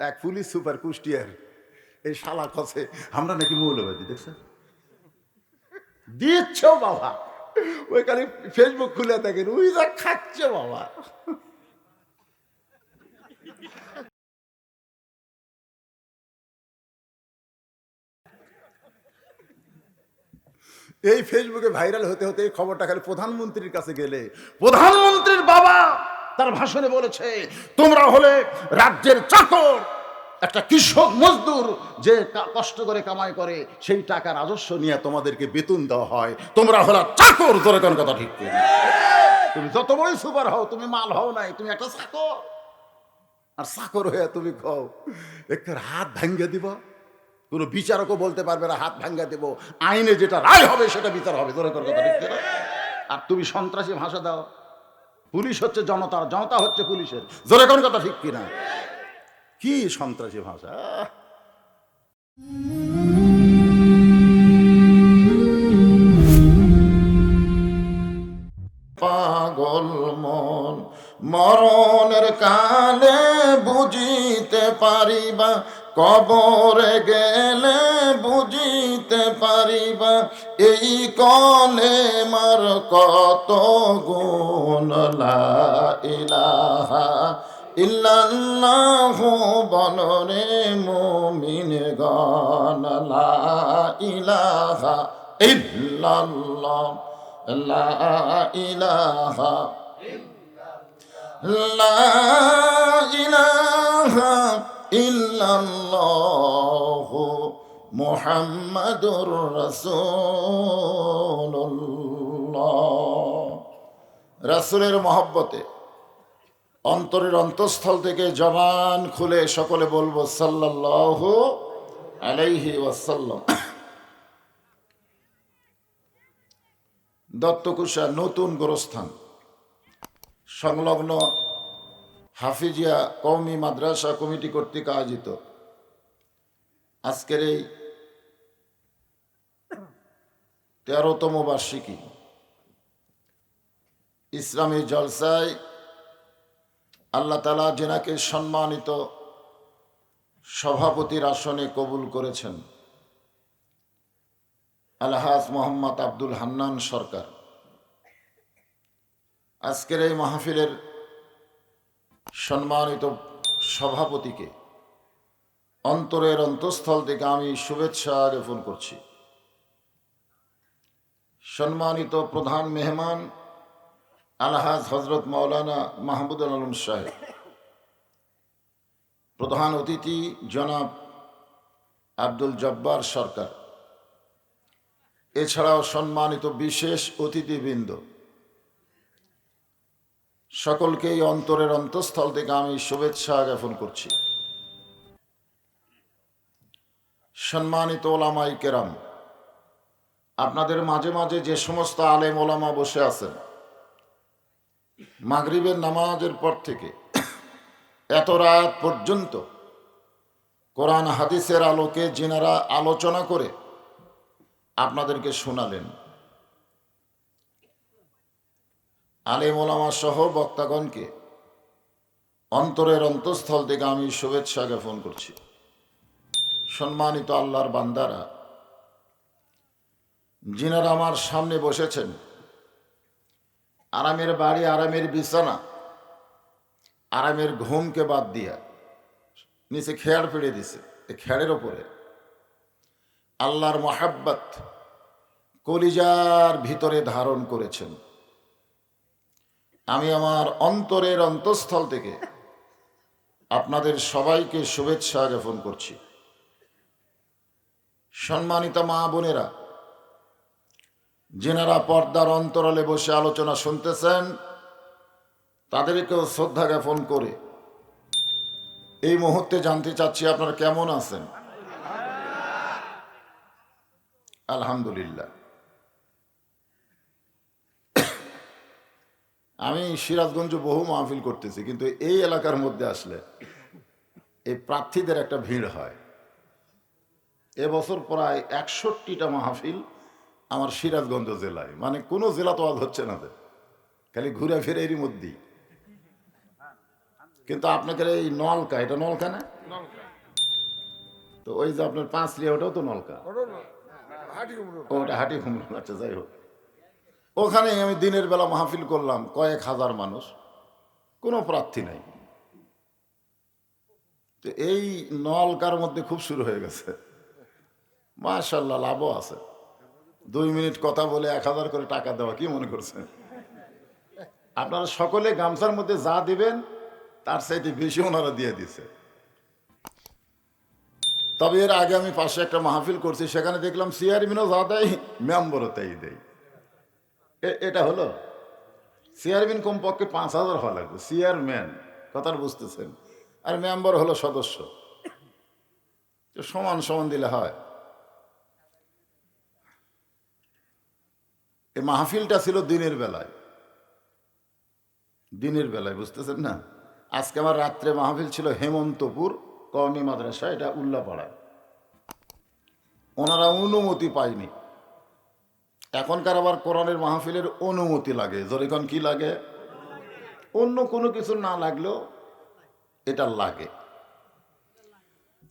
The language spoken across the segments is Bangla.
এক পুলিশ সুপার কুষ্টিয়ার এই শালা কছে আমরা নাকি মৌলবাদী, দেখছেন? দিচ্ছ বাবা, ওইখানে ফেসবুক খুলে দেখেন ওই যা খাচ্ছে বাবা। এই ফেসবুকে ভাইরাল হতে হতে এই খবরটা খালি প্রধানমন্ত্রীর কাছে গেলে প্রধানমন্ত্রীর বাবা তার ভাষণে বলেছে, তোমরা হলে রাজ্যের চাকর, একটা কৃষক মজদুর যে কষ্ট করে কামাই করে সেই টাকা রাজস্ব নিয়ে তোমাদেরকে বেতন দেওয়া হয়, তোমরা হলো চাকর। তোর কোন কথা ঠিক কিনা? তুমি যত বড়ই সুপার হও, তুমি মাল হও নাই, তুমি একটা চাকর। আর চাকর হয়ে তুমি কও একটু হাত ভাঙ্গে দিব, কোনো বিচারকও বলতে পারবে না হাত ভাঙ্গা দেব, আইনে যেটা রায় হবে সেটা বিচার হবে। তোর কথা ঠিক কিনা? আর তুমি সন্ত্রাসী ভাষা দাও। পুলিশ হচ্ছে জনতার, জনতা হচ্ছে পুলিশের। জোরে কোন কথা ঠিক কিনা? কি সন্ত্রাসী ভাষা! পাগল মন মরণের কালে বুঝিতে পারিবা, কবরে গেলে বুঝিতে পারিবা, এই কলে মার কত গুণ। লা ইলাহা ইল্লাল্লাহু বলরে মুমিনগণ, লা ইলাহা ইল্লাল্লাহ, লা ইলাহা, লা ইলাহা ইল্লাল্লাহু মুহাম্মাদুর রাসূলুল্লাহ। রাসূলের মহব্বতে অন্তরের অন্তঃস্থল থেকে জবান খুলে সকলে বলবো সাল্লাল্লাহু আলাইহি ওয়াসাল্লাম। দত্তকুষা নতুন গোরস্থান সংলগ্ন হাফিজিয়া কওমি মাদ্রাসা কমিটি কর্তৃক আয়োজিত আজকের এই 13তম বার্ষিকী ইসলামী জলসায় আল্লাহ তাআলা যেনাকে সম্মানিত সভাপতির আসনে কবুল করেছেন, আলহাজ মোহাম্মদ আব্দুল হান্নান সরকার, আজকের এই মাহফিলের সম্মানিত সভাপতিকে অন্তরের অন্তঃস্থল থেকে আমি শুভেচ্ছা জ্ঞাপন করছি। সম্মানিত প্রধান মেহমান আলহাজ হজরত মাওলানা মাহমুদুল আলম সাহেব, প্রধান অতিথি জনাব আব্দুল জব্বার সরকার, এছাড়াও সম্মানিত বিশেষ অতিথিবৃন্দ, সকলকেই অন্তরের অন্তঃস্থল থেকে আমি শুভেচ্ছা জ্ঞাপন করছি। সম্মানিত ওলামায়ে কেরাম, আপনাদের মাঝে মাঝে যে সমস্ত আলেম ওলামা বসে আছেন, মাগরিবের নামাজের পর থেকে এত রাত পর্যন্ত কোরআন হাদিসের আলোকে যিনারা আলোচনা করে আপনাদেরকে শোনালেন, আলেম ওলামা সহ বক্তাগণকে অন্তরের অন্তঃস্থল থেকে আমি শুভেচ্ছা জ্ঞাপন করছি। সম্মানিত আল্লাহর বান্দারা, যিনারা আমার সামনে বসেছেন, আরামের বাড়ি, আরামের বিছানা, আরামের ঘুমকে বাদ দিয়া নিচে খেয়ার পেড়ে দিছে, এই খেয়ারের ওপরে আল্লাহর মহাব্বত কলিজার ভিতরে ধারণ করেছেন। আমি আমার অন্তরের অন্তঃস্থল থেকে আপনাদের সবাইকে শুভেচ্ছা জ্ঞাপন করছি। সম্মানিত মা বোনেরা, যেনারা পর্দার অন্তরালে বসে আলোচনা শুনতেছেন, তাদেরকেও শ্রদ্ধা জ্ঞাপন করে এই মুহূর্তে জানতে চাচ্ছি আপনারা কেমন আছেন? আলহামদুলিল্লাহ। আমি সিরাজগঞ্জ বহু মাহফিল করতেছি, কিন্তু এই এলাকার মধ্যে আসলে এই প্রার্থীদের একটা ভিড় হয়। এবছর প্রায় 61টা মাহফিল আমার সিরাজগঞ্জ জেলায়, মানে কোনো জেলা তো আজ হচ্ছে না, খালি ঘুরে ফিরে এরই মধ্যেই। কিন্তু আপনাদের এই নলকা, এটা নলকা না? তো ওই যে আপনার পাঁচলিয়া ওটাও তো নলকা, ওটা হাটি কুমড়ো। আচ্ছা, যাই হোক, ওখানে আমি দিনের বেলা মাহফিল করলাম, কয়েক হাজার মানুষ, কোনো প্রার্থী নাই। তো এই নলকার মধ্যে খুব শুরু হয়ে গেছে, মাশাআল্লাহ, লাভও আছে। 2 মিনিট কথা বলে 1000 করে টাকা দেওয়া, কি মনে করছেন? আপনারা সকলে গামছার মধ্যে যা দিবেন তার চাইতে বেশি ওনারা দিয়ে দিছে। তবে এর আগে আমি পাশে একটা মাহফিল করছি, সেখানে দেখলাম চেয়ারম্যানও যা দেয় মেম্বারও তাই দেয়। এটা হলো চেয়ারম্যান কমপক্ষে 5000 হওয়া লাগবে, চেয়ারম্যান, কথার বুঝতেছেন, আর মেম্বার হলো সদস্য, সমান সমান দিলে হয়। এই মাহফিলটা ছিল দিনের বেলায়, দিনের বেলায়, বুঝতেছেন না? আজকে আমার রাত্রে মাহফিল ছিল হেমন্তপুর কওমি মাদ্রাসা, এটা উল্লাপাড়ায়। ওনারা অনুমতি পায়নি। এখনকার আবার কোরআনের মাহফিলের অনুমতি লাগে, যখন কি লাগে, অন্য কোনো কিছু না লাগলেও এটা লাগে।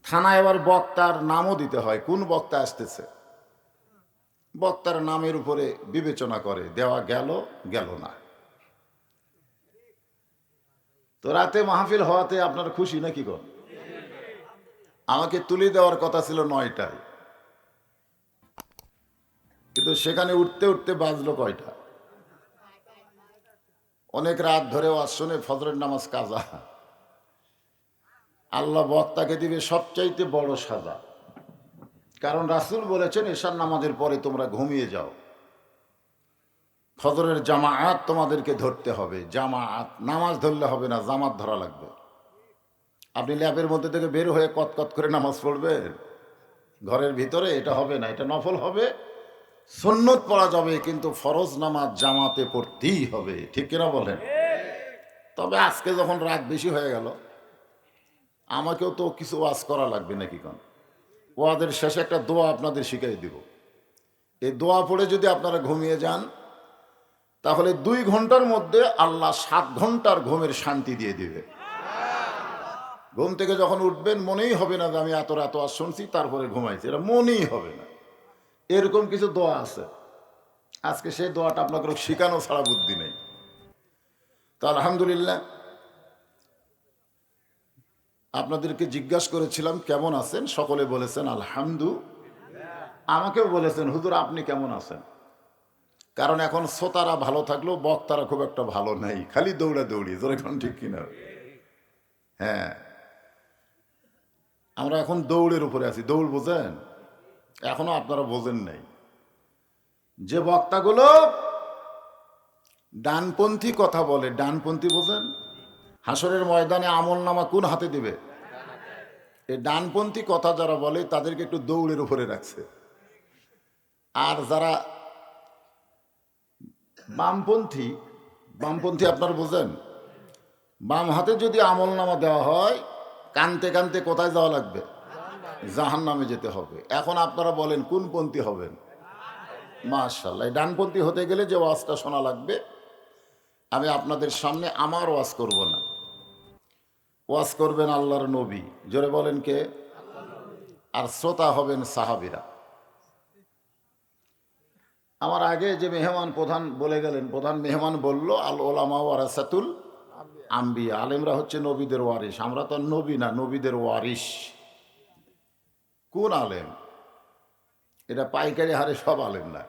থানায় আবার বক্তার নামও দিতে হয়, কোন বক্তা আসতেছে, বক্তার নামের উপরে বিবেচনা করে, দেওয়া গেল গেল না। তো রাতে মাহফিল হওয়াতে আপনার খুশি নাকি গো? আমাকে তুলে দেওয়ার কথা ছিল 9টায়, কিন্তু সেখানে উঠতে উঠতে বাজলো কয়টা? অনেক রাত ধরে ওয়াজ শুনে ফজরের নামাজ কাজা। আল্লাহ বক্তাকে দিবে সবচাইতে বড় সাজা, কারণ রাসূল বলেছেন এশার নামাজের পরে তোমরা ঘুমিয়ে যাও, ফজরের জামাআত তোমাদেরকে ধরতে হবে। জামাআত, নামাজ ধরলে হবে না, জামাত ধরা লাগবে। আপনি ল্যাবের মধ্যে থেকে বের হয়ে কতকত করে নামাজ পড়বেন ঘরের ভিতরে, এটা হবে না। এটা নফল হবে, সুন্নত পড়া যাবে, কিন্তু ফরজ নামাজ জামাতে পড়তেই হবে, ঠিক কিনা বলেন? তবে আজকে যখন রাত বেশি হয়ে গেল, আমাকেও তো কিছু ওয়াজ করা লাগবে নাকি? কারণ ওয়াজের শেষে একটা দোয়া আপনাদের শিখাই দিব। এই দোয়া পড়ে যদি আপনারা ঘুমিয়ে যান, তাহলে 2 ঘন্টার মধ্যে আল্লাহ 7 ঘন্টার ঘুমের শান্তি দিয়ে দিবে। ঘুম থেকে যখন উঠবেন মনেই হবে না যে আমি এত রাত ওয়াজ শুনছি তারপরে ঘুমাইছি, এটা মনেই হবে না। এরকম কিছু দোয়া আছে, আজকে সেই দোয়াটা আপনাকে শেখানো ছাড়া বুদ্ধি নেই। তো আলহামদুলিল্লাহ, আপনাদেরকে জিজ্ঞাসা করেছিলাম কেমন আছেন, সকলে বলেছেন আলহামদুলিল্লাহ। আমাকেও বলেছেন হুজুর আপনি কেমন আছেন, কারণ এখন শ্রোতারা ভালো থাকলেও বক্তারা খুব একটা ভালো নাই, খালি দৌড়া দৌড়ি, যেরকম, ঠিক কিনা? হ্যাঁ, আমরা এখন দৌড়ের উপরে আছি। দৌড় বোঝেন? এখনো আপনারা বোঝেন নাই। যে বক্তাগুলো ডানপন্থী কথা বলে, ডানপন্থী বোঝেন? হাসরের ময়দানে আমল নামা কোন হাতে দিবে? এই ডানপন্থী কথা যারা বলে তাদেরকে একটু দৌড়ের উপরে রাখছে। আর যারা বামপন্থী, বামপন্থী আপনারা বোঝেন? বাম হাতে যদি আমল নামা দেওয়া হয়, কানতে কানতে কোথায় যাওয়া লাগবে? জাহান্নামে যেতে হবে। এখন আপনারা বলেন কোন পন্থী হবেন? মাশাআল্লাহ, ডানপন্থী হতে গেলে যে ওয়াজটা শোনা লাগবে, আমি আপনাদের সামনে আমার ওয়াজ করব না, ওয়াজ করবেন আল্লাহর নবী। জোরে বলেন কে? আর শ্রোতা হবেন সাহাবীরা। আমার আগে যে মেহমান প্রধান বলে গেলেন, প্রধান মেহমান বলল আল ওলামা ওয়ারাসাতুল আম্বিয়া, আলেমরা হচ্ছে নবীদের ওয়ারিস। আমরা তো নবী না, নবীদের ওয়ারিস। কোন আলেম? এটা পাইকারি হারে সব আলেম না,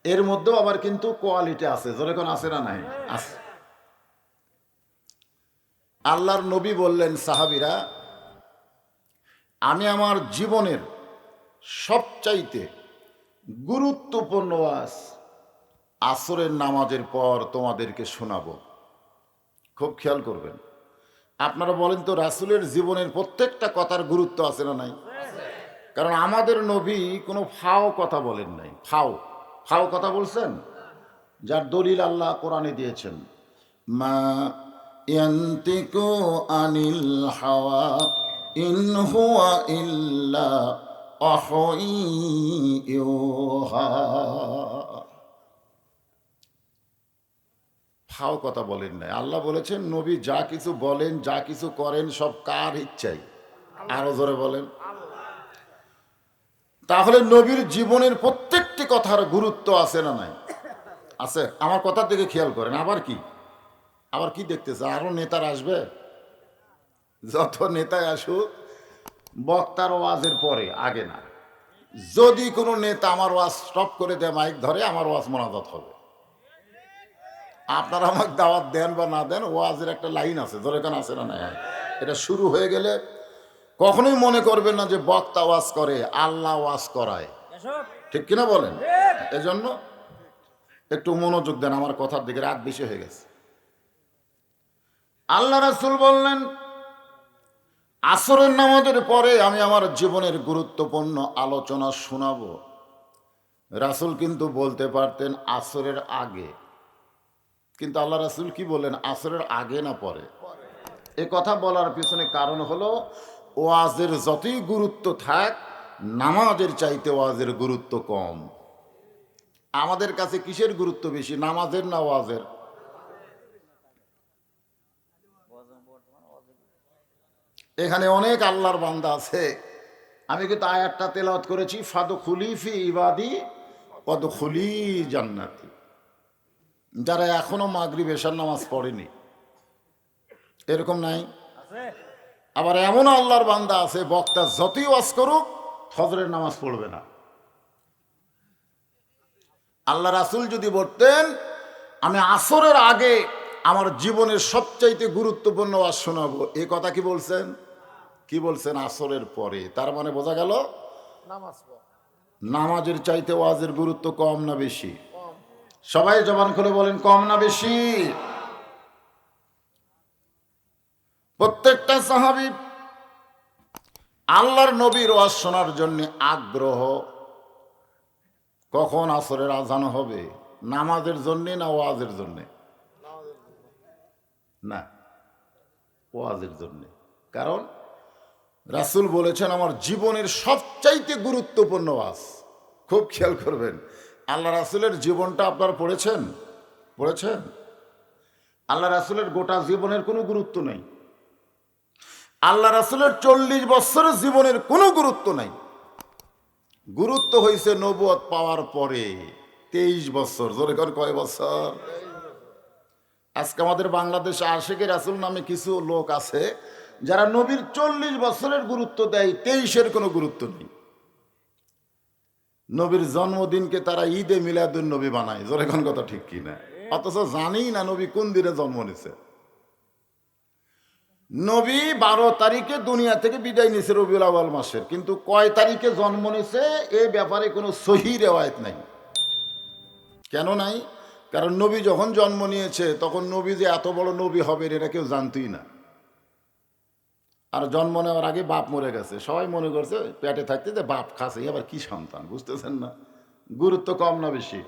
এর মধ্যেও আবার কিন্তু কোয়ালিটি আছে, যেরকম আছে না নাই? আছে। আল্লাহর নবী বললেন সাহাবীরা, আমি আমার জীবনের সবচাইতে গুরুত্বপূর্ণ ওয়াজ আসরের নামাজের পর তোমাদেরকে শোনাবো। খুব খেয়াল করবেন। আপনারা বলেন তো, রাসূলের জীবনের প্রত্যেকটা কথার গুরুত্ব আছে না নাই? কারণ আমাদের নবী কোনো ফাও কথা বলেন নাই। ফাও ফাও কথা বলছেন, যার দলিল আল্লাহ কোরআনে দিয়েছেন, মা ইয়ান্তিকু আনিল হাওয়া ইন হুয়া ইল্লা ওয়াহয়ুহা। ফাও কথা বলেন নাই। আল্লাহ বলেছেন নবী যা কিছু বলেন, যা কিছু করেন, সব কার ইচ্ছাই? আরো জোরে বলেন। তাহলে নবীর জীবনের প্রত্যেকটি কথার গুরুত্ব আছে না নাই? আছে। আমার কথার দিকে খেয়াল করেন। আবার কি দেখতেছে? আরো নেতার আসবে, যত নেতায় আসুক বক্তার ওয়াজের পরে, আগে না। যদি কোনো নেতা আমার ওয়াজ স্টপ করে দেয়, মাইক ধরে, আমার ওয়াজ মোনাজাত হবে। আপনারা আমাকে দাওয়াত দেন বা না দেন, ওয়াজের একটা লাইন আছে, ধরে কেন আছে না? এটা শুরু হয়ে গেলে কখনোই মনে করবেন না যে বক্তা ওয়াজ করে, আল্লাহ ওয়াজ করায়। ঠিক কিনা বলেন? এজন্য একটু মনোযোগ দেন আমার কথার দিকে, রাত বেশি হয়ে গেছে। আল্লাহ রাসূল বললেন, আসরের নামাজের পরে আমি আমার জীবনের গুরুত্বপূর্ণ আলোচনা শোনাবো। রাসূল কিন্তু বলতে পারতেন আসরের আগে, কিন্তু আল্লাহ রাসূল কি বললেন? আসরের আগে না পরে? এ কথা বলার পিছনে কারণ হলো, ওয়াজের যতই গুরুত্ব থাক, নামাজের চাইতে ওয়াজের গুরুত্ব কম। আমাদের কাছে কিসের গুরুত্ব বেশি, নামাজের না ওয়াজের? এখানে অনেক আল্লাহর বান্দা আছে, আমি কিন্তু আয়াতটা তেলাওয়াত করেছি, ফাদখুলি ফি ইবাদি ওয়াদখুলি জান্নাতি। যারা এখনো মাগরিব এশার নামাজ পড়েনি, এরকম নাই? আবার এমন আল্লাহর বান্দা আছে, বক্তা যতই ওয়াজ করুক ফজরের নামাজ পড়বে না। আল্লাহ রাসূল যদি বলতেন আমি আসরের আগে আমার জীবনের সবচাইতে গুরুত্বপূর্ণ ওয়াজ শোনাবো, এ কথা কি বলছেন? কি বলছেন? আসরের পরে। তার মানে বোঝা গেল নামাজের চাইতে ওয়াজের গুরুত্ব কম না বেশি? সবাই জবান খুলে বলেন, কম না বেশি? প্রত্যেকটা সাহাবী আল্লাহর নবীর ওয়াজ শোনার জন্য আগ্রহ। কখন আসরের আজান হবে? নামাজের জন্য না ওয়াজের জন্য? না, ওয়াজের জন্য। কারণ রাসূল বলেছেন আমার জীবনের সবচাইতে গুরুত্বপূর্ণ ওয়াজ। খুব খেয়াল করবেন, আল্লাহ রাসূলের জীবনটা আপনারা পড়েছেন? আল্লাহ রাসূলের গোটা জীবনের কোনো গুরুত্ব নেই। আল্লাহ রাসূলের 40 বছরের জীবনের কোনো গুরুত্ব নাই। গুরুত্ব হয়েছে নবুয়ত পাওয়ার পরে 23 বছর। জোরে কর, কয় বছর? আজকে আমাদের বাংলাদেশে আশিকে রাসূল নামে কিছু লোক আছে যারা নবীর 40 বছরের গুরুত্ব দেয়, 23-এর কোনো গুরুত্ব নেই। নবীর জন্মদিনকে তারা ঈদে মিলাদুন নবী বানায়। জোরে কোন কথা ঠিক কি না? অথচ জানেই না নবী কোন দিনে জন্ম নিছে। নবী 12 তারিখে দুনিয়া থেকে বিদায় নিছে রবিউল আউয়াল মাসের, কিন্তু কয় তারিখে জন্ম নিছে এ ব্যাপারে কোনো সহিহ রিওয়ায়াত নাই। কেন নাই? কারণ নবী যখন জন্ম নিয়েছে তখন নবী যে এত বড় নবী হবে এটা কেউ জানতই না। আর জন্ম নেওয়ার আগে বাপ মরে গেছে, সবাই মনে করছে পেটে থাকতে যে বাপ খাসে, আবার কি সন্তান, বুঝতেছেন না? গুরুত্ব কম না বেশি?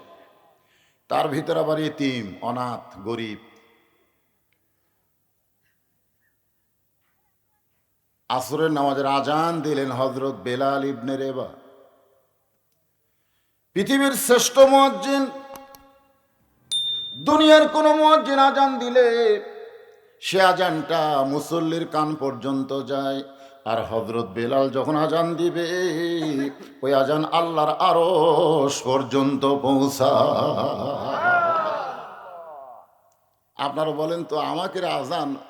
তার ভিতরে আবার এতিম, অনাথ, গরিব। আসরের নামাজের আজান দিলেন হযরত বেলাল ইবনে রেবা, পৃথিবীর শ্রেষ্ঠ মুয়াজ্জিন। দুনিয়ার কোন মুয়াজ্জিন আজান দিলে সে আজানটা মুসল্লির কান পর্যন্ত যায়, আর হযরত বেলাল যখন আজান দিবে ওই আজান আল্লাহর আরশ পর্যন্ত পৌঁছায়। আপনারা বলেন তো,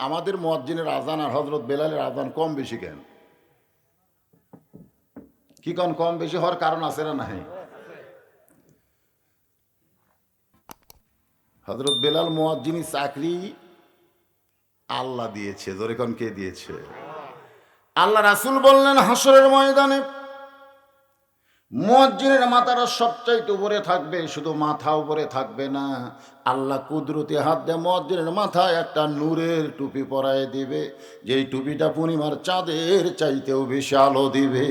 আমাদের মুয়াজ্জিনের আজান আর হযরত বেলালের আজান কম বেশি কেন? কি কম বেশি হওয়ার কারণ আছে না নাই? হযরত বেলাল মুয়াজ্জিনি চাকরি আল্লাহ দিয়েছে। জোরে কোন, কে দিয়েছে? আল্লাহ রাসূল বললেন হাসরের ময়দানে মুয়াজ্জিনের মাথাটা সবচাইতে উপরে থাকবে। শুধু মাথা উপরে থাকবে না, আল্লাহ কুদরতি হাত দিয়ে মুয়াজ্জিনের মাথায় একটা নূরের টুপি পরায় দিবে, যেই টুপিটা পূর্ণিমার চাঁদের চাইতেও বেশি আলো দিবে।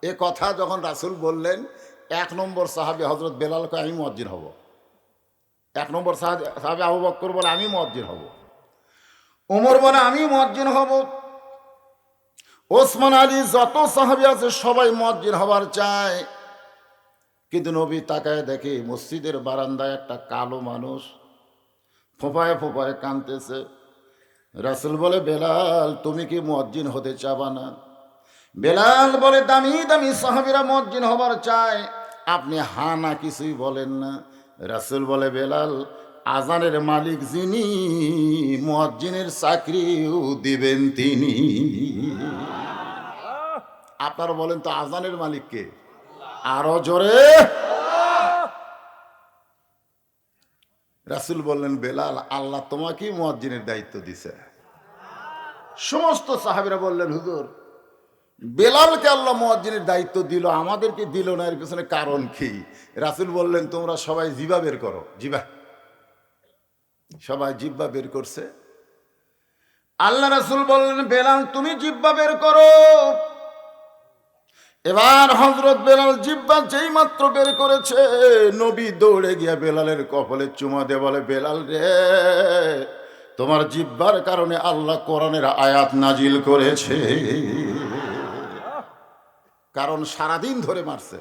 এ কথা যখন রাসূল বললেন, 1 নম্বর সাহাবী হযরত বেলাল কয় আমি মুয়াজ্জিন হব। 1 নম্বর সাহাবী আবু বকর বলে আমি মুয়াজ্জিন হব। ওমর বলে আমি মুয়াজ্জিন হব। ওসমান, আলী, যত সাহাবী আছে সবাই মুয়াজ্জিন হবার চায়। কিন্তু নবী তাকায় দেখে মসজিদের বারান্দায় একটা কালো মানুষ ফোঁপায় ফোঁপায় কাঁদতেছে। রাসূল বলে, বেলাল তুমি কি মুয়াজ্জিন হতে চাবা না? বেলাল বলে, দামি দামি সাহাবীরা মুয়াজ্জিন হবার চায়, আপনি হা না কিছুই বলেন না। রাসূল বলে, বেলাল আজানের মালিক যিনি, মুয়াজ্জিনের চাকরিও দিবেন তিনি। আপনারা বলেন তো আজানের মালিক কে? আরো জোরে। রাসূল বললেন, বেলাল আল্লাহ তোমাকেই মুয়াজ্জিনের দায়িত্ব দিছে। সমস্ত সাহাবীরা বললেন, হুজুর বেলালকে আল্লাহ মুয়াজ্জিনের দায়িত্ব দিল, আমাদেরকে দিল না, এর পিছনে কারণ কি? রাসূল বললেন, তোমরা সবাই জিহ্বা বের করো। জিহ্বা, সবাই জিহ্বা বের করছে। আল্লাহ রাসূল বললেন, বেলাল তুমি জিহ্বা বের করো। এবার হযরত বেলাল জিহ্বা যেই মাত্র বের করেছে, নবী দৌড়ে গিয়া বেলালের কপালে চুমা দিয়ে বলে, বেলাল রে, তোমার জিহ্বার কারণে আল্লাহ কোরআনের আয়াত নাজিল করেছে। কারণ সারাদিন ধরে মারছে,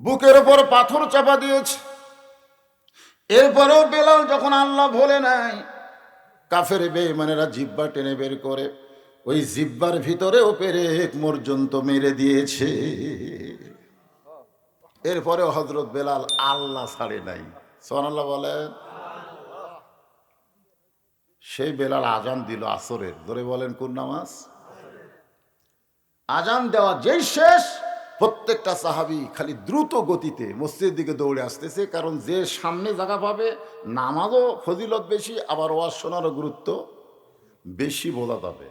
বুকের উপর পাথর চাপা দিয়েছে। এরপরেও বেলাল যখন আল্লাহ ভোলে নাই, কাফের বেঈমানেরা জিহ্বা টেনে বের করে ওই জিহ্বার ভিতরেও পেরেক পর্যন্ত মেরে দিয়েছে। এরপরেও হযরত বেলাল আল্লাহ ছাড়ে নাই। সুবহানাল্লাহ বলেন। সেই বেলাল আজান দিল আসরের। ধরে বলেন কোন নামাজ? আজান দেওয়া যেই শেষ, প্রত্যেকটা সাহাবী খালি দ্রুত গতিতে মসজিদের দিকে দৌড়ে আসতেছে। কারণ যে সামনে জায়গা পাবে, নামাজও ফজিলত বেশি, আবার ওয়াজ শোনারও গুরুত্ব বেশি বোঝা যাবে।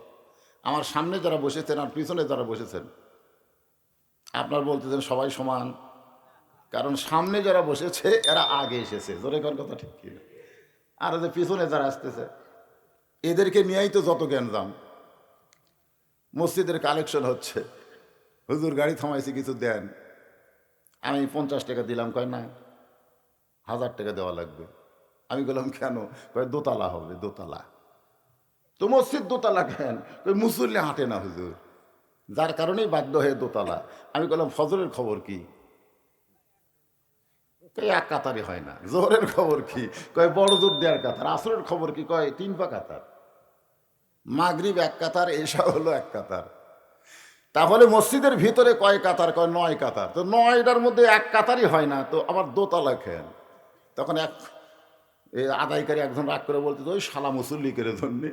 আমার সামনে যারা বসেছেন আর পিছনে যারা বসেছেন, আপনার বলতেছেন সবাই সমান, কারণ সামনে যারা বসেছে এরা আগে এসেছে। জোরে কোন কথা ঠিক কি? আর যে পিছনে যারা আসতেছে এদেরকে নিয়েই তো যত জ্ঞানজাম। মসজিদের কালেকশন হচ্ছে, হুজুর গাড়ি থামাইছি কিছু দেন। আমি 50 টাকা দিলাম, কয় না 1000 টাকা দেওয়া লাগবে। আমি বললাম কেন? কয় দোতলা হবে, দোতলা। তো মসজিদ দোতলা কেন? কই মুসল্লি হাঁটে না হুজুর, যার কারণেই বাধ্য হয়ে দোতলা। আমি বললাম ফজরের খবর কি? কই এক কাতারই হয় না। জোহরের খবর কি? কয় বড় জোর দেওয়ার কাতার। আসরের খবর কি? কয় 3 পা কাতার। মাগরিব 1 কাতার, এশা হলো 1 কাতার। তাহলে মসজিদের ভিতরে কয় কাতার? কয় 9 কাতার। তো 9টার মধ্যে 1 কাতারই হয় না, তো আবার দোতলা খেন। তখন এক আদায়কারী একজন রাগ করে বলতে, ওই শালা মুসল্লি করে জন্যে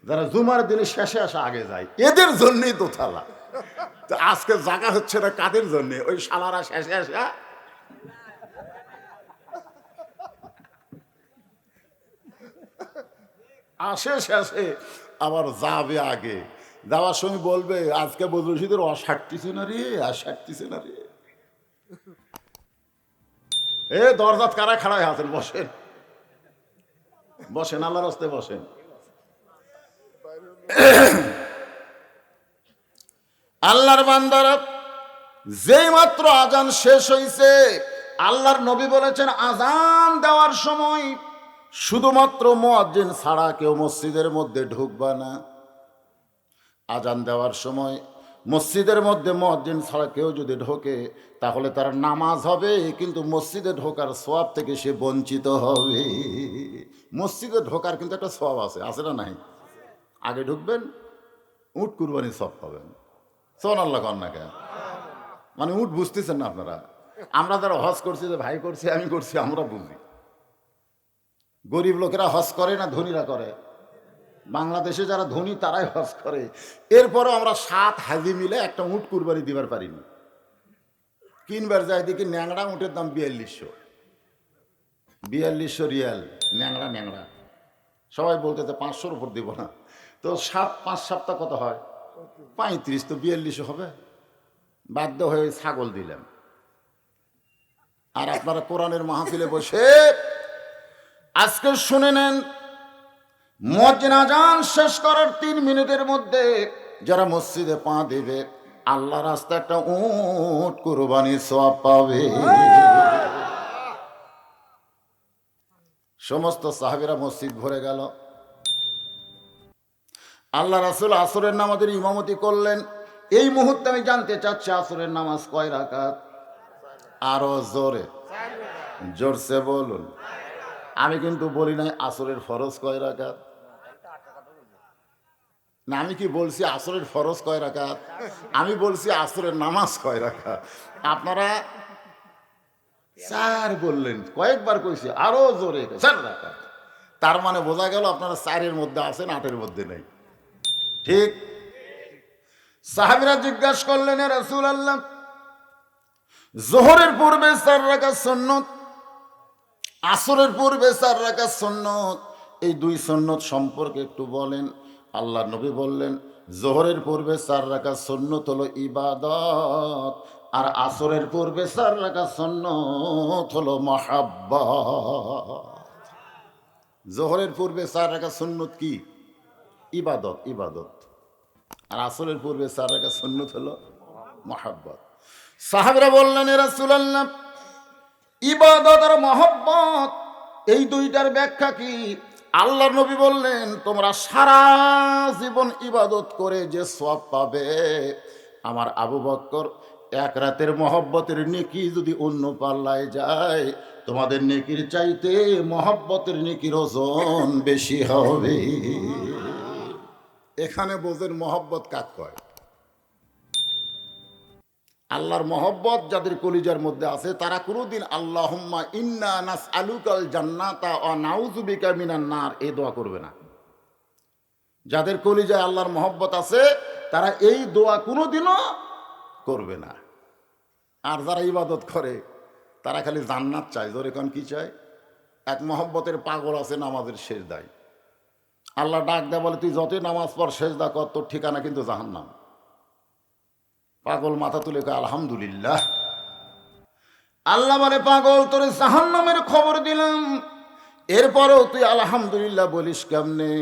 যারা জুমার দিনে শেষে আসা আগে যায়, এদের জন্যই দোতলা। তো আজকে জায়গা হচ্ছে না কাদের জন্যে? ওই শালারা শেষে আসা আসে শেষে, আবার যাবে আগে। যাওয়ার সময় বলবে, আজকে বদরশীদের অসাটতিছে না রে, আর সাটতিছে না রে। এ দরজাত কারা খাড়ায় আছেন? বসেন, বসেন, আল্লাহর রাস্তায় বসেন। আল্লাহর বান্দারা, যেই মাত্র আজান শেষ হইছে, আল্লাহর নবী বলেছেন, আজান দেওয়ার সময় শুধুমাত্র মুয়াজ্জিন ছাড়া কেউ মসজিদের মধ্যে ঢুকবা না। আজান দেওয়ার সময় মসজিদের মধ্যে মুয়াজ্জিন ছাড়া কেউ যদি ঢোকে, তাহলে তার নামাজ হবে, কিন্তু মসজিদে ঢোকার সওয়াব থেকে সে বঞ্চিত হবে। মসজিদে ঢোকার কিন্তু একটা সওয়াব আছে, আছে না নাই? আগে ঢুকবেন, উট কুরবানির সওয়াব পাবেন। সুবহানাল্লাহ কন না কেন? মানে উট বুঝতেছেন না আপনারা? আমরা যারা হজ করছি, যে ভাই করছি, আমি করছি, আমরা বুঝি। গরিব লোকেরা হজ করে না ধনীরা করে? বাংলাদেশে যারা ধনী তারাই হজ করে। এরপরও আমরা 7 হাজি মিলে একটা উট কুরবানি দিবার পারিনি। কিনবার যাই দেখি ন্যাংরা উটের দাম 4200 রিয়াল। ন্যাংরা ন্যাংরা। সবাই বলতেছে 500-র উপর দিব না। তো 5 সপ্তাহ কত হয়? 35। তো 4200 হবে। বাধ্য হয়ে ছাগল দিলাম। আর আপনারা কোরআনের মাহফিলে বসে আজকে শুনে নেন, মুয়াজ্জিন আজান শেষ করার 3 মিনিটের মধ্যে যারা মসজিদে পা দেবে, আল্লাহ রাস্তায় একটা উট কুরবানির সওয়াব পাবে। সমস্ত সাহাবীরা মসজিদ ভরে গেল। আল্লাহ রাসূল আসরের নামাজের ইমামতি করলেন। এই মুহূর্তে আমি জানতে চাচ্ছি, আসরের নামাজ কয় রাকাত? আরো জোরে, জোরসে বলুন। আমি কিন্তু বলি নাই আসরের ফরজ কয় রাকাত। না আমি কি বলছি আসরের ফরজ কয় রাকাত? আমি বলছি আসরের নামাজ কয় রাকাত। আপনারা 4 বললেন, কয়েকবার কইছি, আরো জোরে 4 রাকাত। তার মানে বোঝা গেল আপনারা 4-এর মধ্যে আছেন, 8-এর মধ্যে নেই। ঠিক? সাহাবীরা জিজ্ঞাসা করলেন, হে রাসূলুল্লাহ, যোহরের পূর্বে 4 রাকাত সুন্নত, আসরের পূর্বে 4 রাকাত সুন্নত, এই 2 সুন্নত সম্পর্কে একটু বলেন। আল্লাহর নবী বললেন, যোহরের পূর্বে 4 রাকাত সুন্নত হলো ইবাদত, আর আসরের পূর্বে 4 রাকাত সুন্নত হলো মহাব্বত। যোহরের পূর্বে 4 রাকাত সুন্নত কি? ইবাদত, ইবাদত। আর আসরের পূর্বে 4 রাকাত সুন্নত হলো মহাব্বত। সাহাবীরা বললেন, হে রাসূলুল্লাহ, ইবাদত আর মহব্বত এই দুইটার ব্যাখ্যা কি? আল্লাহর নবী বললেন, তোমরা সারা জীবন ইবাদত করে যে সওয়াব পাবে, আমার আবু বকর এক রাতের মহব্বতের নেকি যদি অন্য পাল্লায় যায়, তোমাদের নেকির চাইতে মহব্বতের নেকির ওজন বেশি হবে। এখানে বোঝেন মহব্বত কাক কয়। আল্লাহর মহব্বত যাদের কলিজার মধ্যে আছে তারা কোনোদিন আল্লাহুম্মা ইন্না নাসআলুকাল জান্নাতা ওয়া নাউযু বিকা মিনান নার এই দোয়া করবে না। যাদের কলিজায় আল্লাহর মহব্বত আছে তারা এই দোয়া কোনোদিনও করবে না। আর যারা ইবাদত করে তারা খালি জান্নাত চায়। জোরে কোন কি চায়? এক মহব্বতের পাগল আছে নামাজের সেজদায়, আল্লাহ ডাক দেয়, বলে তুই যতই নামাজ পড় সেজদা কর, তোর ঠিকানা কিন্তু জাহান্নাম। পাগল মাথা তুলে কয় আলহামদুলিল্লাহ। আল্লাহ বলে, পাগল তোর জাহান্নামের খবর দিলাম, এরপরও তুই আলহামদুলিল্লাহ বলিস কেমনে?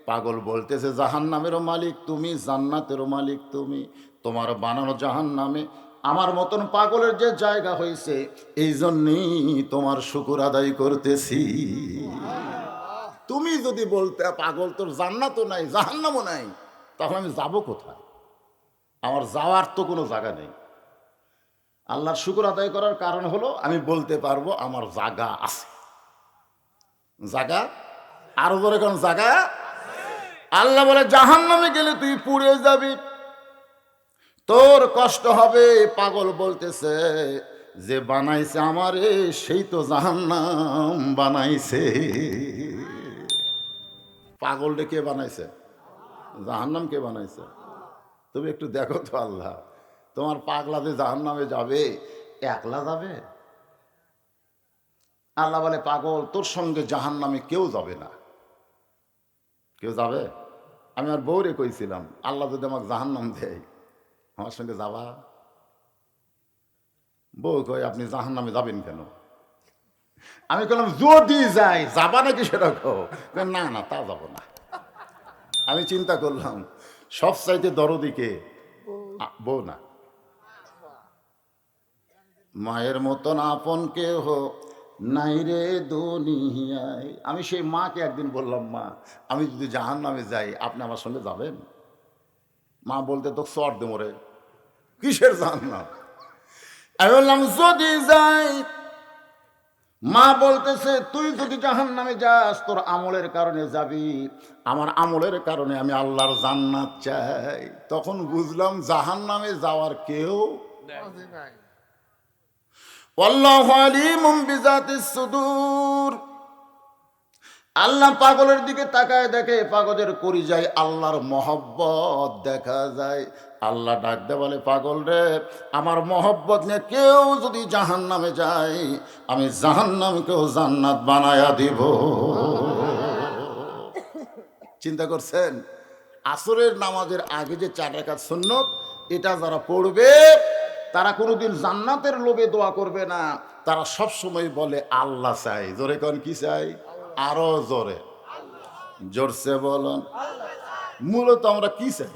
পাগল বলতেছে, জাহান্নামেরও মালিক তুমি, জান্নাতেরও মালিক তুমি, তোমার বানানো জাহান্নামে আমার মতন পাগলের যে জায়গা হয়েছে, এই জন্যই তোমার শুকর আদায় করতেছি। তুমি যদি বলতে পাগল তোর জান্নাতও নাই জাহান্নামও নাই, তখন আমি যাব কোথায়? আমার যাওয়ার তো কোনো জায়গা নেই। আল্লাহর শুকর আদায় করার কারণ হলো আমি বলতে পারবো আমার জায়গা আছে। জায়গা আরো বলে কোন জায়গা? আল্লাহ বলে, জাহান্নামে গেলে তুই পুড়ে যাবি, তোর কষ্ট হবে। পাগল বলতেছে, যে বানাইছে আমারে সেই তো জাহান্নাম বানাইছে। পাগলটা কে বানাইছে? জাহান্নাম কে বানাইছে? তুমি একটু দেখো তো, আল্লাহ তোমার পাগলা যে জাহান্নামে যাবে একলা যাবে? আল্লাহ বলে, পাগল তোর সঙ্গে জাহান্নামে কেউ যাবে না। কেউ যাবে? আমি আর বউরে কইছিলাম, আল্লাহ যদি আমাকে জাহান্নাম দেয় আমার সঙ্গে যাবা? বউ কয়, আপনি জাহান্নামে যাবেন কেন? আমি বললাম, যদি যাই যাবা নাকি সেটা কও। না না, তা যাব না। আমি চিন্তা করলাম, সব চাইতে দরদিকে বউ না, মায়ের মতন আপন কেহ নাই রে দুনিয়ায়। আমি সেই মাকে একদিন বললাম, মা আমি যদি জাহান্নামে যাই আপনি আমার সঙ্গে যাবেন? মা বলতে, তো চর দে মরে, কিসের জাহান্নাম? আমি বললাম, যদি যাই। মা বলতেছে, তুই যদি জাহান্নামে যাস তোর আমলের কারণে যাবি, আমার আমলের কারণে আমি আল্লাহর জান্নাত চাই। তখন বুঝলাম জাহান্নামে যাওয়ার কেউ নাই। আল্লাহু আলিমুম বিজাতিস সুদূর। আল্লাহ পাগলের দিকে তাকায় দেখে পাগলের কলিজায় আল্লাহর মহব্বত দেখা যায়। আল্লাহ ডাক দে বলে, পাগল রে, আমার মহব্বত নিয়ে কেউ যদি জাহান্নামে যায় আমি জাহান্নামকেও জান্নাত বানায়া দিব। চিন্তা করছেন? আসরের নামাজের আগে যে 4 রাকাত সুন্নত, এটা যারা পড়বে তারা কোনোদিন জান্নাতের লোভে দোয়া করবে না, তারা সব সময় বলে আল্লাহ চাই। জোরে কোন কি চাই? আরো জোরে, জোরসে বলুন। মূলত আমরা কি চাই?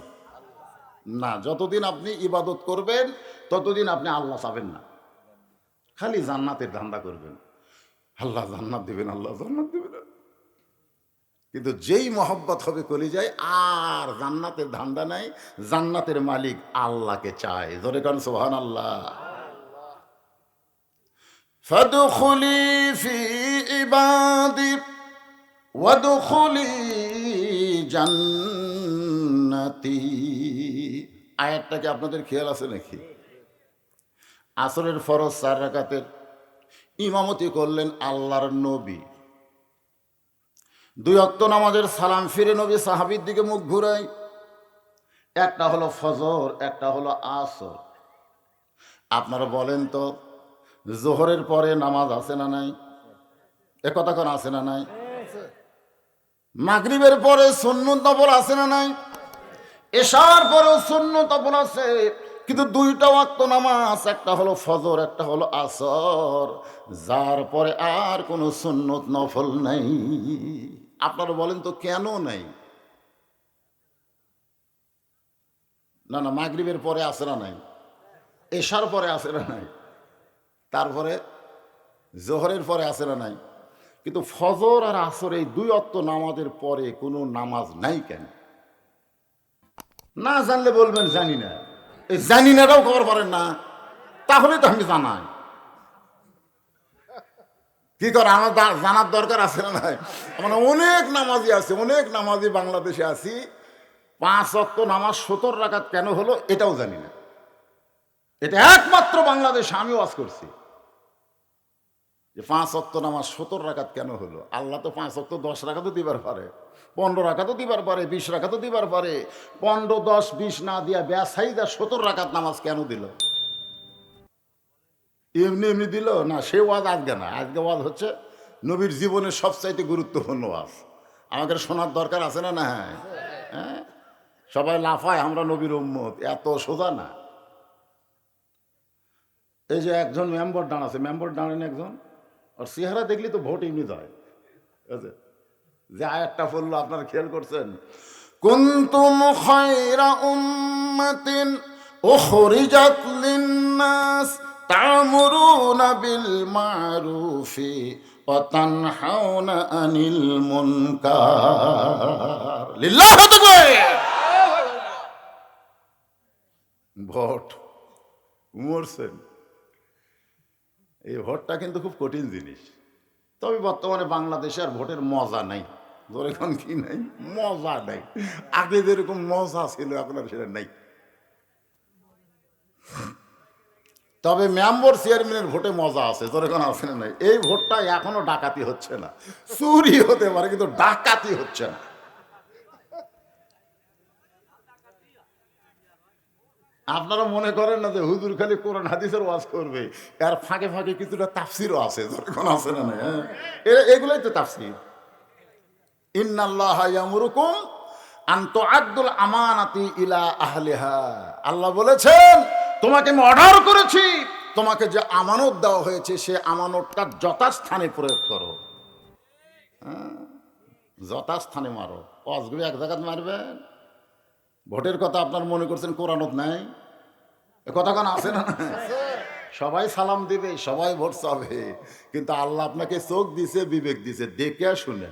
না, যতদিন আপনি ইবাদত করবেন ততদিন আপনি আল্লাহ চাবেন না, খালি জান্নাতের ধান্দা করবেন। আল্লাহ জান্নাত দিবেন, আল্লাহ জান্নাত দিবেন। কিন্তু যেই মহব্বত হবে কলিজায়, আর জান্নাতের ধান্দা নাই, জান্নাতের মালিক আল্লাহকে চায়। জোরে কারণ সুবহানাল্লাহ। ফাদখুলি ফি ইবাদি ওয়াদখুলি জান্নাতি। উম্মতি। আয়াতটা কি আপনাদের খেয়াল আছে নাকি? আসরের ফরজ 4 রাকাতের ইমামতি করলেন আল্লাহর নবী। 2 ওয়াক্ত নামাজের সালাম ফিরে নবী সাহাবীর দিকে মুখ ঘুরাই। একটা হলো ফজর, একটা হলো আসর। আপনারা বলেন তো, জোহরের পরে নামাজ আছে না নাই? এ কথা কোন আছে না নাই? মাগরিবের পরে সুন্নত নফল আছে না নাই? এশার পরেও সুন্নত নফল আছে, কিন্তু 2টা ওয়াক্ত নামাজ, একটা হলো ফজর, একটা হলো আসর, যার পরে আর কোনো সুন্নত নফল নাই। আপনারা বলেন তো কেন নাই? না না, মাগরিবের পরে আছে না নাই? এশার পরে আছে না নাই? তারপরে জোহরের পরে আছে না নাই? কিন্তু ফজর আর আসর এই 2 ওয়াক্ত নামাজের পরে কোনো নামাজ নাই কেন? না জানলে বলবেন জানি না। এই জানি নাটাও খবর পারেন না, তাহলে তো আমি জানাই। কি করে আমার জানার দরকার আছে না নাই? মানে অনেক নামাজি আছে, অনেক নামাজি বাংলাদেশে আছি, 5 ওয়াক্ত নামাজ 70 রাকাত কেন হলো এটাও জানি না। এটা একমাত্র বাংলাদেশে আমি ওয়াজ করছি যে 5 ওয়াক্ত নামাজ 70 রাকাত কেন হলো। আল্লাহ তো 5 ওয়াক্ত 10 রাকাতও দিবার পারে, 15 রাকাতও দিবার পারে, 20 রাকাতও দিবার পারে। 15, 10, 20 না দিয়া বেসাইদা 70 রাকাত নামাজ কেন দিল? এমনি এমনি দিল না। সে ওয়াজ আজকে না, আজকে ওয়াজ হচ্ছে নবীর জীবনের সবচাইতে গুরুত্বপূর্ণ ওয়াজ। আমাদের শোনার দরকার আছে না? না, হ্যাঁ, সবাই লাফায় আমরা নবীর উম্মত, এত সোজা না। এই যে একজন মেম্বার দাঁড়াচ্ছে, মেম্বার দাঁড়ান একজন, আর চেহারা দেখলি তো ভোট এমনি দেয়। যে আয়াতটা পড়লো আপনারা খেয়াল করছেন, কুনতুম খায়রা উম্মাতিন উখরিজাত লিন-নাস তা'মুরুনা বিল মা'রুফি ওয়া তানহাউনা আনিল মুনকার। লিল্লাহি তাকবীর। ভোট মরছেন, এই ভোটটা কিন্তু খুব কঠিন জিনিস। তবে বর্তমানে বাংলাদেশে আর ভোটের মজা নাই। ধরে এখন কি নাই? মজা নাই। আগে যেরকম মজা ছিল এখন আর সেটা নাই। তবে মেম্বার চেয়ারম্যানের ভোটে মজা আছে, ধরে এখন আছে না নাই? এই ভোটটা এখনো ডাকাতি হচ্ছে না। চুরি হতে পারে কিন্তু ডাকাতি হচ্ছে না। আপনারা মনে করেন না যে হুজুর খালি কোরআন হাদিসের ওয়াজ করবে, এর ফাঁকে ফাঁকে কিছুটা তাফসিরও আছে, যখন আছে না নাই? এগুলোই তো তাফসির। ইন্নাল্লাহা ইয়ামুরুকুম আন তুআদ্দুল আমানাতি ইলা আহলিহা। আল্লাহ বলেছেন, তোমাকে আমি অর্ডার করেছি, তোমাকে যে আমানত দেওয়া হয়েছে সে আমানতটা যথাস্থানে প্রয়োগ করো। যথাস্থানে মারো। ওয়াজগুলো এক জায়গায় মারবেন। ভোটের কথা আপনার মনে করছেন কোরআনত নাই? কথা কেন আছে না? সবাই সালাম দিবে, সবাই ভোট চাবে, কিন্তু আল্লাহ আপনাকে চোখ দিছে, বিবেক দিছে, দেখে শুনে।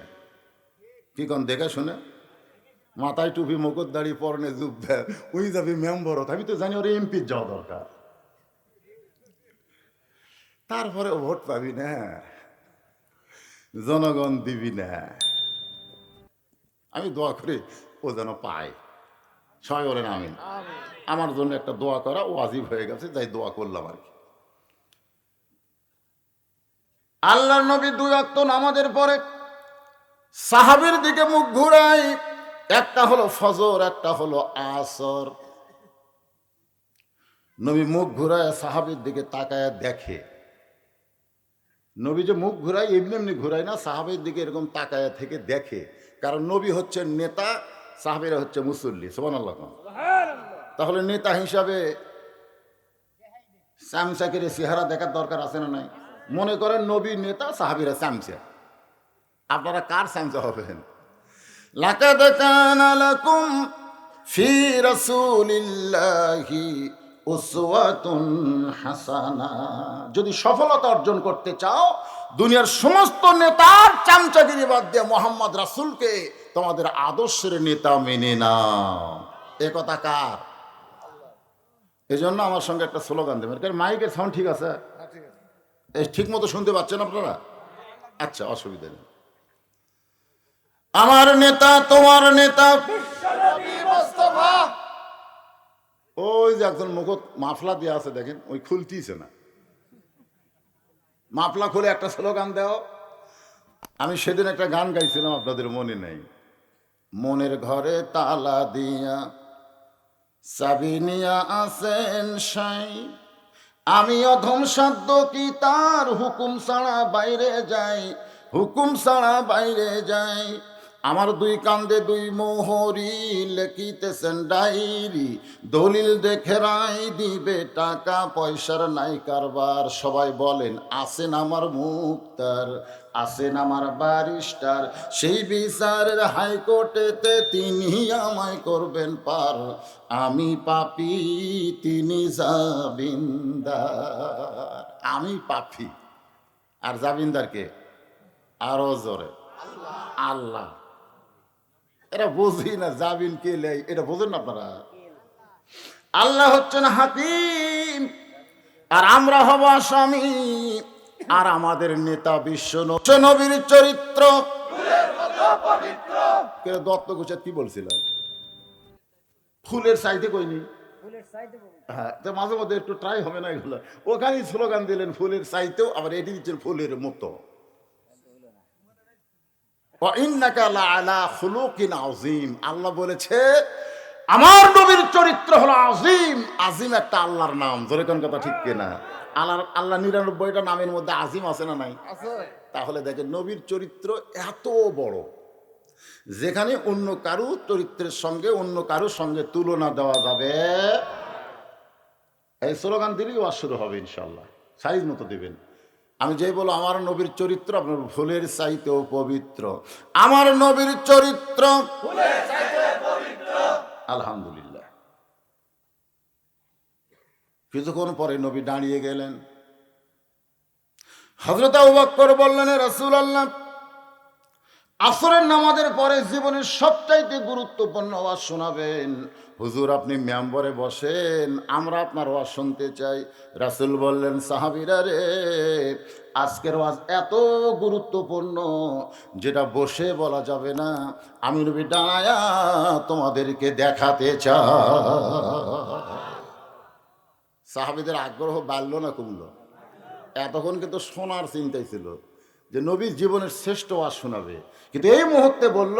কি কোন দেখে শুনে? মাথায় টুপি, মুকুট, দাড়ি, পরনে জুব্বা, ওই যাবি মেম্বার। আমি তো জানি ওর এমপির যাওয়া দরকার, তারপরে ভোট পাবি না, জনগণ দিবি না। আমি দোয়া করি ও যেন পায়। সবাই বলেন আমিন। আমার জন্য একটা দোয়া করা ওয়াজিব হয়ে গেছে, তাই দোয়া করলাম আর কি। আল্লাহর নবী 2 ওয়াক্ত নামাজের পরে সাহাবীর দিকে মুখ ঘুরাই। একটা হলো ফজর, একটা হলো আসর। নবী মুখ ঘুরায় সাহাবীর দিকে তাকায় দেখে। নবী যে মুখ ঘুরায় এমনি এমনি ঘুরায় না, সাহাবীর দিকে এরকম তাকায় থেকে দেখে। কারণ নবী হচ্ছে নেতা, সাহাবীরা হচ্ছে মুসল্লি। সুবহানাল্লাহ। তাহলে নেতা হিসাবে চামচাকের চেহারা দেখার দরকার আছে না নাই? মনে করেন নবী নেতা, সাহাবীরা চামচা, আপনারা কার চামচা হবেন? লাকাদ কানা লাকুম ফি রাসূলিল্লাহি উসওয়াতুন হাসানা। যদি সফলতা অর্জন করতে চাও, দুনিয়ার সমস্ত নেতার চামচাগিরি বাদ দিয়ে মোহাম্মদ রাসূলকে তোমাদের আদর্শের নেতা মেনে নাও। এ কথা কার? এই জন্য আমার সঙ্গে একটা স্লোগান দেবেন। কারণ মাইকের সাউন্ড ঠিক আছে? ঠিক মতো শুনতে পাচ্ছেন আপনারা? আচ্ছা, অসুবিধা নেই। আমার নেতা, তোমার নেতা বিশ্বনবী মুস্তাফা ওই যে একজন মুখত মাফলা দিয়ে আছে দেখেন, ওই খুলতিছে না, মাফলা খুলে একটা স্লোগান দাও। আমি সেদিন একটা গান গাইছিলাম, আপনাদের মনে নেই? মনের ঘরে তালা দিয়া চাবি নিয়া আসেন সাই, আমি অধম সাধ্য কি তার হুকুম ছাড়া বাইরে যাই, হুকুম ছাড়া বাইরে যাই। আমার দুই কান্দে দুই মোহরি লেখিতেছেন ডায়েরি, দলিল দেখে রায় দিবে, টাকা পয়সার নাই কারবার। সবাই বলেন আছেন আমার মুক্তার, আছেন আমার ব্যারিস্টার, সেই বিচারের হাইকোর্টেতে তিনি আমায় করবেন পার। আমি পাপী তিনি জামিনদার। আমি পাপী আর জামিনদারকে আরো জোরে আল্লাহ। এটা বুঝি না, জামিন কে লেয় এটা বোঝেন না আপনারা? আল্লাহ হচ্ছেন হাকিম আর আমরা হব আসামি। আর আমাদের নেতা বিশ্ব নবীর চরিত্র দত্ত গোছা কি বলছিলাম, ফুলের চাইতে কইনি। হ্যাঁ, তো মাঝে মধ্যে একটু ট্রাই হবে না এগুলো। ওখানেই স্লোগান দিলেন ফুলের চাইতেও, আবার এটি দিচ্ছেন ফুলের মতো। আল্লাহ বলেছে আমার নবীর চরিত্র হলো আজিম। আজিম একটা আল্লাহর নাম, জোরে কোন কথা ঠিক কিনা? আল্লাহ 99টা নামের মধ্যে আজিম আছে না নাই? তাহলে দেখেন নবীর চরিত্র এত বড়, যেখানে অন্য কারো চরিত্রের সঙ্গে অন্য কারোর সঙ্গে তুলনা দেওয়া যাবে। এই স্লোগান দিলেই ওয়াজ শুরু হবে ইনশাল্লাহ, সাইজ মতো দিবেন। আমি যেই বলো আমার নবীর চরিত্র আপনার ফুলের চাইতেও পবিত্র, আমার নবীর চরিত্র আলহামদুলিল্লাহ। কিছুক্ষণ পরে নবী দাঁড়িয়ে গেলেন। হযরত আবু বকর বললেন, রাসূলুল্লাহ, আসরের নামাজের পরে জীবনের সবচাইতে গুরুত্বপূর্ণ ওয়াজ শোনাবেন। হুজুর আপনি মেম্বরে বসেন, আমরা আপনার ওয়াজ শুনতে চাই। রাসূল বললেন, সাহাবীরা রে, আজকের ওয়াজ এত গুরুত্বপূর্ণ যেটা বসে বলা যাবে না। আমি নবী দাঁড়ায়া তোমাদেরকে দেখাতে চাই। সাহাবীদের আগ্রহ বাড়লো না কমলো? এতক্ষণ কিন্তু শোনার চিন্তাই ছিল যে নবীর জীবনের শ্রেষ্ঠ ওয়াজ শোনাবে, কিন্তু এই মুহূর্তে বলল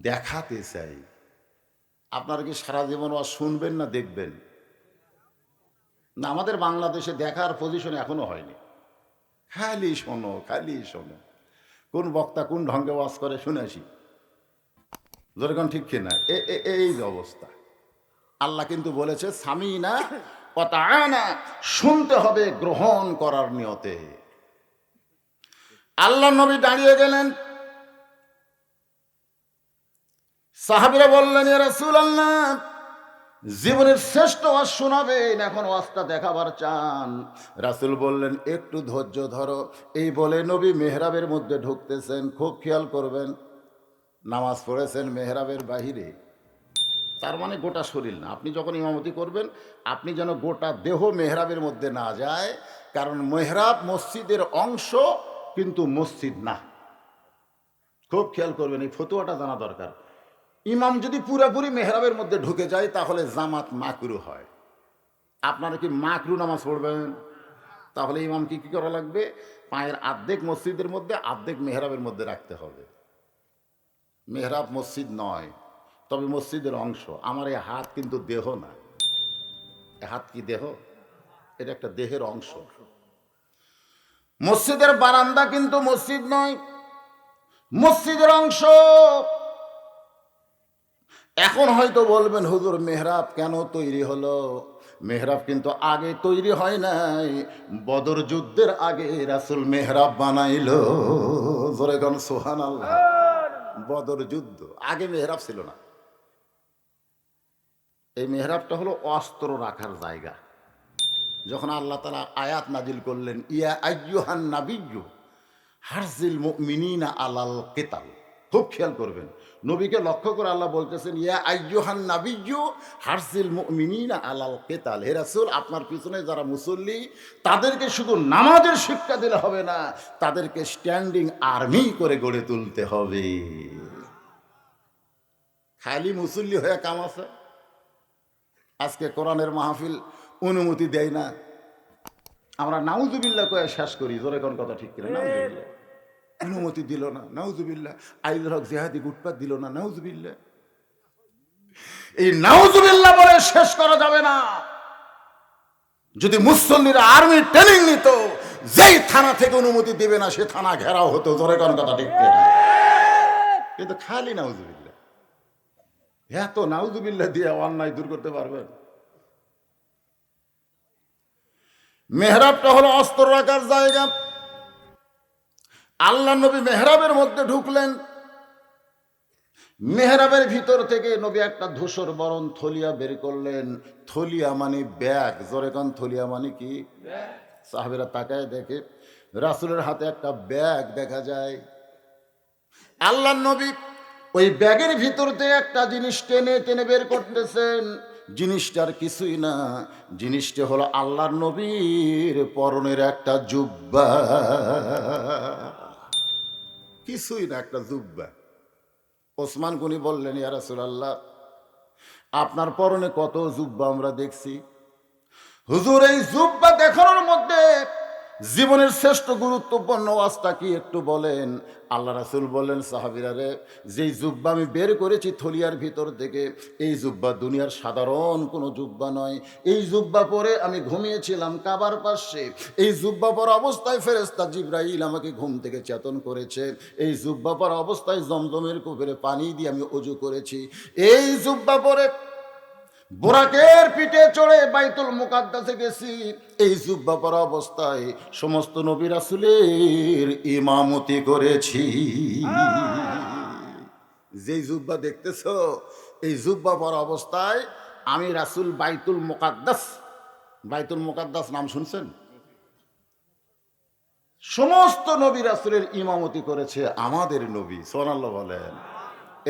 দেখাতে চাই। আপনারা কি সারা জীবন ওয়াজ শুনবেন না দেখবেন? না, আমাদের বাংলাদেশে দেখার পজিশন এখনো হয়নি। খালি শোনো, খালি শোনো। কোন বক্তা কোন ঢঙ্গে ওয়াজ করে শুনে আসি, যেরকম ঠিক কিনা? এই যে অবস্থা। আল্লাহ কিন্তু বলেছে সামিনা ওয়া তাআনা, শুনতে হবে গ্রহণ করার নিয়তে। আল্লাহ নবী দাঁড়িয়ে গেলেন। সাহাবীরা বললেন, ইয়া রাসূলুল্লাহ, জীবনের শ্রেষ্ঠ ওয়াজ শোনাবেন, এখন ওয়াজটা দেখাবার চান। রাসূল বললেন, একটু ধৈর্য ধরো। এই বলে নবী মেহরাবের মধ্যে ঢুকতেছেন। খুব খেয়াল করবেন, নামাজ পড়েছেন মেহরাবের বাহিরে, তার মানে গোটা শরীর না। আপনি যখন ইমামতি করবেন, আপনি যেন গোটা দেহ মেহরাবের মধ্যে না যায়, কারণ মেহরাব মসজিদের অংশ কিন্তু মসজিদ না। খুব খেয়াল করবেন, এই ফতোয়াটা জানা দরকার। ইমাম যদি পুরোপুরি মেহরাবের মধ্যে ঢুকে যায় তাহলে জামাত মাকরু হয়। আপনারা কি মাকরু নামাজ পড়বেন? তাহলে ইমাম কি করা লাগবে? পায়ের আর্ধেক মসজিদের মধ্যে, আর্ধেক মেহরাবের মধ্যে রাখতে হবে। মেহরাব মসজিদ নয়, তবে মসজিদের অংশ। আমার এই হাত কিন্তু দেহ না। হাত কি দেহ? এটা একটা দেহের অংশ। মসজিদের বারান্দা কিন্তু মসজিদ নয়, মসজিদের অংশ। এখন হয়তো বলবেন, হুজুর মেহরাব কেন তৈরি হলো? মেহরাব কিন্তু আগে তৈরি হয় নাই, বদর যুদ্ধের আগে রাসূল মেহরাব বানাইলো। জোরে গান সুবহানাল্লাহ। বদর যুদ্ধ আগে মেহরাব ছিল না। এই মেহরাবটা হলো অস্ত্র রাখার জায়গা। যখন আল্লাহ তাআলা আয়াত নাজিল করলেন, ইয়া আইয়ুহান নাবিয়্যু হারজিল মুমিনিনা আলাল কিতাল। খুব খেয়াল করবেন, নবীকে লক্ষ্য করে আল্লাহ বলতেছেন, ইয়া আইয়ুহান নাবিয়্যু হারজিল মুমিনিনা আলাল কিতাল। হে রাসূল, আপনার পিছনে যারা মুসল্লি, তাদেরকে শুধু নামাজের শিক্ষা দিলে হবে না, তাদেরকে স্ট্যান্ডিং আর্মি করে গড়ে তুলতে হবে। খালি মুসল্লি হয়ে কাম আছে? আজকে কোরআনের মাহফিল অনুমতি দেয় না, আমরা নাউজুবিল্লাহ কয়ে শেষ করি। জোরে কোন কথা ঠিক কিনা? নাউজুবিল্লাহ অনুমতি দিল না, নাউজুবিল্লাহ। আইদুল হক জিহাদি গুটপাত দিল না, নাউজুবিল্লাহ। এই নাউজুবিল্লাহ বলে শেষ করা যাবে না। যদি মুসল্লিরা আর্মি ট্রেনিং নিত, যেই থানা থেকে অনুমতি দিবে না সে থানা ঘেরাও হতো। জোরে কোন কথা ঠিক কিনা? কিন্তু খালি নাউজুবিল্লাহ, এত নাউজুবিল্লাহ দিয়ে অন্যায় দূর করতে পারবেন? মেহরাবটা হলো অস্ত্র রাখার জায়গা। আল্লাহ নবী মেহরাবের মধ্যে ঢুকলেন। মেহরাবের ভিতর থেকে নবী একটা ধূসর বরণ থলিয়া বের করলেন। থলিয়া মানে ব্যাগ। জোরে কোন থলিয়া মানে কি? সাহাবীরা তাকায় দেখে রাসূলের হাতে একটা ব্যাগ দেখা যায়। আল্লাহ নবী ওই ব্যাগের ভিতর থেকে একটা জিনিস টেনে টেনে বের করতেছেন। জিনিসটার কিছুই না, জিনিসটা হলো আল্লাহর নবীর পরনের একটা জুব্বা। কিছুই না, একটা জুব্বা। ওসমান গনি বললেন, ইয়া রাসূলুল্লাহ, আপনার পরনে কত জুব্বা আমরা দেখছি। হুজুর, এই জুব্বা দেখানোর মধ্যে জীবনের শ্রেষ্ঠ গুরুত্বপূর্ণ ওয়াজটা কি একটু বলেন। আল্লাহ রাসূল বললেন, সাহাবীরা রে, যেই জুব্বা আমি বের করেছি থলিয়ার ভিতর থেকে, এই জুব্বা দুনিয়ার সাধারণ কোনো জুব্বা নয়। এই জুব্বা পরে আমি ঘুমিয়েছিলাম কাবার পাশে। এই জুব্বা পরা অবস্থায় ফেরেশতা জিবরাইল আমাকে ঘুম থেকে চেতন করেছে। এই জুব্বা পরা অবস্থায় জমজমের পুকুরে পানি দিয়ে আমি ওযু করেছি। এই জুব্বা পরে বোরাকের পিঠে চড়ে বাইতুল মুকাদ্দাসে গেছি। এই জুব্বা পরা অবস্থায় সমস্ত নবী রাসূলের ইমামতি করেছি। যেই জুব্বা দেখতেছো, এই জুব্বা পরা অবস্থায় আমি রাসূল বাইতুল মুকাদ্দাস নাম শুনছেন? সমস্ত নবী রাসূলের ইমামতি করেছে আমাদের নবী। সুবহানাল্লাহ বলেন।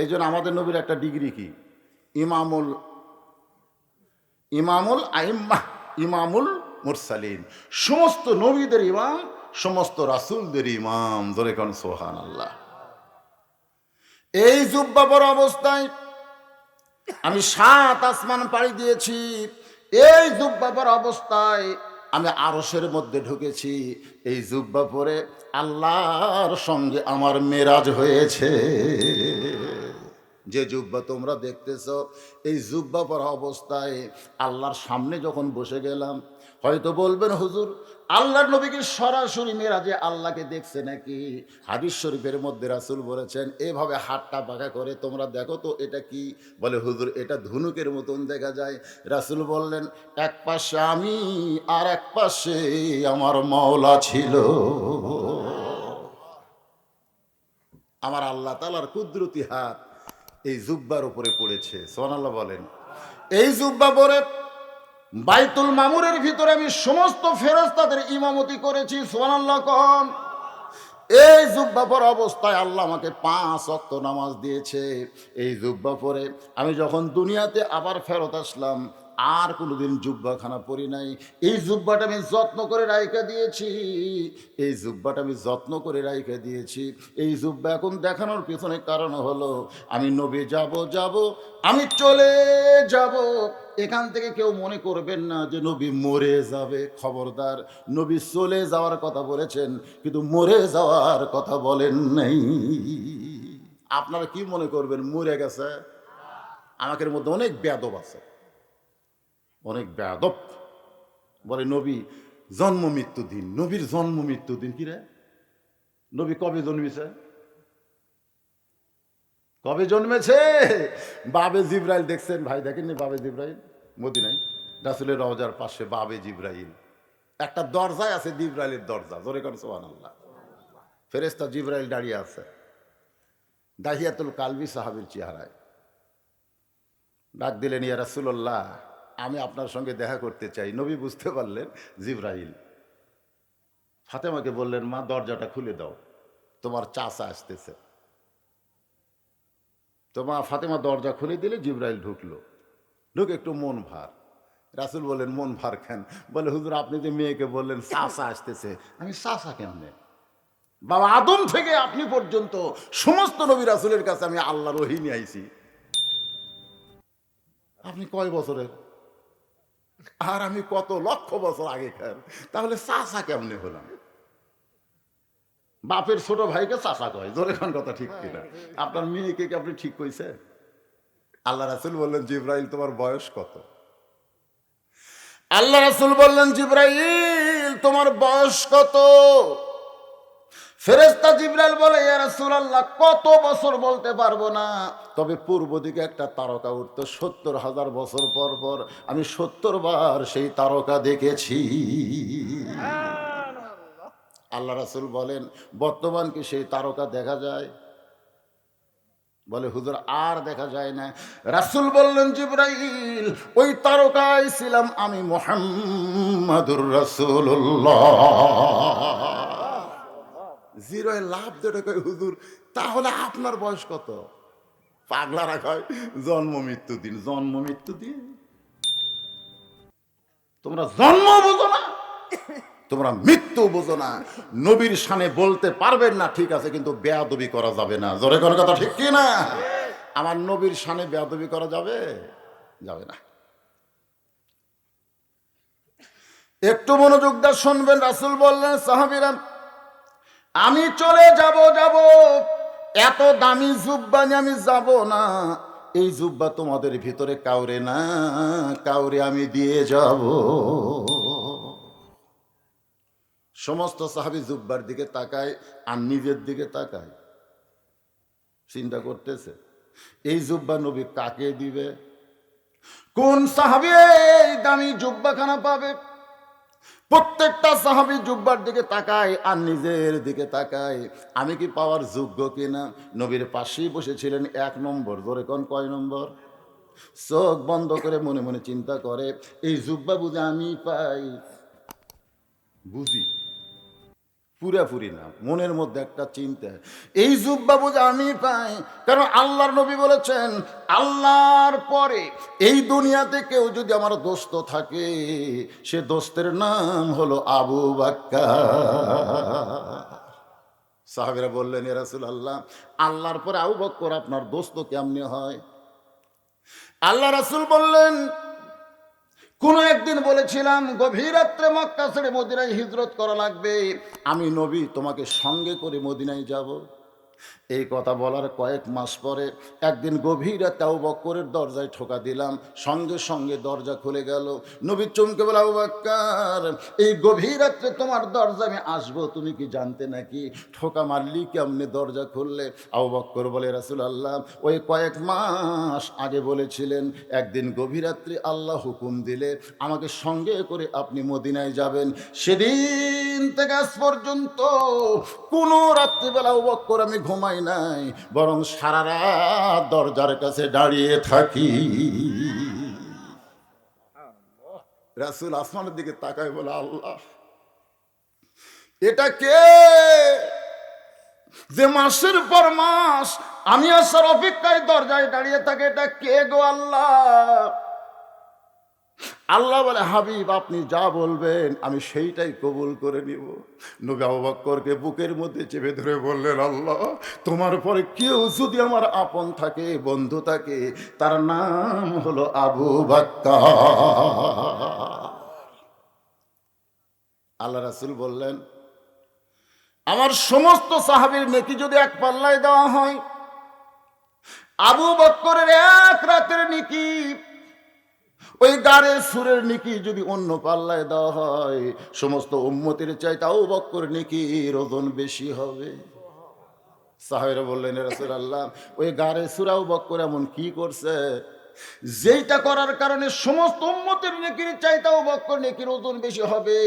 এই জন্য আমাদের নবীর একটা ডিগ্রি কি? ইমামুল আইম্মাহ, ইমামুল মুরসালিন। সমস্ত নবীদের ইমাম, সমস্ত রাসূলদের ইমাম। ধরে কোন সুবহানাল্লাহ। এই জুব্বা পরা অবস্থায় আমি 7 আসমান পাড়ি দিয়েছি। এই জুব্বা পরা অবস্থায় আমি আরশের মধ্যে ঢুকেছি। এই জুব্বা পরে আল্লাহর সঙ্গে আমার মেরাজ হয়েছে। যে জুব্বা তোমরা দেখতেছ, এই জুব্বা পরা অবস্থায় আল্লাহর সামনে যখন বসে গেলাম, হয়তো বলবেন, হুজুর, আল্লাহর নবী কি সরাসরি মেরাজে আল্লাহকে দেখছে নাকি? হাদিস শরীফের মধ্যে রাসূল বলেছেন, এভাবে হাতটা বাঁকা করে তোমরা দেখো তো এটা কি? বলে, হুজুর, এটা ধনুকের মতন দেখা যায়। রাসূল বললেন, এক পাশে আমি আর এক পাশে আমার মাওলা ছিল। আমার আল্লাহ তাআলার কুদরতি হাত এই জুব্বার উপরে পড়েছে। সুবহানাল্লাহ বলেন। এই জুব্বা পরে বাইতুল মামুরের ভিতরে আমি সমস্ত ফেরেশতাদের ইমামতি করেছি। সুবহানাল্লাহ কোন। এই জুব্বা পরা অবস্থায় আল্লাহ আমাকে 5 ওয়াক্ত নামাজ দিয়েছে। এই জুব্বা পরে আমি যখন দুনিয়াতে আবার ফেরত আসলাম, আর কোনোদিন জুব্বাখানা পরি নাই। এই জুব্বাটা আমি যত্ন করে রাইখা দিয়েছি। এই জুব্বাটা আমি যত্ন করে রাইখা দিয়েছি। এই জুব্বা এখন দেখানোর পেছনে কারণ হলো, আমি নবী যাব, আমি চলে যাব। এখান থেকে কেউ মনে করবেন না যে নবী মরে যাবে। খবরদার, নবী চলে যাওয়ার কথা বলেছেন, কিন্তু মরে যাওয়ার কথা বলেন নাই। আপনারা কি মনে করবেন মরে গেছে? আমাদের মধ্যে অনেক বেয়াদব আছে, অনেক বেয়াদব। বলে নবী জন্ম মৃত্যু দিন। নবীর জন্ম মৃত্যু দিন কি রে? নবী কবে জন্মেছে? কবে জন্মেছে? বাবে জিব্রাইল দেখছেন? ভাই দেখেননি বাবে জিব্রাইল? মদিনায় রাসূলের রওজার পাশে বাবে জিব্রাইল, একটা দরজায় আছে জিব্রাইলের দরজা। জোরে কোন সুবহানাল্লাহ। ফেরেশতা জিব্রাইল দাঁড়িয়ে আছে, দাহিয়াতুল কালবি সাহাবীর চেহারায়। ডাক দিলেন, ইয়া রাসূলুল্লাহ, আমি আপনার সঙ্গে দেখা করতে চাই। নবী বুঝতে পারলেন জিব্রাইল। ফাতেমাকে বললেন, মা দরজাটা খুলে দাও, তোমার চাচা আসতেছে। তো মা ফাতেমা দরজা খুলে দিলে জিব্রাইল ঢুকলো। ঢুকে একটু মন ভার। রাসূল বললেন, মন ভার কেন? বলে, হুজুর, আপনি যে মেয়েকে বললেন চাচা আসতেছে, আমি চাচা কেমনে? বাবা আদম থেকে আপনি পর্যন্ত সমস্ত নবী রাসূলের কাছে আমি আল্লাহর ওহী নিয়ে আইছি। আপনি কয় বছরের? আর আমি কত লক্ষ বছর আগেকার, তাহলে চাচা কেমনে হলাম? বাপের ছোট ভাইকে চাচা কয়, জোরে খান কথা ঠিক কিনা? আপনার মেয়েকে কি আপনি ঠিক কইছে? আল্লাহ রাসূল বললেন, জিব্রাইল তোমার বয়স কত? আল্লাহ রাসূল বললেন, জিব্রাইল তোমার বয়স কত? ফেরেশতা জিব্রাইল বলে, ইয়া রাসূলুল্লাহ কত বছর বলতে পারবো না, তবে পূর্ব দিকে একটা তারকা উঠতো ৭০,০০০ বছর পর পর, আমি ৭০ বার সেই তারকা দেখেছি। আল্লাহ রাসূল বলেন, বর্তমান কি সেই তারকা দেখা যায়? বলে, হুজুর আর দেখা যায় না। রাসূল বললেন, জিবরাইল ওই তারকায় ছিলাম আমি, মুহাম্মাদুর রাসূলুল্লাহ। জিরোয় লাভ দেবে কই হুজুর, তাহলে আপনার বয়স কত? পাগলারা কয় জন্ম মৃত্যু দিন। জন্ম মৃত্যু দিন? তোমরা জন্ম বোঝো না, তোমরা মৃত্যু বোঝো না। নবীর শানে বলতে পারবেন না ঠিক আছে, কিন্তু বেয়াদবি করা যাবে না। জোরে কোন কথা ঠিক কি না? আমার নবীর শানে বেয়াদবি করা যাবে? যাবে না। একটু মনোযোগ দিয়ে শুনবেন। রাসূল বললেন, সাহাবীরা আমি চলে যাব, এত দামি জুব্বা নিয়ে আমি যাব না। এই জুব্বা তোমাদের ভিতরে কাউরে না কাউরে আমি দিয়ে যাব। সমস্ত সাহাবী জুব্বার দিকে তাকায় আর নিজের দিকে তাকায়, চিন্তা করতেছে এই জুব্বা নবী কাকে দিবে? কোন সাহাবী এই দামি জুব্বাখানা পাবে? প্রত্যেকটা সাহাবী জুব্বার দিকে তাকায় আর নিজের দিকে তাকায়, আমি কি পাওয়ার যোগ্য কিনা। নবীর পাশেই বসেছিলেন ১ নম্বর, ধরে কোন কয় নম্বর? চোখ বন্ধ করে মনে মনে চিন্তা করে, এই জুব্বা বুঝে আমি পাই। বুঝি পুরাপুরি না, মনের মধ্যে একটা চিন্তা, এই জুব্বা বুঝে আমি পাই। কারণ আল্লাহর নবী বলেছেন, আল্লাহর পরে এই দুনিয়াতে কেউ যদি আমার দোস্ত থাকে, সে দোস্তের নাম হলো আবু বকর। সাহাবীরা বললেন, ইয়া রাসূলুল্লাহ আল্লাহর পরে আবু বকর আপনার দোস্ত কেমনে হয়? আল্লাহ রাসূল বললেন, কোন একদিন বলেছিলাম গভীর রাত্রে মক্কা ছেড়ে মদিনায় হিজরত করা লাগবে, আমি নবী তোমাকে সঙ্গে করে মদিনায় যাব। এই কথা বলার কয়েক মাস পরে একদিন গভীর রাতে আবু বকরের দরজায় ঠোকা দিলাম, সঙ্গে সঙ্গে দরজা খুলে গেল। নবী চমকে বলে, আবু বকর এই গভীর রাত্রে তোমার দরজা আমি আসবো, তুমি কি জানতে নাকি? ঠোকা মারলি কেমনে দরজা খুললে? আবু বকর বলে, রাসূলুল্লাহ ওই কয়েক মাস আগে বলেছিলেন একদিন গভীর রাত্রে আল্লাহ হুকুম দিলে আমাকে সঙ্গে করে আপনি মদিনায় যাবেন। সেদিন থেকে আজ পর্যন্ত কোনো রাত্রিবেলা আবু বকর আমি ঘুমাই নাই, বরং সারা রাত দরজার কাছে দাঁড়িয়ে থাকি। রাসূল আসমানের দিকে তাকায় বলে, আল্লাহ এটা কে যে মাসের পর মাস আমি আসার অপেক্ষায় দরজায় দাঁড়িয়ে থাকে? এটা কে গো আল্লাহ? আল্লাহ বলে, হাবিব আপনি যা বলবেন আমি সেইটাই কবুল করে নিব। নবী আবু বকরকে বুকের মধ্যে চেপে ধরে বললেন, আল্লাহ তোমার পরে কেউ যদি আমার আপন থাকে, বন্ধু থাকে, তার নাম হলো আবু বকর। আল্লাহ রাসূল বললেন, আমার সমস্ত সাহাবীর নেকি যদি এক পাল্লায় দেওয়া হয়, আবু বকরের এক রাতের নেকি, ওই গারে সুরের নেকি যদি অন্য পাল্লায় দেওয়া হয়, সমস্ত উম্মতের চাইতে আবু বকরের নেকির ওজন বেশি হবে। সাহাবীরা বললেন, ইয়া রাসূলুল্লাহ ওই গারে সুর আবু বকর এমন কি করছে যেইটা করার কারণে সমস্ত উম্মতের নেকির চাইতে আবু বকর নেকির ওজন বেশি হবে?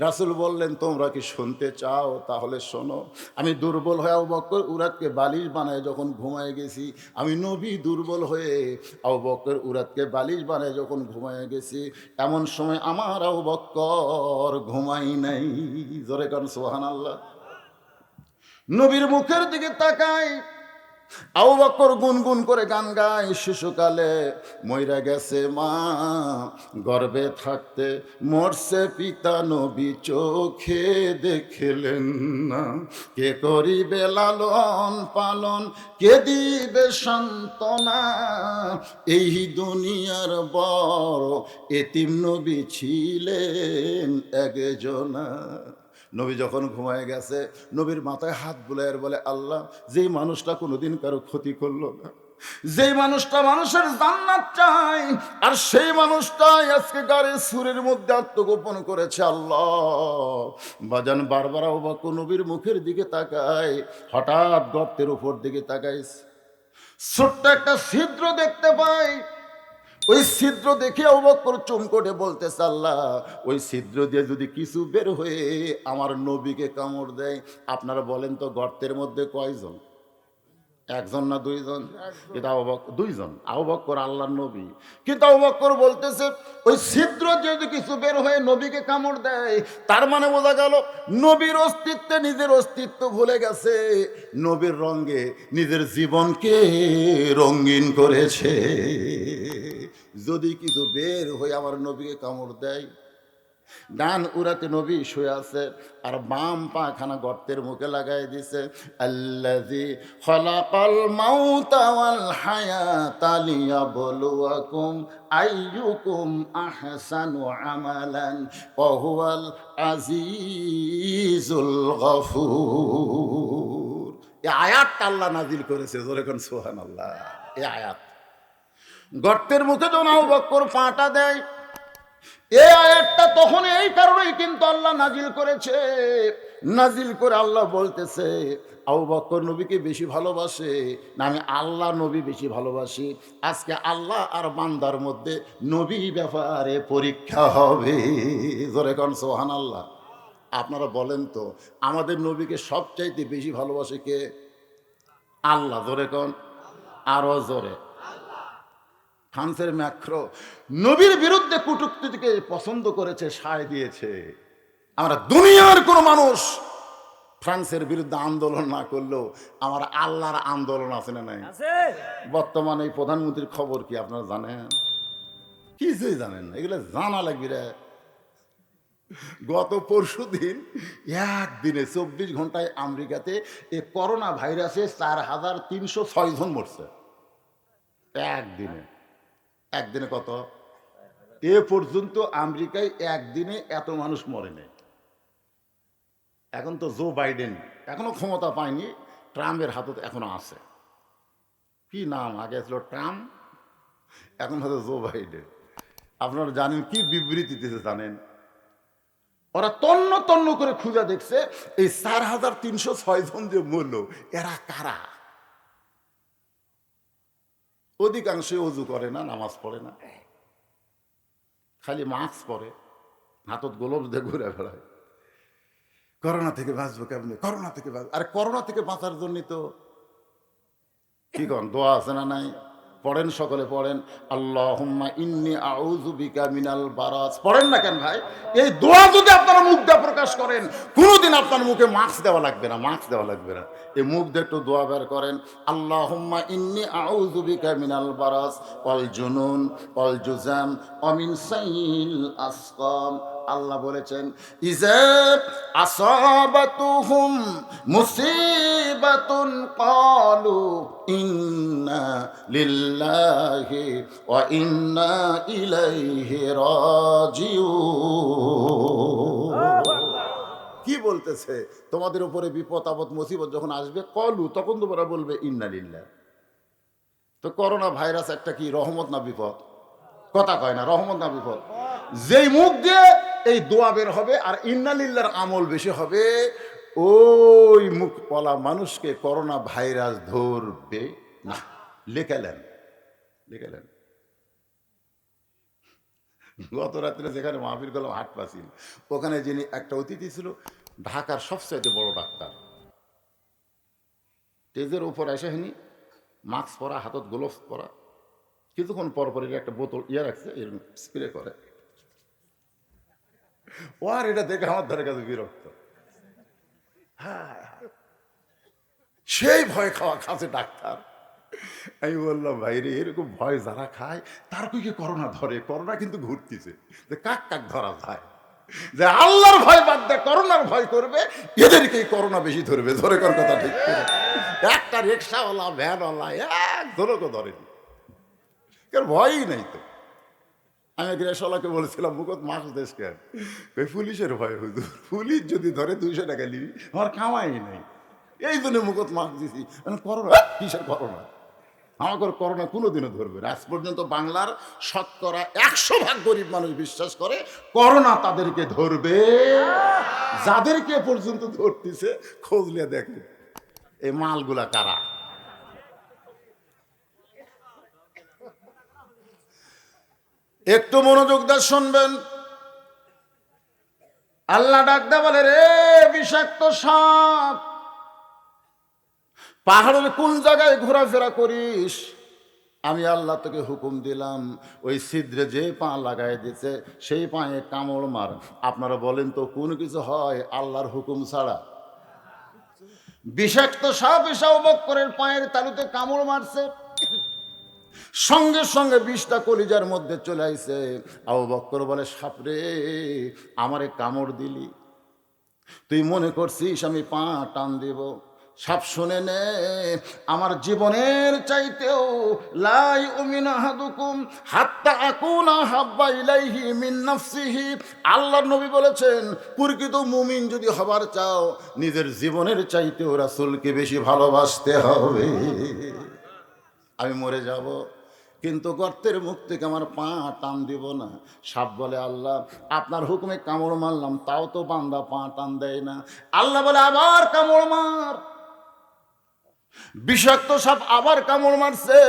রাসূল বললেন, তোমরা কি শুনতে চাও? তাহলে শোনো। আমি দুর্বল হয়ে আবু বকর উরাতকে বালিশ বানায় যখন ঘুমায় গেছি, আমি নবী দুর্বল হয়ে আবু বকর উরাতকে বালিশ বানায় যখন ঘুমায় গেছি, এমন সময় আমার আবু বকর ঘুমাই নাই। জোরে কারণ সুবহানাল্লাহ। নবীর মুখের দিকে তাকাই, আবু বকর গুনগুন করে গান গায়, শিশুকালে মইরা গেছে মা, গর্ভে থাকতে মরছে পিতা, নবী চোখে দেখলেন না। কে করিবে লালন পালন, কে দিবে সান্ত্বনা, এই দুনিয়ার বড় এতিম নবী ছিলেন একজনা। নবী যখন ঘুমায় গেছে, নবীর মাথায় হাত বুলায় বলে, আল্লাহ, যেই মানুষটা কোনোদিন কারো ক্ষতি করলো না, যেই মানুষটা মানুষের জান্নাত চায়, আর সেই মানুষটাই আজকে গাড়ির সুরের মধ্যে আত্মগোপন করেছে। আল্লাহ, বাজান বারবার আবু বকর নবীর মুখের দিকে তাকায়, হঠাৎ গর্তের উপর দিকে তাকায়, ছোট্ট একটা ছিদ্র দেখতে পাই। ওই ছিদ্র দেখে আবু বকর চমকে বলতেছে, আল্লাহ, ওই ছিদ্র দিয়ে যদি কিছু বের হয়ে আমার নবীকে কামড় দেয়, আপনারা বলেন তো গর্তের মধ্যে কয়জন? একজন না দুইজন? কিন্তু আবু বকর দুইজন, আবু বকর আল্লাহর নবী। কিন্তু আবু বকর বলতেছে, ওই ছিদ্র যদি কিছু বের হয়ে নবীকে কামড় দেয়, তার মানে বোঝা গেল নবীর অস্তিত্বে নিজের অস্তিত্ব ভুলে গেছে, নবীর রঙে নিজের জীবনকে রঙিন করেছে। যদি কিছু বের হয়ে আমার নবীকে কামড় দেয়, ডান উরাতে নবী শুয়ে আছে, আর বাম পা খানা গর্তের মুখে লাগাই দিছে। আল্লাযী খলাকাল মাউতা ওয়াল হায়াতা লিয়াবলুয়াকুম আইয়ুকুম আহসানু আমালান ওয়া হুয়াল আজিজুল গফুর। এই আয়াতটা আল্লাহ নাজিল করেছে, জোরে কোন সুবহানাল্লাহ। এই আয়াত গর্তের মুখে যখন আবু বকর পাটা দেয়, এই আয়াতটা তখন এই কারণেই কিন্তু আল্লাহ নাজিল করেছে। নাজিল করে আল্লাহ বলতেছে, আবু বকর নবীকে বেশি ভালোবাসে না আমি আল্লাহ নবী বেশি ভালোবাসি? আজকে আল্লাহ আর বান্দার মধ্যে নবী ব্যাপারে পরীক্ষা হবে। জোরে কোন সুবহানাল্লাহ। আপনারা বলেন তো, আমাদের নবীকে সবচাইতে বেশি ভালোবাসে কে? আল্লাহ। জোরে কোন, আরো জোরে। ফ্রান্সের ম্যাক্রো নবীর বিরুদ্ধে কটূক্তিকে পছন্দ করেছে, সায় দিয়েছে। আমরা দুনিয়ার কোনো মানুষ ফ্রান্সের বিরুদ্ধে আন্দোলন না করলেও আমার আল্লাহর আন্দোলন আছে না নাই? বর্তমানে এই প্রধানমন্ত্রীর খবর কি আপনারা জানেন? কিছুই জানেন না, এগুলো জানা লাগবে রে। গত পরশুদিন একদিনে 24 ঘন্টায় আমেরিকাতে এই করোনা ভাইরাসে 4306 জন মরছে। একদিনে। একদিনে কত? এ পর্যন্ত আমেরিকায় একদিনে এত মানুষ মরে নেই। এখন তো জো বাইডেন এখনো ক্ষমতা পায়নি, ট্রাম্পের হাতে এখনো আছে। কি নাম? আগে ছিল ট্রাম্প, এখন হয়তো জো বাইডেন। আপনারা জানেন কি বিবৃতি দিতে জানেন? ওরা তন্ন তন্ন করে খুঁজে দেখছে এই 4306 জন যে মরল, এরা কারা? অধিকাংশ অজু করে না, নামাজ পড়ে না, খালি মাস্ক পরে, হাতত গোলভ দিয়ে ঘুরে বেড়ায়। করোনা থেকে বাঁচবো কেমনি? করোনা থেকে বাঁচবো। আর করোনা থেকে বাঁচার জন্য তো কি কন, দোয়া আছে না নাই? পড়েন, সকলে পড়েন, আল্লাহুম্মা ইন্নী আউযু বিকা মিনাল বারাস। পড়েন না কেন ভাই? এই দোয়া যদি আপনারা মুখ দিয়ে প্রকাশ করেন, কোনোদিন আপনার মুখে মাস্ক দেওয়া লাগবে না, মাস্ক দেওয়া লাগবে না। এই মুখ দিয়ে একটু দোয়া বের করেন, আল্লাহুম্মা ইন্নী আউযু বিকা মিনাল বারাস ওয়াল জুনুন ওয়াল জুজাম ওয়া মিন সাইয়িল আসকাম। আল্লাহ বলেছেন, ইজা আসাবাতুহুম মুসিবাতুন ক্বালু ইন্না লিল্লাহি ওয়া ইন্না ইলাইহি রাজিউন। কি বলতেছে? তোমাদের উপরে বিপদ আপদ মুসিবত যখন আসবে, ক্বালু, তখন তোমরা বলবে ইন্না লিল্লাহ। তো করোনা ভাইরাস একটা কি রহমত না বিপদ? কথা কয় না, রহমত না বিপদ? যেই মুখ দিয়ে এই দোয়া বের হবে আর ইন্নালিল্লাহর আমল বেশি হবে, ওই মুখ পলা মানুষকে করোনা ভাইরাস ধরবে না। লিখেলেন, লিখেলেন। গত রাত্রে যেখানে মাহফিল করলাম হাট পাছিল, ওখানে যিনি একটা অতিথি ছিল, ঢাকার সবচাইতে বড় ডাক্তার, স্টেজের উপর এসে হিনি মাস্ক পরা, হাতত গ্লোভস পরা, কিছুক্ষণ পর পর একটা বোতল রাখছে, এরকম স্প্রে করে। ও আর এটা দেখে আমার ধারে কাছে বিরক্ত। হ্যাঁ, সেই ভয় খাওয়া খাচ্ছে ডাক্তার। আমি বললাম ভাই রে, এরকম ভয় যারা খায় তার কি করোনা ধরে? করোনা কিন্তু ঘুরতেছে, যে কাক কাক ধরা যায়। যে আল্লাহর ভয় বাদ দেয় করোনার ভয় করবে, এদেরকেই করোনা বেশি ধরবে। ধরে কর কথা ঠিক করে। একটা রিক্সাওয়ালা ভ্যানওয়ালা একজনকে ধরেনি, কারণ ভয়ই নাই তো। আমি রিক্সাওয়ালাকে বলেছিলাম মুখত মাস দেশ কেন? ওই পুলিশের ভয় হুজুর, পুলিশ যদি ধরে 200 টাকা নিবি, আমার কামাই নাই, এই জন্য মুখত মাস দিছি। করোনা কিসের করোনা? আমাকে করোনা কোনোদিনও ধরবে না। আজ পর্যন্ত বাংলার শতকরা 100% গরিব মানুষ বিশ্বাস করে করোনা তাদেরকে ধরবে। যাদেরকে পর্যন্ত ধরতেছে খোঁজলে দেখে এই মালগুলা কারা। একটু মনোযোগ দিয়ে শুনবেন। আল্লাহ ডাকতে বলে, রে বিষাক্ত সাপ, পাহাড়ের কোন জায়গায় ঘোরাফেরা করিস? আমি আল্লাহ তোকে হুকুম দিলাম, ওই ছিদ্রে যে পা লাগাই দিতে সেই পায়ে কামড় মার। আপনারা বলেন তো কোন কিছু হয় আল্লাহর হুকুম ছাড়া? বিষাক্ত সাপ এসে আবু বকরের পায়ের তালুতে কামড় মারছে, সঙ্গে সঙ্গে বিষটা কলিজার মধ্যে চলে আইছে। আবু বকর বলে, সাপরে আমারে কামড় দিলি, তুই মনে করছিস আমি পা টান দিব? সাপ শুনে নে, আমার জীবনের চাইতেও লাই উমিনা হাদুকুম হাত্তা আকুনা হাব্বা ইলাইহি মিন নাফসিহি। আল্লাহর নবী বলেছেন, প্রকৃত মুমিন যদি হবার চাও নিজের জীবনের চাইতেও রাসূলকে বেশি ভালোবাসতে হবে। আমি মরে যাব কিন্তু গর্তের মুখ থেকে আমার পা টান দিব না। সাপ বলে, আল্লাহ আপনার হুকুমে কামড় মারলাম, তাও তো বান্দা পা টান দেয় না। আল্লাহ বলে, আবার কামড় মার। বিষাক্ত সাপ আবার কামড় মারছে।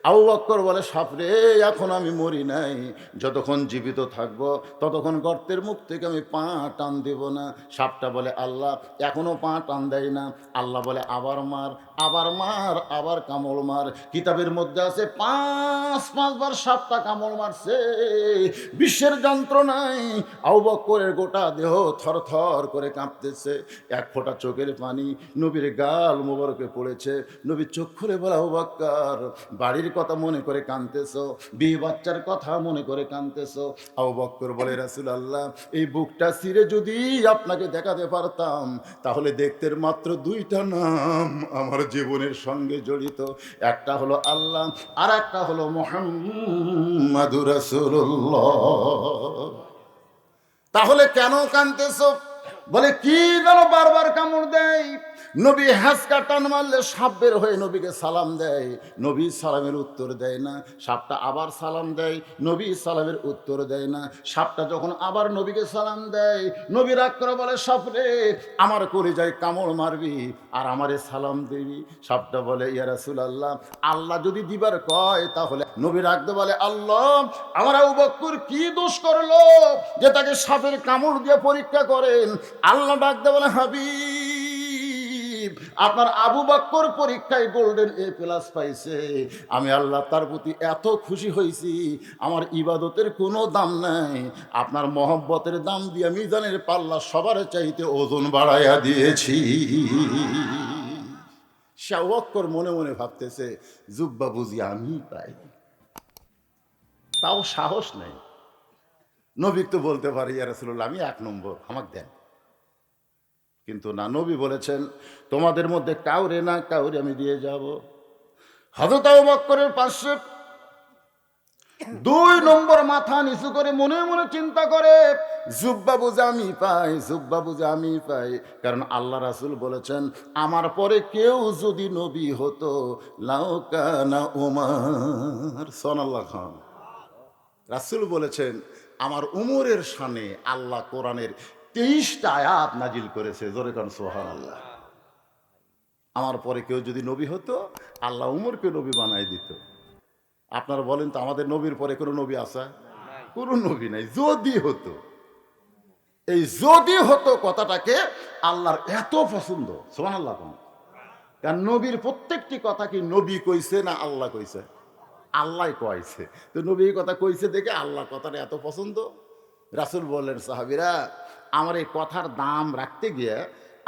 আবু বকর বলে, সাপরে এখন আমি মরি নাই, যতক্ষণ জীবিত থাকবো ততক্ষণ গর্তের মুখ থেকে আমি পা টান দেব না। সাপটা বলে, আল্লাহ এখনো পা টান দেয় না। আল্লাহ বলে, আবার মার, আবার মার, আবার কামড় মার। কিতাবের মধ্যে আছে 5বার সাপটা কামড় মারছে। বিশ্বের যন্ত্রণায় আবু বকরের গোটা দেহ থরথর করে কাঁপতেছে। এক ফোঁটা চোখের পানি নবীর গাল মোবারকে পড়েছে। নবী চোখ খুলে বলে, আবু বকর বাড়ির কথা মনে করে কাঁদতেছো, বিয়ে বাচ্চার কথা মনে করে কাঁদতেছো। আবু বকর বলে, রাসূলুল্লাহ এই বুকটা ছিঁড়ে যদি আপনাকে দেখাতে পারতাম তাহলে দেখতের মাত্র 2টা নাম আমার জীবনের সঙ্গে জড়িত, একটা হলো আল্লাহ আর একটা হলো মুহাম্মাদুর রাসূলুল্লাহ। তাহলে কেন কাঁদতেছো? বলে, কি যেন বারবার কামড় দেয়। নবী হ্যাঁচকা টান মারলে সাপ বের হয়ে নবীকে সালাম দেয়, নবী সালামের উত্তর দেয় না। সাপটা আবার সালাম দেয়, নবী সালামের উত্তর দেয় না। সাপটা যখন আবার নবীকে সালাম দেয়, নবী রাগ করে বলে, সাপরে আমার কলিজায় কামড় মারবি আর আমারে সালাম দিবি? সাপটা বলে, ইয়া রাসূলুল্লাহ আল্লাহ যদি দিবার কয় তাহলে। নবী রাখতে বলে, আল্লাহ আমার আবু বকর কি দোষ করলো যে তাকে সাপের কামড় দিয়ে পরীক্ষা করেন? আল্লাহ ডাকতে বলে, হাবিব আপনার আবু বকর পরীক্ষায় গোল্ডেন A+ পাইছে, আমি আল্লাহ তার প্রতি এত খুশি হয়েছি, আমার ইবাদতের কোনো দাম নাই, আপনার মহব্বতের দাম দিয়ে মিজানের পাল্লা সবার চাইতে ওজন বাড়াইয়া দিয়েছি। সে আবু বকর মনে মনে ভাবতেছে, জুব্বা বুঝি আমি পাই, তাও সাহস নেই। নবী তো বলতে পারি, ইয়া রাসূলুল্লাহ আমি 1 নম্বর, আমাকে দেন। কিন্তু না, নবী বলেছেন তোমাদের মধ্যে কাউরে না কাউরে আমি দিয়ে যাব। হযরত আবু বকরের পাশে 2 নম্বর মাথা নিচু করে মনে মনে চিন্তা করে, জুব্বা বুঝে আমি পাই, জুব্বা বুঝে আমি পাই। কারণ আল্লাহ রাসূল বলেছেন, আমার পরে কেউ যদি নবী হতো লাউ কানা উমর। সুবহানাল্লাহ খান। রাসূল বলেছেন, আমার উমরের শানে আল্লাহ কোরআনের 23টা আয়াত নাজিল করেছে। জোরে কান সুবহানাল্লাহ। আমার পরে কেউ যদি নবী হতো আল্লাহ উমরকে নবী বানাই দিত। আপনারা বলেন তো, আমাদের নবীর পরে কোনো নবী আছে? কোনো নবী নাই। যদি হতো, এই যদি হতো কথাটাকে আল্লাহর এত পছন্দ। সুবহানাল্লাহ। কারণ নবীর প্রত্যেকটি কথা কি নবী কইছে না আল্লাহ কইছে? আল্লাহ কইছে। তো নবী কথা কইছে দেখে আল্লাহ কথাটা এত পছন্দ। রাসূল বললেন, সাহাবীরা আমার এই কথার দাম রাখতে গিয়ে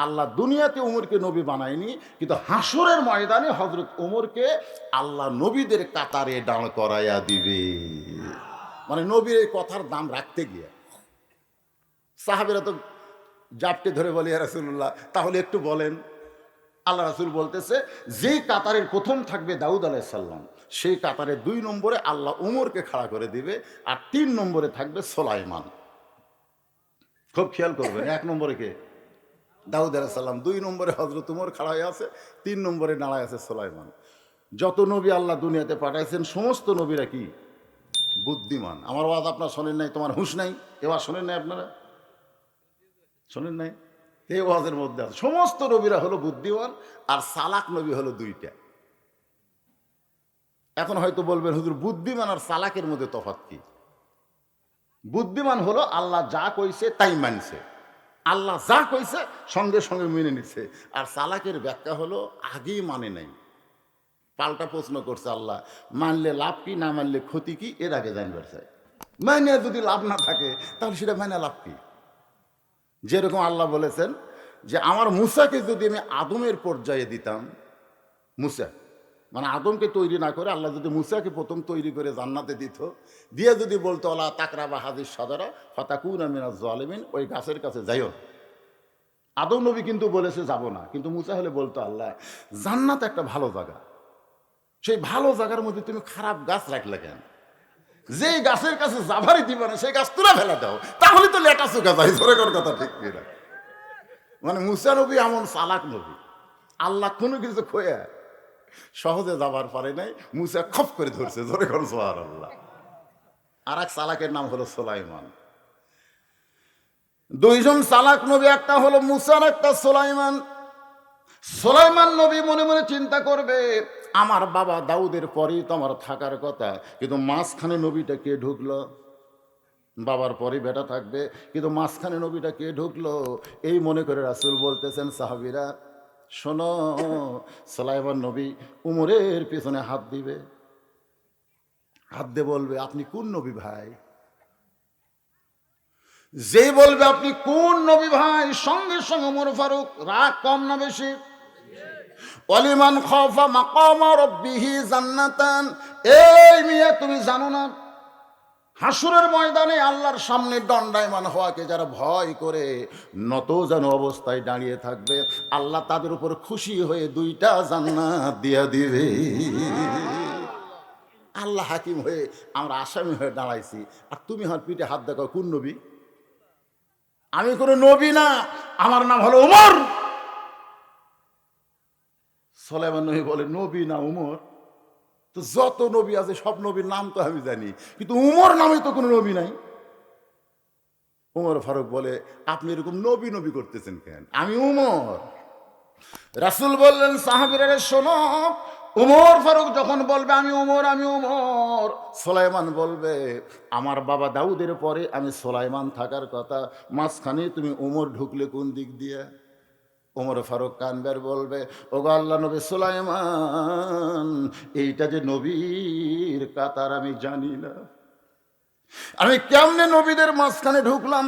আল্লাহ দুনিয়াতে উমরকে নবী বানায়নি, কিন্তু হাসরের ময়দানে হযরত উমরকে আল্লাহ নবীদের কাতারে দাঁড় করাইয়া দিবে। মানে নবীর এই কথার দাম রাখতে গিয়ে সাহাবীরা তো জাপটে ধরে বলে, ইয়া রাসূলুল্লাহ তাহলে একটু বলেন। আল্লাহ রাসূল বলতেছে, যে কাতারের প্রথম থাকবে দাউদ আলাইহিস সালাম, সেই কাতারে 2 নম্বরে আল্লাহ উমরকে খাড়া করে দিবে, আর 3 নম্বরে থাকবে সুলাইমান। খুব খেয়াল করবেন, 1 নম্বরে কে? দাউদ আলাইহিস সালাম, 2 নম্বরে হযরত উমর খাড়া হয়ে আছে, 3 নম্বরে দাঁড়ায় আছে সুলাইমান। যত নবী আল্লাহ দুনিয়াতে পাঠাইছেন সমস্ত নবীরা কি বুদ্ধিমান। আমার ওয়াজ আপনারা শোনেন নাই, তোমার হুঁশ নাই, এবার শোনেন নাই, আপনারা শোনেন নাই? এই ওয়াজের মধ্যে আছে সমস্ত নবীরা হলো বুদ্ধিমান, আর চালাক নবী হলো 2টা। এখন হয়তো বলবেন, হুজুর বুদ্ধিমান আর চালাকের মধ্যে তফাৎ কি? বুদ্ধিমান হলো আল্লাহ যা কইছে তাই মানছে, আল্লাহ যা কইছে সঙ্গে সঙ্গে মেনে নিচ্ছে। আর চালাকের ব্যাখ্যা হলো আগেই মানে নাই, পাল্টা প্রশ্ন করছে আল্লাহ, মানলে লাভ কি, না মানলে ক্ষতি কি, এর আগে জানবার চাই। মানে যদি লাভ না থাকে তাহলে সেটা মানে লাভ কি? যেরকম আল্লাহ বলেছেন যে আমার মূসাকে যদি আমি আদমের পর্যায়ে দিতাম, মূসা মানে আদমকে তৈরি না করে আল্লাহ যদি মূসাকে প্রথম তৈরি করে জান্নাতে দিত, দিয়ে যদি বলতো আল্লাহ তাকরাবা হাদিস সাদারা ফাতাকুনা মিনাজ জালিমিন, ওই গাছের কাছে যাইও। আদম নবী কিন্তু বলেছে যাব না, কিন্তু মূসা হলে বলতো আল্লাহ জান্নাত একটা ভালো জায়গা, সেই ভালো জায়গার মধ্যে তুমি খারাপ গাছ রাখলে কেন? যে গাছের কাছে যাবারই দিবে না সেই গাছ তুলে ফেলে দাও, তাহলে তো লেটা চুকা যায়। জোরে কর কথা ঠিক কিনা? মানে মূসা নবী এমন চালাক নবী, আল্লাহ কোনো কিছু খোয়া সহজে যাবার পারে নাই, মূসা খপ করে ধরছে। জোরে কর সুবহানাল্লাহ। আর এক চালাকের নাম হলো সুলাইমান। 2 জন চালাক নবী, একটা হলো মূসা আর একটা সুলাইমান। সুলাইমান নবী মনে মনে চিন্তা করবে, আমার বাবা দাউদের পরেই তো আমার থাকার কথা, কিন্তু মাঝখানে নবীটা কে ঢুকলো? বাবার পরে বেটা থাকবে, কিন্তু মাঝখানে নবীটা কে ঢুকলো? এই মনে করে রাসূল বলতেছেন, সাহাবীরা শোনো, সুলাইমান নবী উমরের পেছনে হাত দিবে, হাত দিয়ে বলবে আপনি কোন নবী ভাই? যে বলবে আপনি কোন নবী ভাই, সঙ্গে সঙ্গে ওমর ফারুক, রাগ কম না বেশি? ওয়ালিমান খাফা মাকামা রাব্বিহি জান্নাতান। এই মিয়া তুমি জানো না, হাসরের ময়দানে আল্লাহর সামনে দণ্ডায়মান হওয়াকে যারা ভয় করে নত যেন অবস্থায় দাঁড়িয়ে থাকবে, আল্লাহ তাদের উপর খুশি হয়ে 2টা জান্নাত দিয়া দিবে। আল্লাহ হাকিম হয়ে আমরা আসামি হয়ে দাঁড়াইছি, আর তুমি আমার পিঠে হাত দেখাও কোন নবী? আমি কোনো নবী না, আমার নাম হলো উমর। সুলাইমান নবী বলে, নবী না উমর? তো যত নবী আছে সব নবীর নাম তো আমি জানি, কিন্তু উমর নামে তো কোনো নবী নাই। উমর ফারুক বলে, আপনি এরকম নবী নবী করতেছেন কেন? আমি উমর। রাসূল বললেন, সাহাবীরা শোনো, উমর ফারুক যখন বলবে আমি উমর আমি উমর, সুলাইমান বলবে আমার বাবা দাউদের পরে আমি সুলাইমান থাকার কথা, মাঝখানে তুমি উমর ঢুকলে কোন দিক দিয়ে? ওমর ফারুক কানবার বলবে, ওগো আল্লাহ নবী সুলাইমান, এইটা যে নবীর কাতার আমি জানি না, আমি কেমনে নবীদের মাঝখানে ঢুকলাম?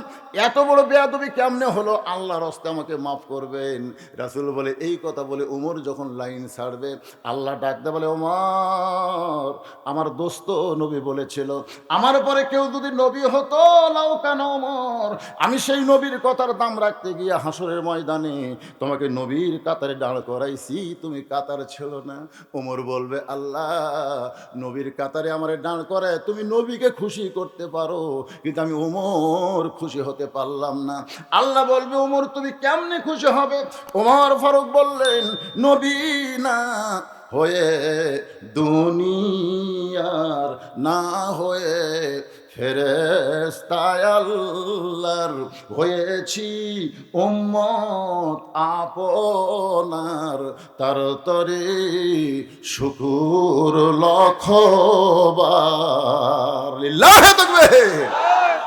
এত বড় বেয়াদবি কেমনে হলো? আল্লাহর রাস্তে আমাকে মাফ করবেন। রাসূল বলে, এই কথা বলে উমর যখন লাইন ছাড়বে, আল্লাহ ডাকতে বলে, ওমর আমার দোস্ত নবী বলেছিল আমার পরে কেউ যদি নবী হতো লাউ কানা ওমর, আমি সেই নবীর কথার দাম রাখতে গিয়ে হাসরের ময়দানে তোমাকে নবীর কাতারে দাঁড় করাইছি, তুমি কাতার ছিল না। ওমর বলবে, আল্লাহ নবীর কাতারে আমারে দাঁড় করায় তুমি নবীকে খুশি করতে পারো, কিন্তু আমি ওমর খুশি হতে পারলাম না। আল্লাহ বলবে, ওমর তুমি কেমনে খুশি হবে? ওমর ফারুক বললেন, নবী না হয়ে দুনিয়ার, না হয়ে ফেরেশতায় আল্লাহর, হয়েছি উম্মত আপনার, তার তরে শুকুর লক্ষবার। লিল্লাহি তাকবীর।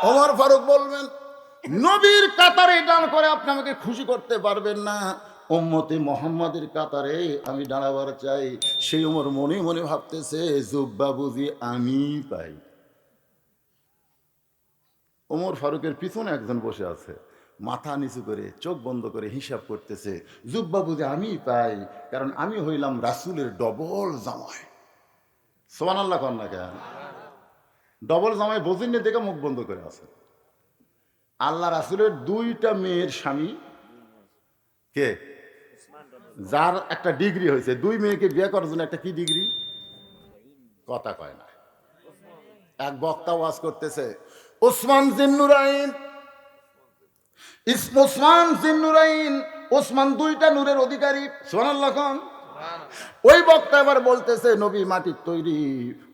ওমর ফারুক বলবেন, নবীর কাতারে দাঁড় করে আপনি আমাকে খুশি করতে পারবেন না, উম্মতে মুহাম্মাদের কাতারে আমি দাঁড়াবার চাই। সেই ওমর মনে মনে ভাবতেছে, জুব্বা বুঝি আমি পাই। ওমর ফারুকের পিছনে একজন বসে আছে, মাথা নিচু করে চোখ বন্ধ করে হিসাব করতেছে, জুব্বা বুঝে আমি পাই, কারণ আমি হইলাম রাসূলের ডবল জামাই। সুবহানাল্লাহ কন না কেন? ডবল জামাই বোঝেননি দেখে মুখ বন্ধ করে আছে। আল্লাহ রাসূলের দুইটা মেয়ের স্বামী কে? যার একটা ডিগ্রি হয়েছে, দুই মেয়েকে বিয়ে করার জন্য একটা কি ডিগ্রি? কথা কয় না। এক বক্তা ওয়াজ করতেছে, ওসমান জিন্নুরাইন, ওসমান জিন্নুরাইন, ওসমান দুইটা নূরের অধিকারী। সুবহানাল্লাহ কোন? ওই বক্তা এবার বলতেছে নবী মাটির তৈরি,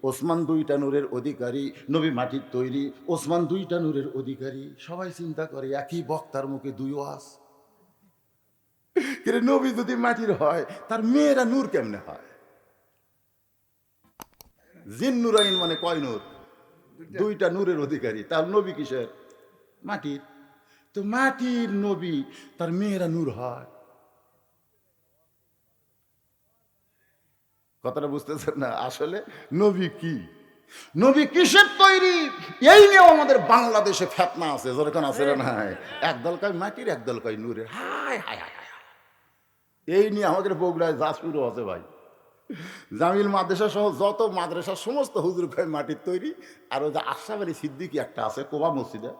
ওসমান দুইটা নূরের অধিকারী, নবী মাটির তৈরি, ওসমান দুইটা নূরের অধিকারী। সবাই চিন্তা করে একই বক্তার মুখে দুই ওয়াজ, কিন্তু নবী যদি মাটির হয় তার মেয়েরা নূর কেমনে হয়? জিন্নুরাইন মানে কয় নূর? দুইটা নূরের অধিকারী। তার নবী কিসের? মাটির। তো মাটির নবী, তার মেয়েরা নূর হয়। কথাটা বুঝতেছেন না? আসলে নবী কি, নবী কিসের তৈরি, এই নিয়েও আমাদের বাংলাদেশে ফেতনা আছে। যেরকম আছে না, একদল কয় মাটির, একদল কয় নূরের। হায় হায় হায় হায়, এই নিয়ে আমাদের বগুড়ায় যা শুরু আছে ভাই। জামিল মাদ্রাসা সহ যত মাদ্রাসা সমস্ত হুজুর কয় মাটির তৈরি। আর ওই যে আশরাফ সিদ্দিকী একটা আছে কোবা মসজিদে,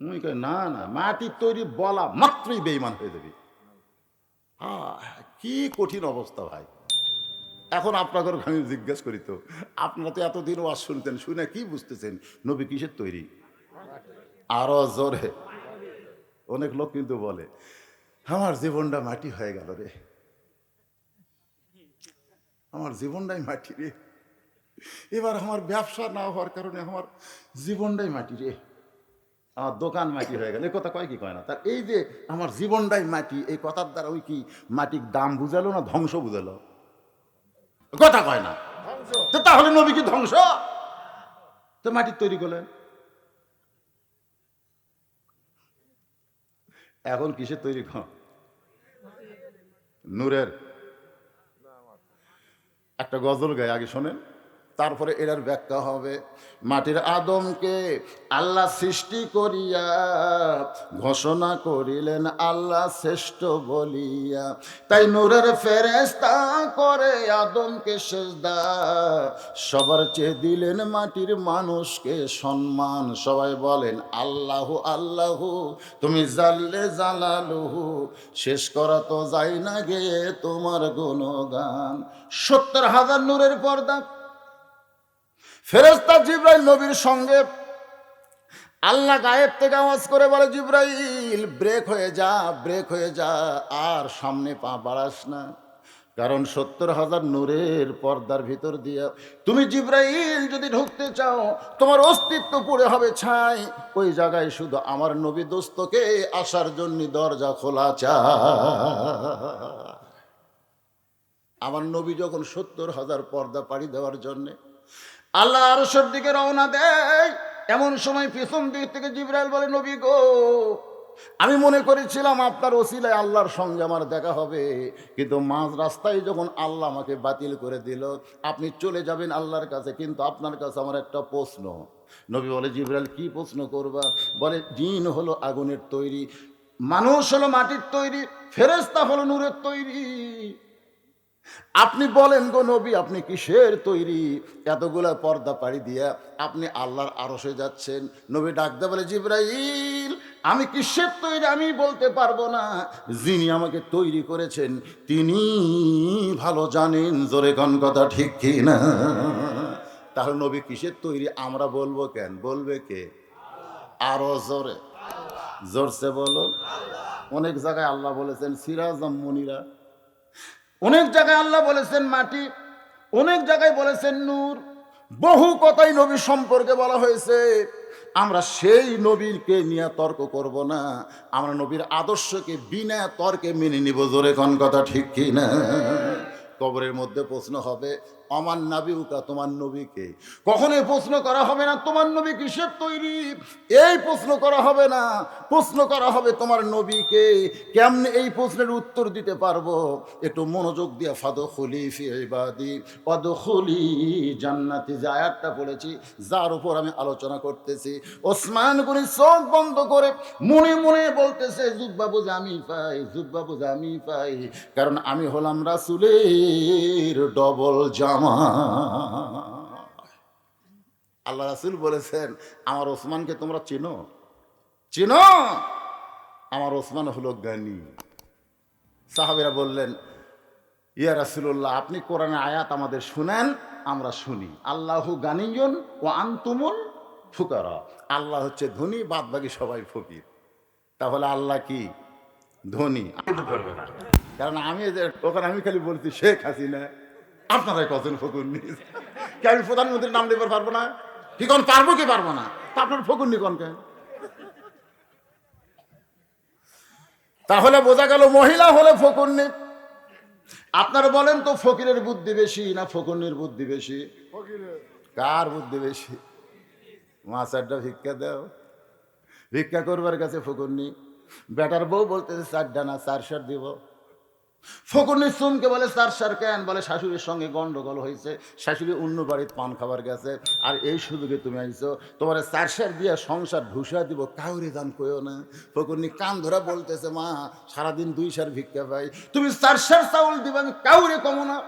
উনি কয় না না, মাটির তৈরি বলা মাত্রই বেঈমান হয়ে যাবে। কি কঠিন অবস্থা ভাই। এখন আপনাদের আমি জিজ্ঞেস করি, তো আপনারা তো এতদিন ওয়াজ শুনতেন, শুনে কি বুঝতেছেন নবী কিসের তৈরি? আরো জোরে। অনেক লোক কিন্তু বলে আমার জীবনটা মাটি হয়ে গেল রে, আমার জীবনটাই মাটি রে, এবার আমার ব্যবসা না হওয়ার কারণে আমার জীবনটাই মাটি রে, আমার দোকান মাটি হয়ে গেল। এই কথা কয় কি কয় না? তার এই যে আমার জীবনটাই মাটি, এই কথার দ্বারা ওই কি মাটির দাম বুঝালো না ধ্বংস বুঝালো? কথা কয় না। তো তাহলে নবী কি ধ্বংস? তো মাটির তৈরি করলেন। এখন কিসের তৈরি? নূরের। একটা গজল গায়, আগে শোনেন, তারপরে এটার ব্যাখ্যা হবে। মাটির আদমকে আল্লাহ সৃষ্টি করিয়া ঘোষণা করিলেন আল্লাহ শ্রেষ্ঠ বলিয়া, তাই নূরের ফেরেশতা করে আদমকে সেজদা, সবার চেয়ে দিলেন মাটির মানুষকে সম্মান। সবাই বলেন আল্লাহু আল্লাহু, তুমি জাল্লে জালালুহু, শেষ করা তো যায় না গে তোমার গুণগান। ৭০,০০০ নূরের পর্দা। ফেরেশতা জিবরাইল নবীর সঙ্গে, আল্লাহ গায়েব থেকে আওয়াজ করে বলে জিবরাইল ব্রেক হয়ে যা, ব্রেক হয়ে যা, আর সামনে পা বাড়াস না, কারণ ৭০,০০০ নূরের পর্দার ভিতর দিয়া তুমি জিবরাইল যদি ঢুকতে চাও তোমার অস্তিত্ব পুড়ে হবে ছাই। ওই জায়গায় শুধু আমার নবী দোস্তকে আসার জন্য দরজা খোলা চায়। আমার নবী যখন ৭০,০০০ পর্দা পাড়ি দেওয়ার জন্যে আল্লাহ আরশের দিকে রওনা দেয়, এমন সময় পিছন দিক থেকে জিবরাইল বলে নবী গো, আমি মনে করেছিলাম আপনার ওসিলায় আল্লাহর সঙ্গে আমার দেখা হবে, কিন্তু মাঝ রাস্তায় যখন আল্লাহ আমাকে বাতিল করে দিল, আপনি চলে যাবেন আল্লাহর কাছে, কিন্তু আপনার কাছে আমার একটা প্রশ্ন। নবী বলে জিবরাইল কি প্রশ্ন করবা? বলে জিন হলো আগুনের তৈরি, মানুষ হলো মাটির তৈরি, ফেরেশতা হলো নূরের তৈরি, আপনি বলেন গো নবী আপনি কিসের তৈরি? এতগুলা পর্দা পাড়ি দিয়া আপনি আল্লাহর আরশে যাচ্ছেন। নবী ডাকতে বলে জিবরাইল আমি কিসের তৈরি আমি বলতে পারবো না, যিনি আমাকে তৈরি করেছেন তিনি ভালো জানেন। জোরে কোন কথা ঠিক কি না? তাহলে নবী কিসের তৈরি আমরা বলবো কেন? বলবে কে? আরো জোরে, জোরসে বলো। অনেক জায়গায় আল্লাহ বলেছেন সিরাজাম মুনিরা, অনেক জায়গায় আল্লাহ বলেছেন মাটি, অনেক জায়গায় বলেছেন নূর, বহু কথাই নবী সম্পর্কে বলা হয়েছে। আমরা সেই নবীকে নিয়ে তর্ক করব না, আমরা নবীর আদর্শকে বিনা তর্কে মেনে নিব। জোরে কোন কথা ঠিক কি না? কবরের মধ্যে প্রশ্ন হবে আমার নাবিউকা, তোমার নবীকে। কখনোই প্রশ্ন করা হবে না তোমার নবী কিসের তৈরি, এই প্রশ্ন করা হবে না। প্রশ্ন করা হবে তোমার নবীকে। কেমনে এই প্রশ্নের উত্তর দিতে পারবো? একটু মনোযোগ দিয়ে ফাদখুলি ফি ইবাদি ওয়াদখুলি জান্নাতি, যে আয়াতটা পড়েছি, যার উপর আমি আলোচনা করতেছি। ওসমান গনি চোখ বন্ধ করে মনে মনে বলতেছে, যুগবাবু যে আমি পাই, যুগবাবু যে আমি পাই, কারণ আমি হলাম রাসূলের ডবল জামা। আল্লাহ রাসূল বলেছেন, আমার ওসমানকে তোমরা চিনো? চিনো? আমার ওসমান হলো জ্ঞানী। সাহাবীরা বললেন, ইয়া রাসূলুল্লাহ, আপনি কোরআনের আয়াত আমাদের শুনেন, আমরা শুনি। আল্লাহু গানিয়ুন ওয়া আনতুমুল ফুকারা, আল্লাহ হচ্ছে ধনী, বাদ বাকি সবাই ফকির। তাহলে আল্লাহ কি ধনী? কারণ আমি ওখানে আমি খালি বলছি শেখ হাসিনা, আপনারাই কজন ফকুর নি? কি আমি প্রধানমন্ত্রীর নাম দিতে পারবো না? কি কোন পারবো কি পারবো না? তা আপনার ফকুর নি কোন? তাহলে বোঝা গেল মহিলা হলে ফকুর নি। আপনারা বলেন তো, ফকিরের বুদ্ধি বেশি না ফকুরনির বুদ্ধি বেশি? কার বুদ্ধি বেশি? মাছ আড্ডা ভিক্ষা দাও, ভিক্ষা করবার কাছে ফকুরনি। বেটার বউ বলতেছে চারডা না চারশার দিব। ফকুরনি সুমকে বলে চারশার কেন? বলে শাশুড়ির সঙ্গে গন্ডগোল হয়েছে, শাশুড়ি অন্য বাড়িতে পান খাবার গেছে, আর এই সুযোগে তুমি আইছো, তোমার চারশার দিয়ে সংসার ঢুসা দিব, কাউরে দান কইও না। ফকুরনি কান ধরা বলতেছে, মা সারাদিন 2 সার ভিক্ষা পাই, তুমি 4 সার চাউল দিবা, আমি কাউরে কমো না।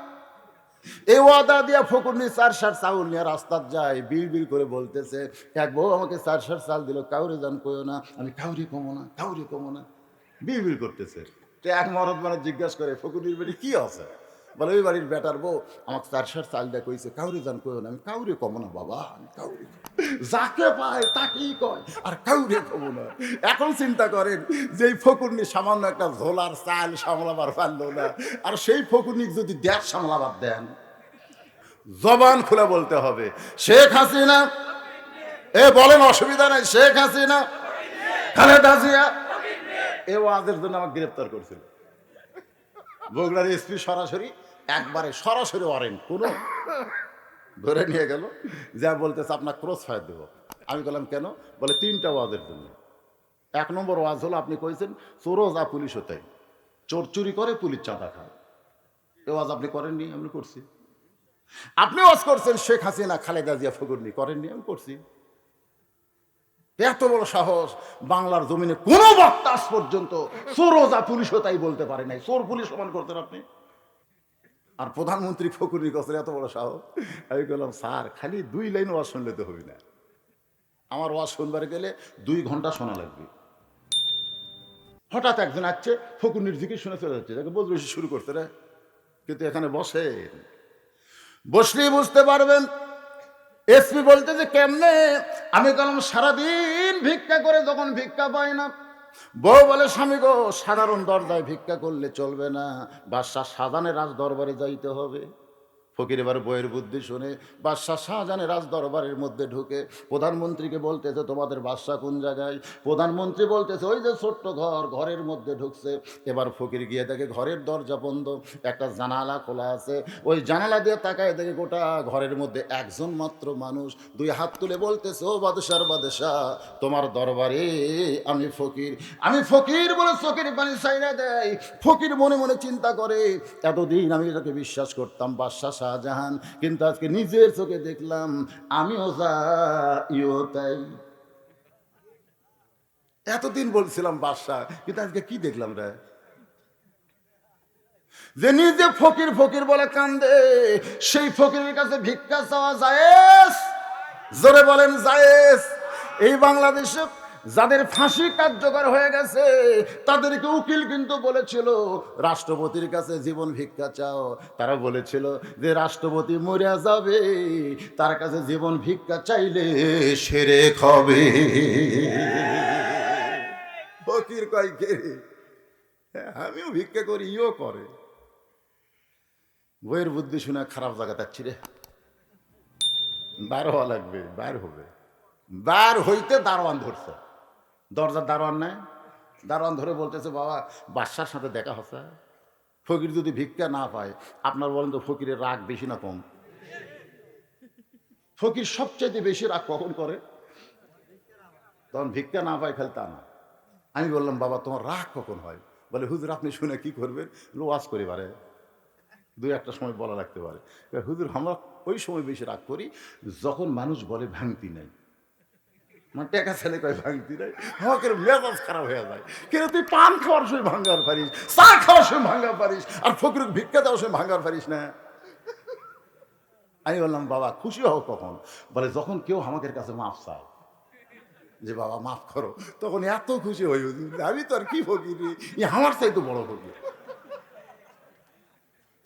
এই ওয়াদা দিয়া ফকুরনি 4 সার চাউল নিয়ে রাস্তার যায়, বিল বিল করে বলতেছে, এক বউ আমাকে 4 সার চাল দিল, কাউরে দান কইও না, আমি কাউরে কমো না, কাউরে কমো না, বিল বিল করতেছে। তো এক মরদ মানে জিজ্ঞাসা করে, ফকুরনির বাড়ি কি আছে? বলে ওই বাড়ির বেটার বউ আমাকে 4 সার চাল দেয়া কইছে, কাউরে দান কইও না, আমি কাউরে কমো না বাবা, আমি কাউরে, যাকে পায় তাকেই কয়, আর কাউরে কমো না। এখন চিন্তা করেন, যেই ফকুরনি সামান্য একটা ঝোলার চাল সামলাবার পারলো না, আর সেই ফকুরনি যদি দেশ সামলাবার দেন, জবান খুলে বলতে হবে শেখ হাসিনা। এ বলেন অসুবিধা নাই, শেখ হাসিনা, খালেদা জিয়া। এ ওয়াজের জন্য আমাকে গ্রেফতার করছিল বগুড়ার এসপি, সরাসরি একবারে সরাসরি ওয়ারেন্ট, কোনো ধরে নিয়ে গেল, যা বলতেছে আপনার ক্রস ফায়ার দেবো। আমি বললাম কেন? বলে 3টা ওয়াজের জন্য। 1 নম্বর ওয়াজ হলো আপনি কইছেন চোরও যা পুলিশ হতে, চোর চুরি করে পুলিশ চাঁদা খায়, এ ওয়াজ আপনি করেননি, আমি করছি। আপনি ওয়াজ করছেন শেখ হাসিনা, খালেদা জিয়া, ফকুরনি, করেননি, আমি করছি। এত বড় সাহস বাংলার জমিনে কোন বক্তা আজ পর্যন্ত চোরও যা পুলিশ তাই বলতে পারে নাই। চোর পুলিশ সমান করতেন আপনি, আর প্রধানমন্ত্রী ফকুরনি কাছে এত বড় সাহস। আমি বললাম স্যার, খালি 2 লাইন ওয়াজ শুনলে তো হবে না, আমার ওয়াজ শুনবার গেলে 2 ঘন্টা শোনা লাগবে। হঠাৎ একজন আসছে, ফকুরনির জিকির শুনে চলে যাচ্ছে, তাকে বলতে শুরু করতে রে। কিন্তু এখানে বসেন, বসলেই বুঝতে পারবেন। এসপি বলতে যে কেমনে? আমি বললাম সারাদিন ভিক্ষা করে যখন ভিক্ষা পাই না। বউ বলে স্বামী গো, সাধারণ দরজায় ভিক্ষা করলে চলবে না, বাদশাহ শাহজাহানের রাজ দরবারে যাইতে হবে। ফকির এবার বইয়ের বুদ্ধি শুনে বাদশাহ শাহজাহানের রাজ দরবারের মধ্যে ঢুকে প্রধানমন্ত্রীকে বলতেছে, তোমাদের বাদশাহ কোন জায়গায়? প্রধানমন্ত্রী বলতেছে ওই যে ছোট্ট ঘর, ঘরের মধ্যে ঢুকছে। এবার ফকির গিয়ে দেখে ঘরের দরজা বন্ধ, একটা জানালা খোলা আছে। ওই জানালা দিয়ে তাকায় দেখে গোটা ঘরের মধ্যে একজন মাত্র মানুষ 2 হাত তুলে বলতেছে, ও বাদশার বাদশাহ, তোমার দরবারে আমি ফকির। আমি ফকির বলে চোখের পানি ছাইড়া দেয়। ফকির মনে মনে চিন্তা করে, এতদিন আমি এটাকে বিশ্বাস করতাম বাদশাহ শাহজাহান, কিন্তু আজকে নিজের চোখে দেখলাম আমিও যা ইও তাই। এতদিন বলছিলাম বাদশাহ, কিন্তু আজকে কি দেখলাম রে? যে নিজে ফকির ফকির বলে কান্দে, সেই ফকিরের কাছে ভিক্ষা চাওয়া জায়েজ? জোরে বলেন জায়েজ? এই বাংলাদেশে যাদের ফাঁসি কার্যকর হয়ে গেছে তাদেরকে উকিল কিন্তু বলেছিল রাষ্ট্রপতির কাছে জীবন ভিক্ষা চাও। তারা বলেছিল যে রাষ্ট্রপতি মরে যাবে, তার কাছে জীবন ভিক্ষা চাইলে শিরক হবে। ফকির কয় কে? আমিও ভিক্ষা করি, ইও করে। বইয়ের বুদ্ধি শুনে খারাপ জায়গা যাচ্ছি রে, বার হওয়া লাগবে, বার হবে। বার হইতে দারোয়ান ধরছে, দরজার দারোয়ান নাই, দারোয়ান ধরে বলতেছে, বাবা বাদশার সাথে দেখা হচ্ছে। ফকির যদি ভিক্ষা না পায়, আপনার বলেন তো ফকিরের রাগ বেশি না কম? ফকির সবচেয়ে বেশি রাগ কখন করে? তখন ভিক্ষা না পায়, খালি তা না। আমি বললাম, বাবা তোমার রাগ কখন হয়? বলে, হুজুর আপনি শুনে কি করবেন, ওয়াজ করে পারে, দুই একটা সময় বলা লাগতে পারে। হুজুর আমরা ওই সময় বেশি রাগ করি যখন মানুষ বলে ভাঙতি নাই, মানে টেকা ছেলে কয় ভাঙতি নাই, আমাকে মেজাজ খারাপ হয়ে যায়। কিন্তু তুই পান খাওয়ার সময় ভাঙ্গার পারিস, চা খাওয়ার সময় ভাঙ্গার পারিস, আর ফকির ভিক্ষা দেওয়ার সময় ভাঙ্গার পারিস না। আমি বললাম, বাবা খুশি হও কখন? বলে, যখন কেউ আমাদের কাছে মাফ চায়, যে বাবা মাফ করো, তখন এত খুশি হই, আমি তো আর কি ফকির, আমার চাই তো বড় ফকির।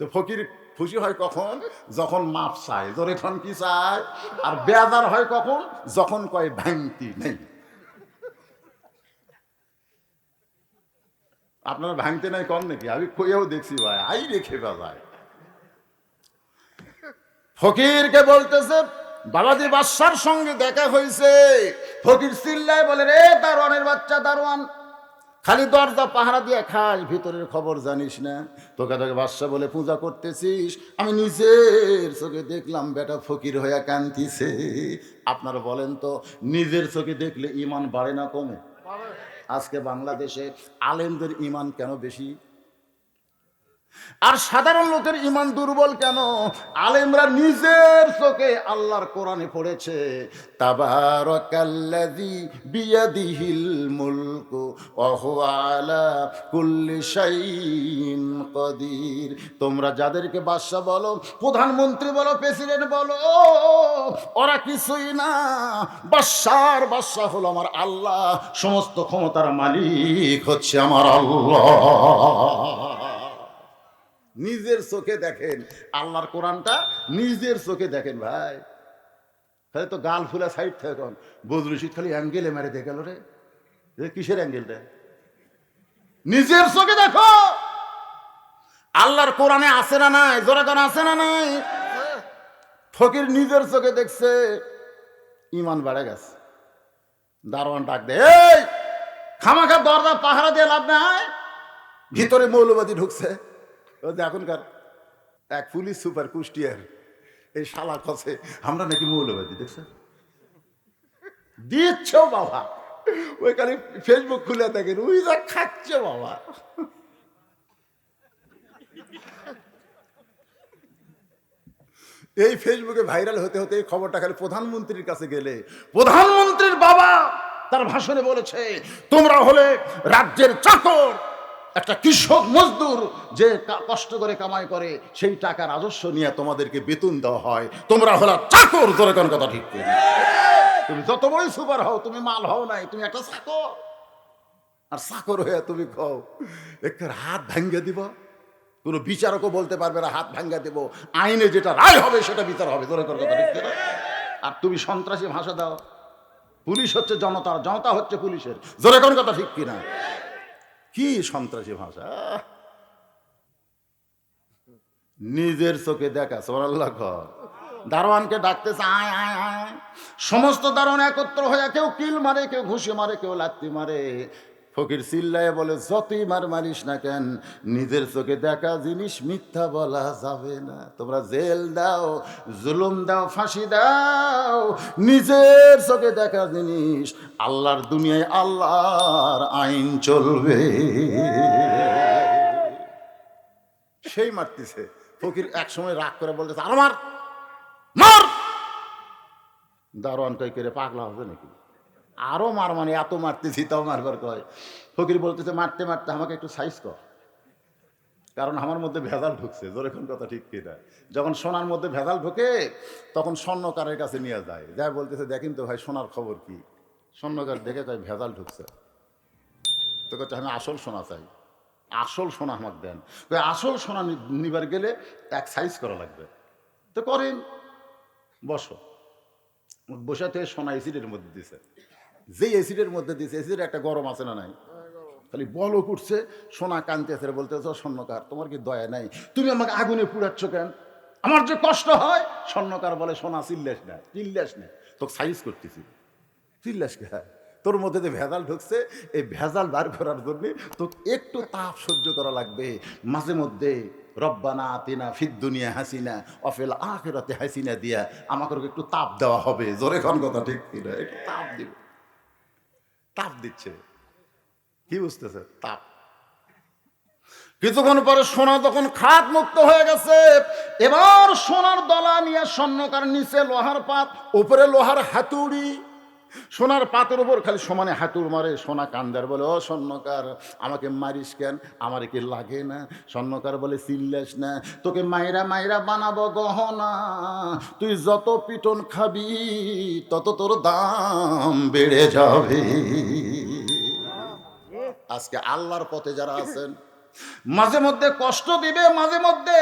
তো ফকির খুশি হয় কখন? যখন মাপ চায়, জোরে খন কি চায়। আর বেজার হয় কখন? যখন কয় ভাঙতি নেই। আপনারা ভাঙতে নাই কম নাকি? আমি কইয়াও দেখছি ভাই, আই রেখে বেজায়। ফকিরকে বলতেছে, বাবাজি বাদশার সঙ্গে দেখা হয়েছে। ফকির চিল্লায় বলে, রে দারোয়ানের বাচ্চা দারোয়ান, খালি দরজা পাহারা দিয়ে খাস, ভিতরের খবর জানিস না? তোকে তোকে বাদশা বলে পূজা করতেছিস, আমি নিজের চোখে দেখলাম বেটা ফকির হইয়া কান্দিছে। আপনারা বলেন তো, নিজের চোখে দেখলে ইমান বাড়ে না কমে? আজকে বাংলাদেশে আলেমদের ইমান কেন বেশি, আর সাধারণ লোকের ইমান দুর্বল কেন? আলেমরা নিজের চোখে আল্লাহর কোরআনে পড়েছে, তাবারাকাল্লাযী বিয়াদিহিল মুলকু ওয়া হুয়া আলা কুল্লি শাইইন কাদির। তোমরা যাদেরকে বাদশা বলো, প্রধানমন্ত্রী বলো, প্রেসিডেন্ট বলো, ওরা কিছুই না। বাদশা হলো আমার আল্লাহ, সমস্ত ক্ষমতার মালিক হচ্ছে আমার আল্লাহ। নিজের চোখে দেখেন আল্লাহর কোরআনটা, নিজের চোখে দেখেন ভাই। তাহলে তো গাল ফুলা সাইড থেকে এখন বদরু শীত খালি অ্যাঙ্গেলে মেরে দেখে গেল রে, কিসের অ্যাঙ্গেলটা? নিজের চোখে দেখো আল্লাহর কোরআনে আছে না নাই? জোরে কোন আছে না নাই? ফকির নিজের চোখে দেখছে, ইমান বেড়ে গেছে। দারোয়ান ডাক দে, এই খামাখা দরজা পাহারা দিয়ে লাভ নাই, ভিতরে মৌলবাদী ঢুকছে। এখনকার এক পুলিশ সুপার কুষ্টিয়ার এই শালা কছে আমরা নাকি মৌলবাদী, দেখছে দিচ্ছ বাবা, ওই খালি ফেসবুক খুলে দেখেন, ওই যা খাচ্ছে বাবা। এই ফেসবুকে ভাইরাল হতে হতে এই খবরটা খালি প্রধানমন্ত্রীর কাছে গেলে, প্রধানমন্ত্রীর বাবা তার ভাষণে বলেছে, তোমরা হলে রাজ্যের চাকর, একটা কৃষক মজদুর যে কষ্ট করে কামাই করে, সেই টাকা রাজস্ব নিয়ে তোমাদেরকে বেতন দেওয়া হয়, তোমরা হলো চাকর। তোর কোন কথা ঠিক করে, তুমি যত বড় সুপার হও, তুমি মাল হও নাই, তুমি একটা চাকর। আর চাকর হয়ে তুমি কও একটা হাত ভাঙ্গে দিব, কোনো বিচারকও বলতে পারবে না হাত ভাঙ্গা দেব, আইনে যেটা রায় হবে সেটা বিচার হবে। তোর কোন কথা ঠিক করে। আর তুমি সন্ত্রাসী ভাষা দাও, পুলিশ হচ্ছে জনতার, জনতা হচ্ছে পুলিশের। জোরে কোন কথা ঠিক কিনা? কি সন্ত্রাসী ভাষা! নিজের চোখে দেখা, সুবহানাল্লাহ। দারোয়ানকে ডাকতেছে, আয় আয় আয়। সমস্ত দারোয়ান একত্র হয়ে কেউ কিল মারে, কেউ ঘুষি মারে, কেউ লাত্তি মারে। ফকির চিল্লায় বলে, যতই মার মারিস না কেন, নিজের চোখে দেখা জিনিস মিথ্যা বলা যাবে না। তোমরা জেল দাও, জুলুম দাও, ফাঁসি দাও, নিজের চোখে দেখা জিনিস আল্লাহর দুনিয়ায় আল্লাহর আইন চলবে। সেই মারতেছে। ফকির এক সময় রাগ করে বলতেছে, আর মার মার। দারোয়ান কই করে পাগলা হবে নাকি, আরো মার, মানে এত মারতেছি তাও মারবার কয়। ফকির বলতেছে, মারতে মারতে আমাকে একটু সাইজ কর, কারণ আমার মধ্যে ভেজাল ঢুকছে। যেরকম কথা ঠিক কিনা? যখন সোনার মধ্যে ভেজাল ঢোকে তখন স্বর্ণকারের কাছে নিয়ে যায়, যাই বলতেছে, দেখেন তো ভাই সোনার খবর কি? স্বর্ণকার দেখে কয় ভেজাল ঢুকছে। তো কাছে আমি আসল সোনা চাই, আসল সোনা আমাকে দেন। আসল সোনা নিবার গেলে এক সাইজ করা লাগবে। তো করেন, বসো। বসাতে সোনা এসিডের মধ্যে দিছে, যে এসিডের মধ্যে দিছে, এসিডের একটা গরম আছে না নাই? খালি বল উঠছে, সোনা কানতেছে, বলতেছ, স্বর্ণকার তোমার কি দয়া নাই? তুমি আমাকে আগুনে পুড়াচ্ছ কেন? আমার যে কষ্ট হয়। স্বর্ণকার বলে, সোনা চিল্লাস না, চিল্লাস না, তোকে সাইজ করতেছি। চিল্লাস কে? তোর মধ্যে যে ভেজাল ঢুকছে, এই ভেজাল বার করার জন্য তোকে একটু তাপ সহ্য করা লাগবে, মাঝে মধ্যে রব্বানা আতিনা ফিদ দুনিয়া হাসিনা অফিল আখিরাতে হাসিনা দিয়া আমাকে একটু তাপ দেওয়া হবে। জোরে কোন কথা ঠিক কিনা? একটু তাপ দিব। তাপ দিচ্ছে, কি বুঝতেছে? তাপ। কিছুক্ষণ পরে সোনা তখন খাত মুক্ত হয়ে গেছে। এবার সোনার দলা নিয়ে স্বর্ণকার নিচে লোহার পাত, উপরে লোহার হাতুড়ি। সোনার পাতের উপর খালি সমানে হাতুড় মারে। সোনা কান্দার বলে, ও স্বর্ণকার আমাকে মারিস কেন? আমার কি লাগে না? স্বর্ণকার বলে, চিল্লাস না, তোকে মাইরা মাইরা বানাবো গহনা। তুই যত পিটন খাবি তত তোর দাম বেড়ে যাবে। আজকে আল্লাহর পথে যারা আছেন মাঝে মধ্যে কষ্ট দিবে, মাঝে মধ্যে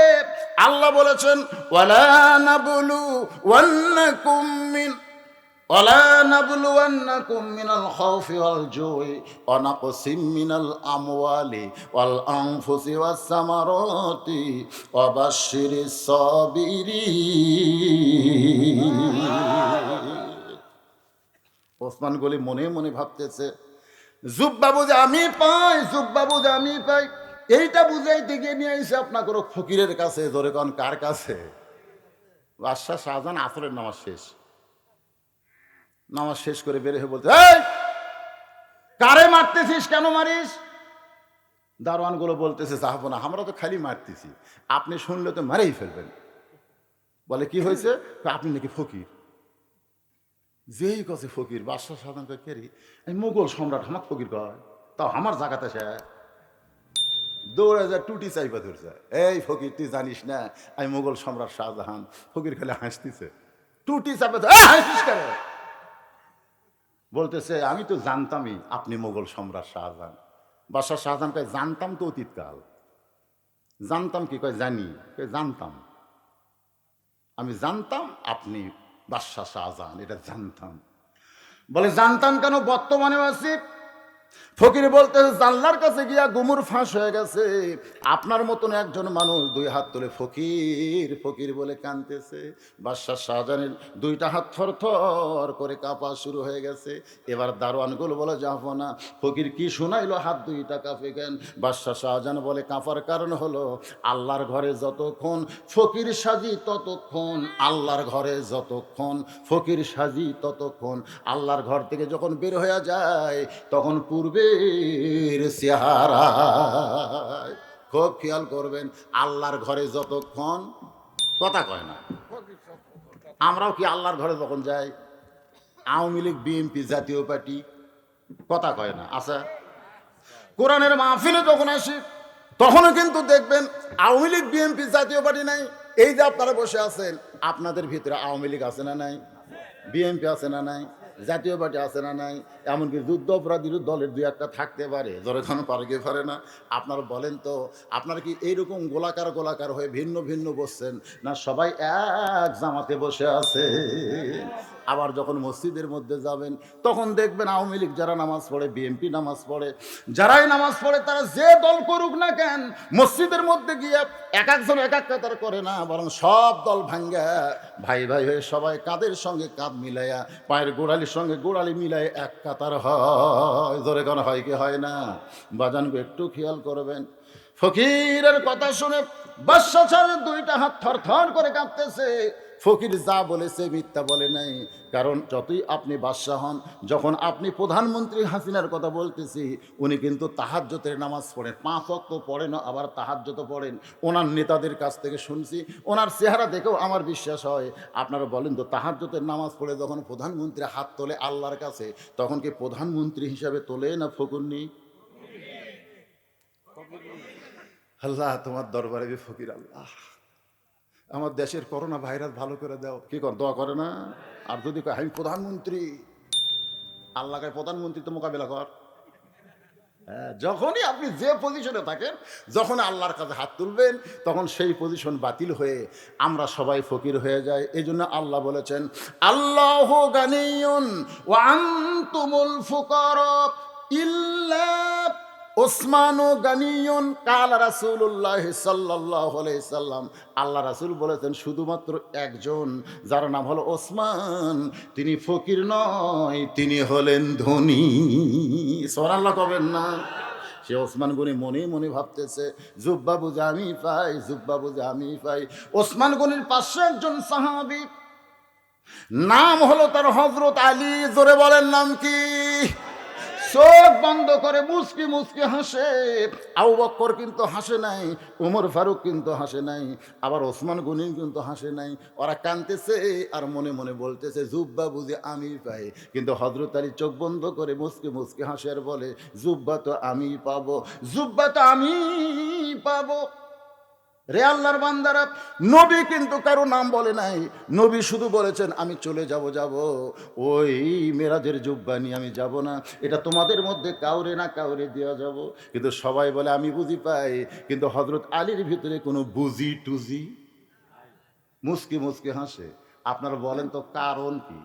আল্লাহ বলেছেন ওয়ালা নাবলু ওয়ান্নাকুম মিন ওয়ালা নাবলুওয়ান্নাকুম মিনাল খাউফি ওয়াল জুই ওয়া নাকসিম মিনাল আমওয়ালি ওয়াল আনফুসি ওয়াস সামারাতি ওয়া বাশশিরিস সাবিরিন। ওসমান গনি মনে মনে ভাবতেছে, জুব্বাবু যে আমি পাই, জুব্বাবু যে আমি পাই, এইটা বুঝাইতে গিয়ে নিয়ে এসে আপনার ফকিরের কাছে। জোরে কোন কার কাছে? বাদশাহ শাহজাহান আসরের নামাজ শেষ, নামাজ শেষ করে বের হয়ে বলতে, এই কারে মারতেছিস, কেন মারিস? দারোয়ান গুলো বলতেছে, যাবো না, আমরা তো খালি মারতেছি, আপনি শুনলে তো মারেই ফেলবেন। বলে কি হয়েছে? আপনি নাকি ফকির। যেই কাছে ফকির, বাদশাহ শাহজাহান কেরি এই মোগল সম্রাট আমার ফকির কয়, তাও আমার জায়গাতে সে দৌড়ে যায়, টুটি চাইবা ধরছে। এই ফকির তুই জানিস না আমি মোগল সম্রাট শাহজাহান? ফকির খালি হাসতেছে, টুটি চাপে হাসিস কেন? বলতেছে আমি তো জানতামই আপনি মোগল সম্রাট শাহজাহান। বাদশাহ শাহজাহান কয় জানতাম তো অতীতকাল। জানতাম কি? কয় জানি। জানতাম, আমি জানতাম আপনি বাদশাহ শাহজাহান, এটা জানতাম। বলে জানতাম কেন, বর্তমানেও আছি। ফকির বলতেছে জানলার কাছে গিয়া গুমুর ফাঁস হয়ে গেছে। আপনার মতন একজন মানুষ দুই হাত তুলে ফকির ফকির বলে কাঁদতেছে। বাদশাহ শাহজাহানের দুইটা হাত থর থর করে কাঁপা শুরু হয়ে গেছে। এবার দারোয়ানগুলো বলে যাবো না। ফকির কি শোনাইলো হাত দুইটা কাঁপে কেন? বাদশাহ শাহজাহান বলে কাঁপার কারণ হলো আল্লাহর ঘরে যতক্ষণ ফকির সাজি ততক্ষণ, আল্লাহর ঘরে যতক্ষণ ফকির সাজি ততক্ষণ, আল্লাহর ঘর থেকে যখন বের হয়ে যায় তখন পূর্বের চেহারা। খুব খেয়াল করবেন, আল্লাহর ঘরে যতক্ষণ, কথা কয় না। আমরাও কি আল্লাহর ঘরে যখন যাই, আওয়ামী লীগ বিএনপি জাতীয় পার্টি, কথা কয় না। আচ্ছা, কোরআনের মাহফিলে যখন আসি তখনও কিন্তু দেখবেন আওয়ামী লীগ বিএনপি জাতীয় পার্টি নাই। এই যে আপনারা বসে আছেন, আপনাদের ভিতরে আওয়ামী লীগ আছে না নাই? বিএনপি আছে না নাই? জাতীয় পার্টি আছে না নাই? এমনকি যুদ্ধ অপরাধীর দলের দুই একটা থাকতে পারে, যখন পারে কি পারে না? আপনারা বলেন তো, আপনারা কি এইরকম গোলাকার গোলাকার হয়ে ভিন্ন ভিন্ন বসছেন, না সবাই এক জামাতে বসে আছে? আবার যখন মসজিদের মধ্যে যাবেন তখন দেখবেন আওয়ামী লীগ যারা নামাজ পড়ে, বিএনপি নামাজ পড়ে, যারাই নামাজ পড়ে তারা যে দল করুক না কেন, মসজিদের মধ্যে গিয়ে এক একজন এক এক কাতার করে না, বরং সব দল ভাঙ্গা ভাই ভাই হয়ে সবাই কাঁধের সঙ্গে কাঁধ মিলাইয়া, পায়ের গোড়ালির সঙ্গে গোড়ালি মিলাই এক কাতার হয়। জোরে কোন হয় কি হয় না? বাজানকে একটু খেয়াল করবেন। ফকিরের কথা শুনে বাদশাহ সাহেবের দুইটা হাত থর থর করে কাঁপতেছে। ফকির যা বলেছে মিথ্যা বলে নাই, কারণ যতই আপনি বাদশাহ হন, যখন আপনি প্রধানমন্ত্রী হাসিনার কথা বলতেছি, উনি কিন্তু তাহাজ্জুদের নামাজ পড়েন, 5 ওয়াক্ত পড়েন, আবার তাহাজ্জুদও পড়েন। ওনার নেতাদের কাছ থেকে শুনছি, ওনার চেহারা দেখেও আমার বিশ্বাস হয়। আপনারা বলেন তো, তাহাজ্জুদের নামাজ পড়ে যখন প্রধানমন্ত্রী হাত তোলে আল্লাহর কাছে, তখন কি প্রধানমন্ত্রী হিসাবে তোলে না ফকুরনি? আল্লাহ তোমার দরবারে ফকির, আল্লাহ আমার দেশের করোনা ভাইরাস ভালো করে দাও। কি কর, দোয়া করে না? আর যদি কয় আমি প্রধানমন্ত্রী, আল্লাহকে প্রধানমন্ত্রী তো মোকাবেলা কর। যখনই আপনি যে পজিশনে থাকেন, যখন আল্লাহর কাছে হাত তুলবেন, তখন সেই পজিশন বাতিল হয়ে আমরা সবাই ফকির হয়ে যাই। এই জন্য আল্লাহ বলেছেন আল্লাহু গানিয়ুন ওয়া আনতুমুল ফুকারা ইল্লা ওসমানু গানিয়ুন কাল রাসূলুল্লাহ সাল্লাল্লাহু আলাইহি সাল্লাম। আল্লাহ রাসূল বলেছেন শুধুমাত্র একজন, যার নাম হলো ওসমান, তিনি ফকির নয়, তিনি হলেন ধনী। সুবহানাল্লাহ কবেন না? সে ওসমান গনি মনে মনে ভাবতেছে জুব্বা বুঝে আমি পাই, জুব্বা বুঝে আমি পাই। ওসমান গনির পাশে একজন সাহাবী, নাম হলো তার হযরত আলী। জোরে বলেন নাম কি? চোখ বন্ধ করে মুচকি মুচকি হাসে। আবু বকর কিন্তু হাসে নাই, ওমর ফারুক কিন্তু হাসে নাই, আবার ওসমান গনি কিন্তু হাসে নাই। ওরা কাঁদতেছে আর মনে মনে বলতেছে জুব্বা বুঝে আমি পাই। কিন্তু হযরত আলী চোখ বন্ধ করে মুচকি মুচকি হাসে আর বলে জুব্বা তো আমি পাবো, জুব্বা তো আমি পাবো। রে আল্লাহর বান্দারা, নবী কিন্তু কারো নাম বলে নাই। নবী শুধু বলেছেন আমি চলে যাব, ওই মেরাজের জুব্বা নিয়ে আমি যাব না, এটা তোমাদের মধ্যে কাউরে না কাউরে দেওয়া যাব। কিন্তু সবাই বলে আমি বুঝি পাই, কিন্তু হযরত আলীর ভিতরে কোনো বুঝি টুজি, মুস্কি মুস্কি হাসে। আপনারা বলেন তো কারণ কি?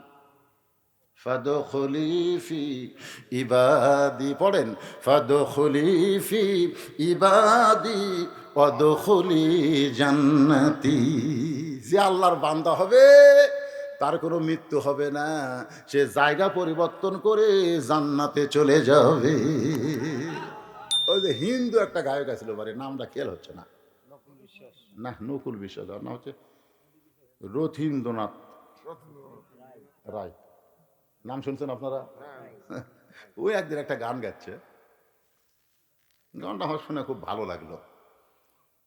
ফাদখুলি ফি ইবাদি, পড়েন ফাদখুলি ফি ইবাদি ওয়াদখুলি জান্নাতি। যে আল্লাহর বান্দা হবে তার কোনো মৃত্যু হবে না, সে জায়গা পরিবর্তন করে জান্নাতে চলে যাবে। ওই যে হিন্দু একটা গায়ক আছিল, বারে নামটা খেয়াল হচ্ছে না, না নকুল বিশ্বাস না, হচ্ছে রথীন্দ্রনাথ রায়, নাম শুনছেন আপনারা? ওই একদিন একটা গান গাচ্ছে, গানটা আমার শুনে খুব ভালো লাগলো।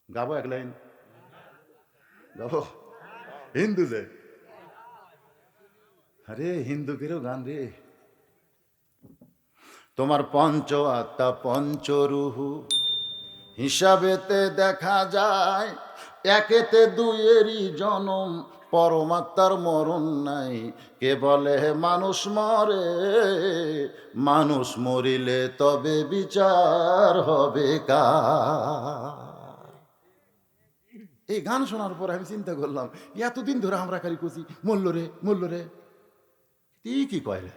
গাবো এক লাইন? গাবো? হিন্দু যে, আরে হিন্দুকেরও গান রে। তোমার পঞ্চ আত্মা পঞ্চরুহু হিসাবেতে দেখা যায়, একেতে দুইয়েরই জনম, পরমাত্মার মরণ নাই। কে বলে মানুষ মরে, মানুষ মরিলে তবে বিচার হবে কার। এই গান শোনার পর আমি চিন্তা করলাম, এতদিন ধরে আমরা খালি কুচি মূল্য রে মূল্য রে, কি কয় রে।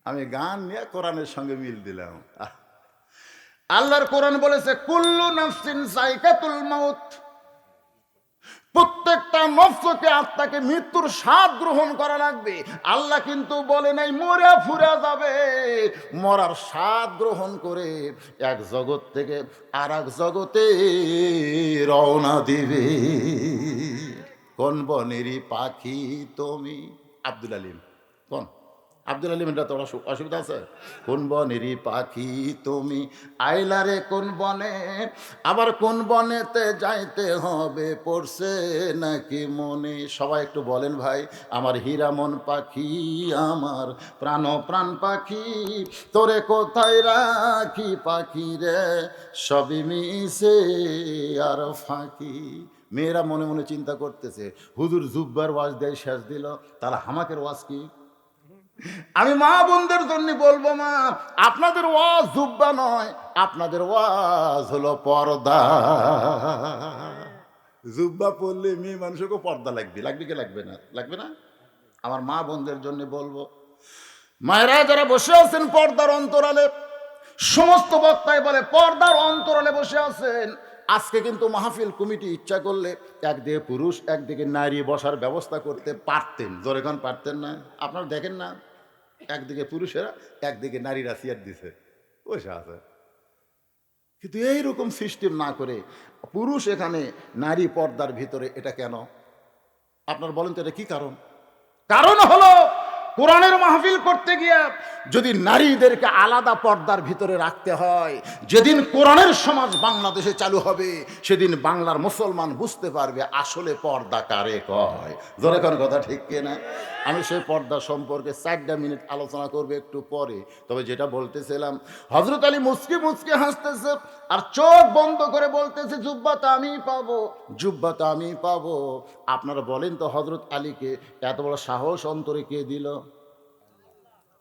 আমি গান নিয়ে কোরআনের সঙ্গে মিল দিলাম। আল্লাহর কোরআন বলেছে কুল্লু নাফসিন যায়কাতুল মাউত, প্রত্যেকটা নফসকে, আত্মাকে মৃত্যুর স্বাদ গ্রহণ করা লাগবে। আল্লাহ কিন্তু বলে নাই মরে ফুরে যাবে, মরার স্বাদ গ্রহণ করে এক জগৎ থেকে আর এক জগতে রওনা দিবে। কোন বনেরই পাখি তুমি, আব্দুল আলিম, কোন আব্দুল আলিম, এটা তোরা অসুবিধা আছে? কোন বনেরই পাখি তুমি আইলারে কোন বনে, আবার কোন বনেতে যাইতে হবে পড়ছে নাকি মনে। সবাই একটু বলেন ভাই, আমার হীরামন পাখি, আমার প্রাণ প্রাণ পাখি, তোরে কোথায় রাখি পাখি রে, সবই মিশে আর ফাঁকি। মেয়েরা মনে মনে চিন্তা করতেছে হুজুর জুব্বার ওয়াজ দেয় শেষ দিল, তাহলে হামাকের ওয়াজ কি? আমি মা বোনদের জন্য বলবো, মা আপনাদের ওয়াজ জুব্বা নয়, আপনাদের ওয়াজ হলো পর্দা। জুব্বা পড়লে মেয়ে মানুষকে পর্দা লাগবে, লাগবে কি লাগবে না? লাগবে না? আমার মা বোনদের জন্য বলবো, মায়েরা যারা বসে আছেন পর্দার অন্তরালে, সমস্ত বক্তায় বলে পর্দার অন্তরালে বসে আছেন, আজকে কিন্তু মাহফিল কমিটি ইচ্ছা করলে একদিকে পুরুষ একদিকে নারী বসার ব্যবস্থা করতে পারতেন। জোরে কোন পারতেন না? আপনারা দেখেন না, একদিকে পুরুষেরা একদিকে নারীরা চেয়ার দিছে, বসে আছে। কিন্তু এইরকম সিস্টেম না করে পুরুষ এখানে, নারী পর্দার ভিতরে, এটা কেন? আপনারা বলেন তো, এটা কি কারণ? কারণ হলো কোরআনের মাহফিল করতে গিয়ে যদি নারীদেরকে আলাদা পর্দার ভিতরে রাখতে হয়, যেদিন কোরআনের সমাজ বাংলাদেশে চালু হবে সেদিন বাংলার মুসলমান বুঝতে পারবে আসলে পর্দা কারে কয়। জোরে কোন কথা ঠিক কিনা? আমি সেই পর্দা সম্পর্কে 4টা মিনিট আলোচনা করবো একটু পরে। তবে যেটা বলতেছিলাম, হযরত আলী মুচকি মুচকি হাসতেছে আর চোখ বন্ধ করে বলতেছে জুব্বা তো আমি পাবো, জুব্বা তো আমি পাবো। আপনারা বলেন তো, হযরত আলীকে এত বড় সাহস অন্তরে কে দিল?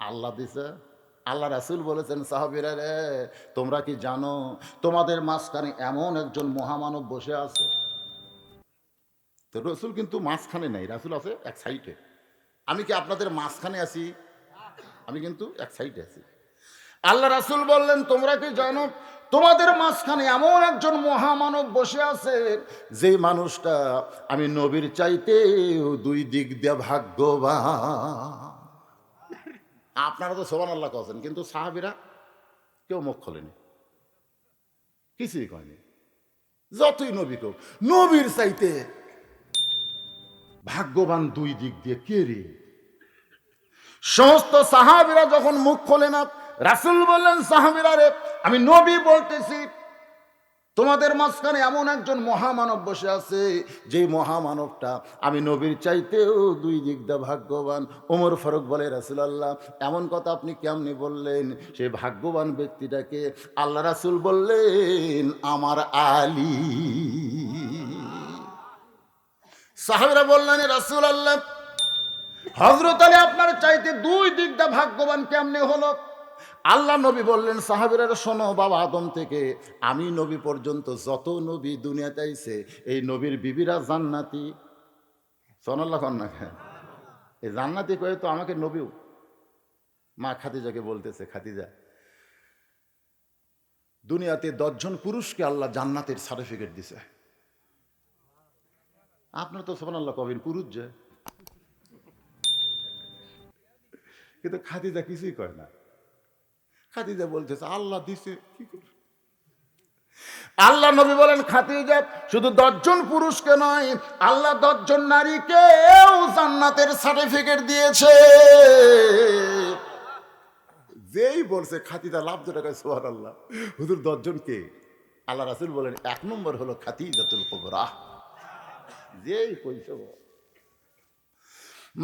আল্লাহ দিছে। আল্লাহ রাসূল বলেছেন, সাহাবীরা রে তোমরা কি জানো তোমাদের মাঝখানে এমন একজন মহামানব বসে আছে? তো রাসূল কিন্তু মাঝখানে নাই, রাসূল আছে এক সাইডে। আমি কি আপনাদের মাঝখানে আছি? আমি কিন্তু এক সাইডে আছি। আল্লাহ রাসূল বললেন, তোমরা কি জানো তোমাদের মাঝখানে এমন একজন মহামানব বসে আছে, যে মানুষটা আমি নবীর চাইতেও 2 দিক দিয়ে ভাগ্যবান। আপনারা তো সুবহানাল্লাহ কছেন, কিন্তু সাহাবীরা কেউ মুখ খোলেনি, কিছুই কয়নি। যতই নবী হোক, নবীর চাইতে ভাগ্যবান দুই দিক দিয়ে কে রে? সমস্ত সাহাবীরা যখন মুখ খোলে না, রাসূল বললেন, সাহাবীরা রে, আমি নবী বলতেছি, তোমাদের মাঝখানে এমন একজন মহামানব বসে আছে, যে মহামানবটা আমি নবীর চাইতেও দুই দিক দিয়ে ভাগ্যবান। ওমর ফারুক বলে, রাসূলুল্লাহ, এমন কথা আপনি কেমনি বললেন? সেই ভাগ্যবান ব্যক্তিটাকে? আল্লাহ রাসূল বললেন, আমার আলী। সাহাবীরা বললেন, রাসূলুল্লাহ, হযরত আলী আপনার চাইতে দুই দিক দিয়ে ভাগ্যবান কেমনে হলো? আল্লাহ নবী বললেন, সাহাবীরা শোনো, বাবা আদম থেকে আমি নবী পর্যন্ত যত নবী দুনিয়াতে আইছে, এই নবীর বিবিরা জান্নাতি। সুবহানাল্লাহ কন্যা, এই জান্নাতি কয়ে তো আমাকে নবীও। মা খাদিজাকে বলতেছে, খাদিজা, দুনিয়াতে 10 জন পুরুষকে আল্লাহ জান্নাতের সার্টিফিকেট দিছে। আপনার তো সুবহানাল্লাহ কবেন পুরুষ যে, কিন্তু খাদিজা কিছুই কয় না। খাদিজা বলতেছে, আল্লাহ দিছে, কি করে? আল্লাহ নবী বলেন, খাদিজা, শুধু 10 জন পুরুষকে নয়, আল্লাহ 10 জন নারীকেও জান্নাতের সার্টিফিকেট দিয়েছে। যেই বলছে খাদিজা লাভ টাকা, সুবহানাল্লাহ, হুজুর 10 জন কে? আল্লাহ রাসূল বলেন, 1 নম্বর হলো খাদিজাতুল কুবরা। যেই কইছে,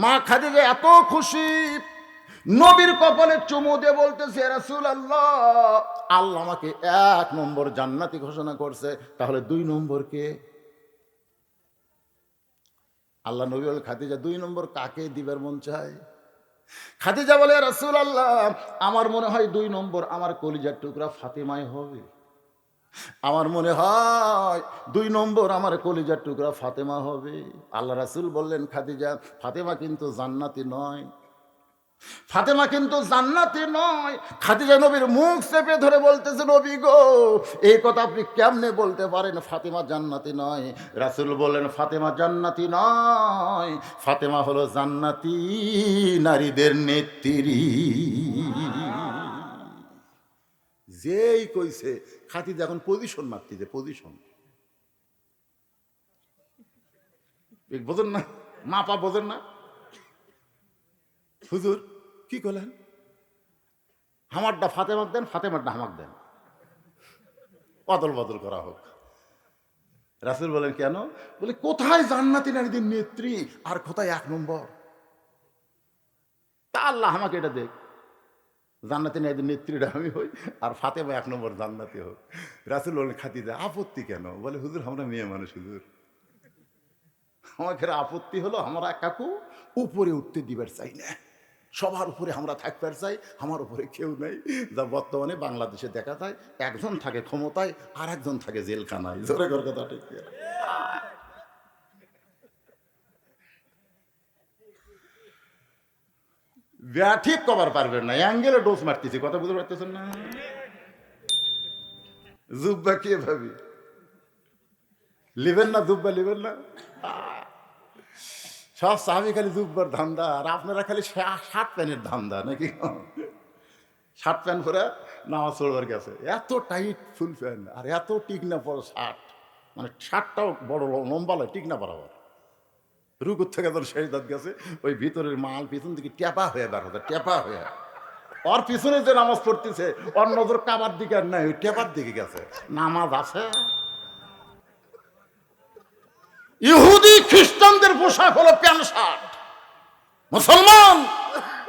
মা খাদিজা এত খুশি, নবীর কপালে চুমু দিয়ে বলতেছে, রাসূলুল্লাহ, আল্লাহ আমাকে 1 নম্বর জান্নাতি ঘোষণা করছে, তাহলে 2 নম্বর কে? আল্লাহ নবী বলে, খাদিজা, 2 নম্বর কাকে দিবার মন চায়? খাদিজা বলে, রাসূলুল্লাহ, আমার মনে হয় 2 নম্বর আমার কলিজার টুকরা ফাতেমাই হবে। আমার মনে হয় 2 নম্বর আমার কলিজার টুকরা ফাতেমা হবে। আল্লাহ রাসূল বললেন, খাদিজা, ফাতেমা কিন্তু জান্নাতি নয়, ফাতেমা কিন্তু জান্নাতি নয়। খাদিজা নবীর মুখ চেপে ধরে বলতেছে, নবী গো, এই কথা আপনি কেমনে বলতে পারেন ফাতেমা জান্নাতি নয়? রাসূল বললেন, ফাতেমা জান্নাতি নয়, ফাতেমা হলো জান্নাতি নারীদের নেত্রী। যেই কইছে, খাদিজা এখন পজিশন মারতেছে, পজিশন। বোঝেন না? মাপা বোঝেন না? হুজুর কি করলেন? আমারটা ফাতেমাক দেন, ফাতেমারটা আমাক দেন, অদল বদল করা হোক। রাসূল বলেন, কেন? বলে, কোথায় জান্নাতি নারীদের নেত্রী আর কোথায় 1 নম্বর? তা আল্লাহ আমাকে এটা দেখ, জান্নাতি নারীদের নেত্রীটা আমি হই আর ফাতেমা 1 নম্বর জান্নাতি হোক। রাসূল বলেন, খাদিজা, আপত্তি কেন? বলে, হুজুর আমরা মেয়ে মানুষ, হুজুর আমাকে আপত্তি হলো, আমরা কাকু উপরে উঠতে দিবার চাই না, সবার উপরে আমরা থাকবার চাই, আমার উপরে কেউ নাই। যা বর্তমানে বাংলাদেশে দেখা যায়, একজন থাকে ক্ষমতায় আর একজন থাকে জেলখানায়। জোরে কর কথা ঠিক। ঠিক কবার পারবেন না, অ্যাঙ্গেলে ডোজ মারতেছি, কথা বুঝতে পারতেছেন না? জুব্বা কে ভাবি লিবেন না, জুব্বা লিবেন না, সব সাহাবী খালি জুব্বার ধান্দা, আর আপনারা খালি শার্ট প্যান্টের ধান্দা নাকি? শার্ট প্যান্ট পরে নামাজ পড়বার গেছে, এত টাইট ফুল প্যান্ট আর এত টিকনা পড়ো শার্ট, মানে শার্টটাও বড় লম্বা লয়, টিকনা বরাবর। রুকুর থেকে তোর শেষ দাঁত গেছে, ওই ভিতরের মাল পিছন দিকে টেপা হয়ে বার হতো, টেপা হয়ে। ওর পিছনে যে নামাজ পড়তেছে, ওর নজর কাবার দিকে আর নাই, ওই টেপার দিকে গেছে। নামাজ আছে। ইহুদি খ্রিস্টানদের পোশাক হলো প্যান্ট শার্ট, মুসলমান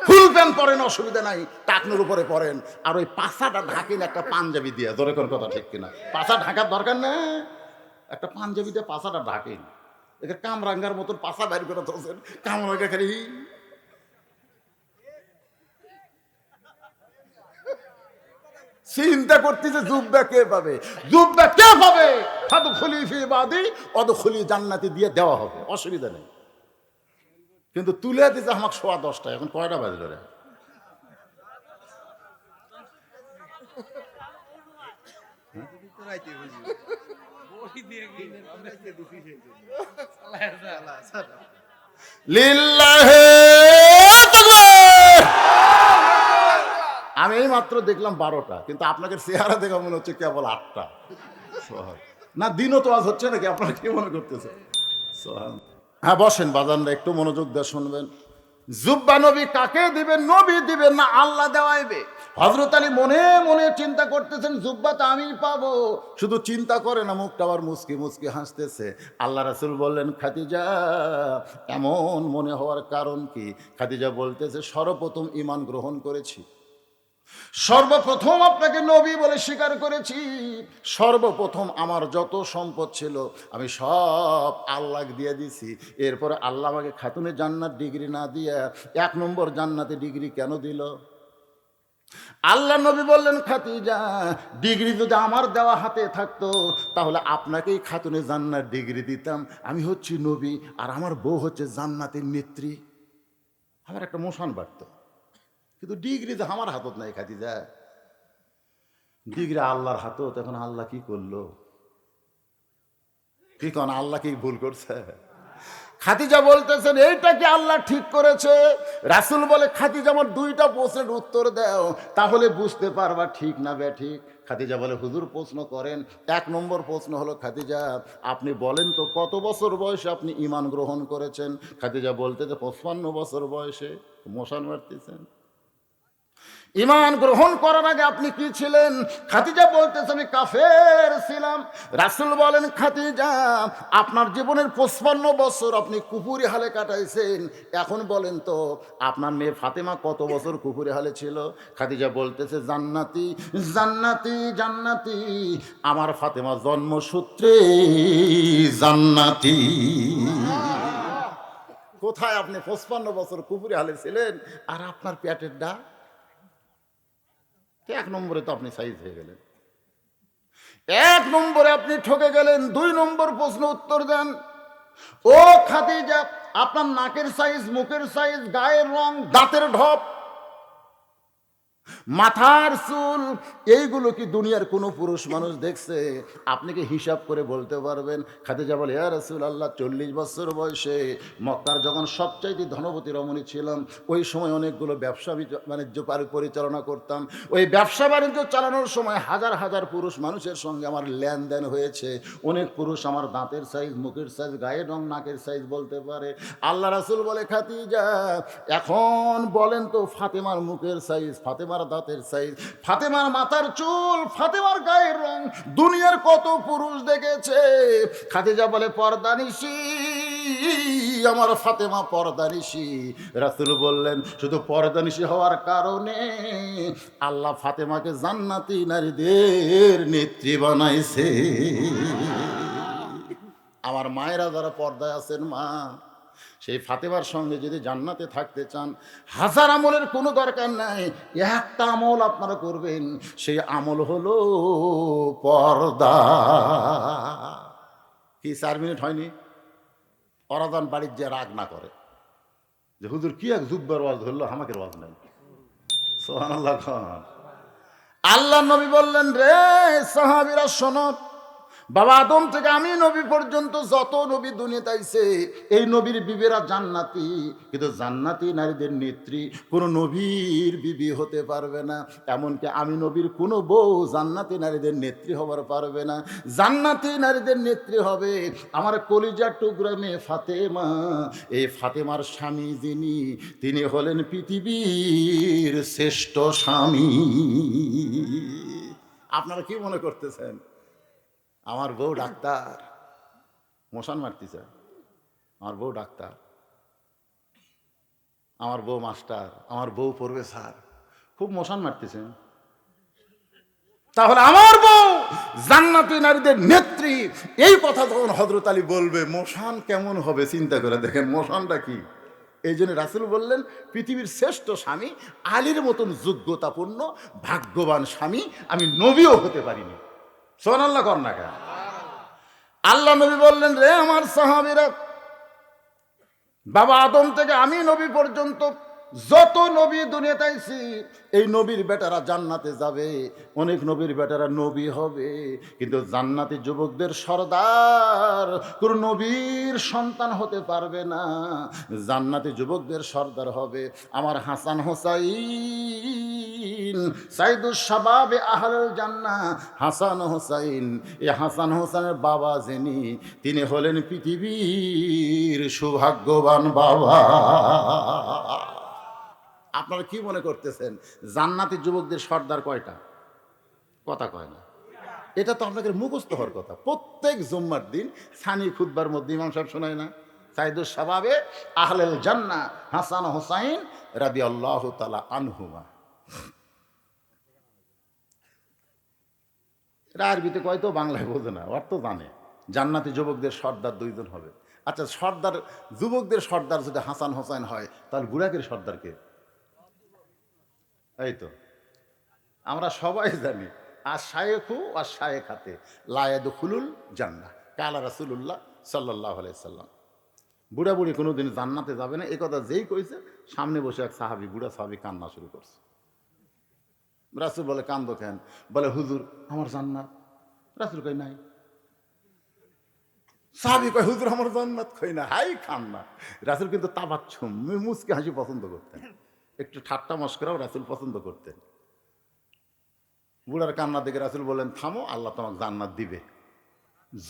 ফুল প্যান্ট পরেন, অসুবিধা নাই, টাকনুর উপরে পরেন, আর ওই পাছাটা ঢাকেন একটা পাঞ্জাবি দিয়ে। ধরে কোন কথা ঠিক কিনা? পাছা ঢাকার দরকার নেই, একটা পাঞ্জাবি দিয়ে পাছাটা ঢাকেন। এখানে কামরাঙ্গার মতন পাছা বাইর করে ধরছেন, কামরাঙ্গা খালি চিন্তা করতেছে, জুব্বা কে পাবে, জুব্বা কে পাবে? ফাদখুলি ফি ইবাদি ওয়াদখুলি জান্নাতি দিয়ে দেওয়া হবে, অসুবিধা নেই। কিন্তু তুলে দিতে আমাকে 10:15, এখন কয়টা বাজলো রে? লিল্লাহি তাকবীর। আমি এই মাত্র দেখলাম 12টা, কিন্তু আপনাকে চেহারা দেখা মনে হচ্ছে কেবল 8টা। না দিনও তো আজ হচ্ছে নাকি, আপনারা কি মনে করতেছে? হ্যাঁ বসেন বাজানরা, একটু মনোযোগ দিয়ে শুনবেন। জুব্বা নবী কাকে দিবেন? নবী দিবেন না আল্লাহ দেওয়াইবে? হযরত আলী মনে মনে চিন্তা করতেছেন জুব্বা তো আমি পাবো, শুধু চিন্তা করে না, মুখটা আবার মুচকি মুচকি হাসতেছে। আল্লাহ রাসূল বললেন, খাদিজা এমন মনে হওয়ার কারণ কি? খাদিজা বলতেছে, সর্বপ্রথম ঈমান গ্রহণ করেছি, সর্বপ্রথম আপনাকে নবী বলে স্বীকার করেছি, সর্বপ্রথম আমার যত সম্পদ ছিল আমি সব আল্লাহ দিয়ে দিছি। এরপরে আল্লাহ আমাকে খাতুনে জান্নাত ডিগ্রি না দিয়ে 1 নম্বর জান্নাতে ডিগ্রি কেন দিল? আল্লাহ নবী বললেন, খাদিজা ডিগ্রি যদি আমার দেওয়া হাতে থাকতো তাহলে আপনাকেই খাতুনে জান্নাত ডিগ্রি দিতাম। আমি হচ্ছি নবী আর আমার বউ হচ্ছে জান্নাতের নেত্রী, আমার একটা মোশান বাড়তো। কিন্তু ডিগ্রি তো আমার হাতত নাই খাদিজা, ডিগ্রি আল্লাহর হাতত। এখন আল্লাহ কি করলো? কি কোন আল্লাহ কি ভুল করছে? খাদিজা বলতেছেন এইটা কি আল্লাহ ঠিক করেছে? রাসূল বলে, খাদিজা আমার 2টা প্রশ্নের উত্তর দাও, তাহলে বুঝতে পারবা ঠিক না বেঠিক। খাদিজা বলে, হুজুর প্রশ্ন করেন। 1 নম্বর প্রশ্ন হলো, খাদিজা আপনি বলেন তো কত বছর বয়সে আপনি ঈমান গ্রহণ করেছেন? খাদিজা বলতেছে 55 বছর বয়সে। মশান মারতেছেন। ঈমান গ্রহণ করার আগে আপনি কি ছিলেন? খাদিজা বলতেছে, আমি কাফের ছিলাম। রাসূল বলেন, খাদিজা আপনার জীবনের 55 বছর আপনি কুফরি হালে কাটাইছেন, এখন বলেন তো আপনার মেয়ে ফাতেমা কত বছর কুফরি হালে ছিল? খাদিজা বলতেছে, জান্নাতি জান্নাতি জান্নাতি, আমার ফাতেমা জন্মসূত্রে জান্নাতি। কোথায় আপনি 55 বছর কুফরি হালে ছিলেন আর আপনার পেটের ডা? 1 নম্বরে তো আপনি সাইজ হয়ে গেলেন, 1 নম্বরে আপনি ঠকে গেলেন। 2 নম্বর প্রশ্ন উত্তর দেন। ও খাদিজা, আপনার নাকের সাইজ, মুখের সাইজ, গায়ের রং, দাঁতের ঢপ, মাথার চুল, এইগুলো কি দুনিয়ার কোনো পুরুষ মানুষ দেখছে? আপনি কি হিসাব করে বলতে পারবেন? খাদিজা বলে, ইয়া রাসূলুল্লাহ 40 বছর বয়সে মক্কার যখন সবচাইতে ধনবতী রমণী ছিলাম, ওই সময় অনেকগুলো ব্যবসা বাণিজ্য পরিচালনা করতাম। ওই ব্যবসা বাণিজ্য চালানোর সময় হাজার হাজার পুরুষ মানুষের সঙ্গে আমার লেনদেন হয়েছে। অনেক পুরুষ আমার দাঁতের সাইজ, মুখের সাইজ, গায়ের রং, নাকের সাইজ বলতে পারে। আল্লাহ রাসূল বলে, খাদিজা এখন বলেন তো ফাতেমার মুখের সাইজ, ফাতেমার দাঁতের সাইজ, ফাতেমার মাথার চুল, ফাতেমার গায়ের রং দুনিয়ার কত পুরুষ দেখেছে? খাদিজা বলে, পর্দানিশী, আমার ফাতেমা পর্দানিশী। রাসূল বললেন, শুধু পর্দানিশী হওয়ার কারণে আল্লাহ ফাতেমাকে জান্নাতি নারীদের নেত্রী বানাইছে। আমার মায়েরা যারা পর্দায় আছেন, মা সেই ফাতেমার সঙ্গে যদি জান্নাতে থাকতে চান, হাজার আমলের কোনো দরকার নাই, একটা আমল আপনারা করবেন, সেই আমল হলো পর্দা। কি 4 মিনিট হয়নি? অরাদান বাড়ির যে রাগ না করে যে হুজুর কি এক জুব্বার ওয়াজ ধরলো, আমাকে ওয়াজ নাই। সুবহানাল্লাহ। আল্লাহ নবী বললেন, রে সাহাবীরা শোনো, বাবা আদম থেকে আমি নবী পর্যন্ত যত নবী দুনিয়াতে আইছে, এই নবীর বিবিরা জান্নাতি, কিন্তু জান্নাতি নারীদের নেত্রী কোনো নবীর বিবি হতে পারবে না। এমনকি আমি নবীর কোনো বউ জান্নাতি নারীদের নেত্রী হবার পারবে না। জান্নাতি নারীদের নেত্রী হবে আমার কলিজার টুকরা মেয়ে ফাতেমা। এই ফাতেমার স্বামী যিনি, তিনি হলেন পৃথিবীর শ্রেষ্ঠ স্বামী। আপনারা কি মনে করতেছেন? আমার বউ ডাক্তার, মশান মারতেছে, আমার বউ ডাক্তার, আমার বউ মাস্টার, আমার বউ পড়বে স্যার, খুব মশান মারতেছেন। তাহলে আমার বউ জান্নাতি নারীদের নেত্রী, এই কথা যখন হযরত আলী বলবে, মশান কেমন হবে চিন্তা করে দেখেন। মশানটা কি? এই জন্য রাসূল বললেন, পৃথিবীর শ্রেষ্ঠ স্বামী আলীর মতন যোগ্যতাপূর্ণ ভাগ্যবান স্বামী আমি নবীও হতে পারিনি। সুবহানাল্লাহ কর না কেন? আল্লাহ নবী বললেন, রে আমার সাহাবীরা, বাবা আদম থেকে আমি নবী পর্যন্ত যত নবী দুনিয়াতে আইছি, এই নবীর বেটারা জান্নাতে যাবে। অনেক নবীর বেটারা নবী হবে, কিন্তু জান্নাতি যুবকদের সর্দার কোন নবীর সন্তান হতে পারবে না। জান্নাতি যুবকদের সর্দার হবে আমার হাসান হোসাইন। পিতিবিন সাইদুস শাবাবে আহলুল জান্নাহ হাসান হোসাইন। এই হাসান হোসেনের বাবা যিনি, তিনি হলেন পৃথিবীর সৌভাগ্যবান বাবা। আপনারা কি মনে করতেছেন জান্নাতি যুবকদের সর্দার কয়টা? কথা কয় না। এটা তো আপনাদের মুখস্থ হওয়ার কথা। প্রত্যেক জুম্মার দিন সানি খুতবার মধ্যে ইমাম সাহেব শোনায় না, সাইদুস শাবাবে আহলুল জান্নাহ হাসান হোসাইন রাদিয়াল্লাহু তাআলা আনহুমা। এটা আরবিতে কয় তো বাংলায় বোঝে না, অর্থ জানে। জান্নাতি যুবকদের সর্দার দুইজন হবে। আচ্ছা, সর্দার যুবকদের সর্দার যদি হাসান হোসাইন হয়, তাহলে বুড়াকের সর্দারকে? এই তো আমরা সবাই জানি, আর শায়েখু আর শায়েখাতে লা ইয়াদখুলুল জান্নাহ কালা রাসূলুল্লাহ সাল্লাল্লাহু আলাইহি সাল্লাম। বুড়া বুড়ি কোনোদিন জান্নাতে যাবে না, এই কথা যেই কইছে, সামনে বসে এক সাহাবী, বুড়া সাহাবী কান্না শুরু করছে। রাসূল বলে, কান্দো কেন? বলে, হুজুর আমার জান্নাত। রাসূল কই নাই। সাহাবী কয়, হুজুর আমার জান্নাত কই না। হাই কান্না। রাসূল কিন্তু তাবাচ্ছুম মুচকি হাসি পছন্দ করতেন, একটু ঠাট্টা মশকরাও রাসূল পছন্দ করতেন। বুড়ার কান্না দেখে রাসূল বলেন, থামো, আল্লাহ তোমাকে জান্নাত দিবে।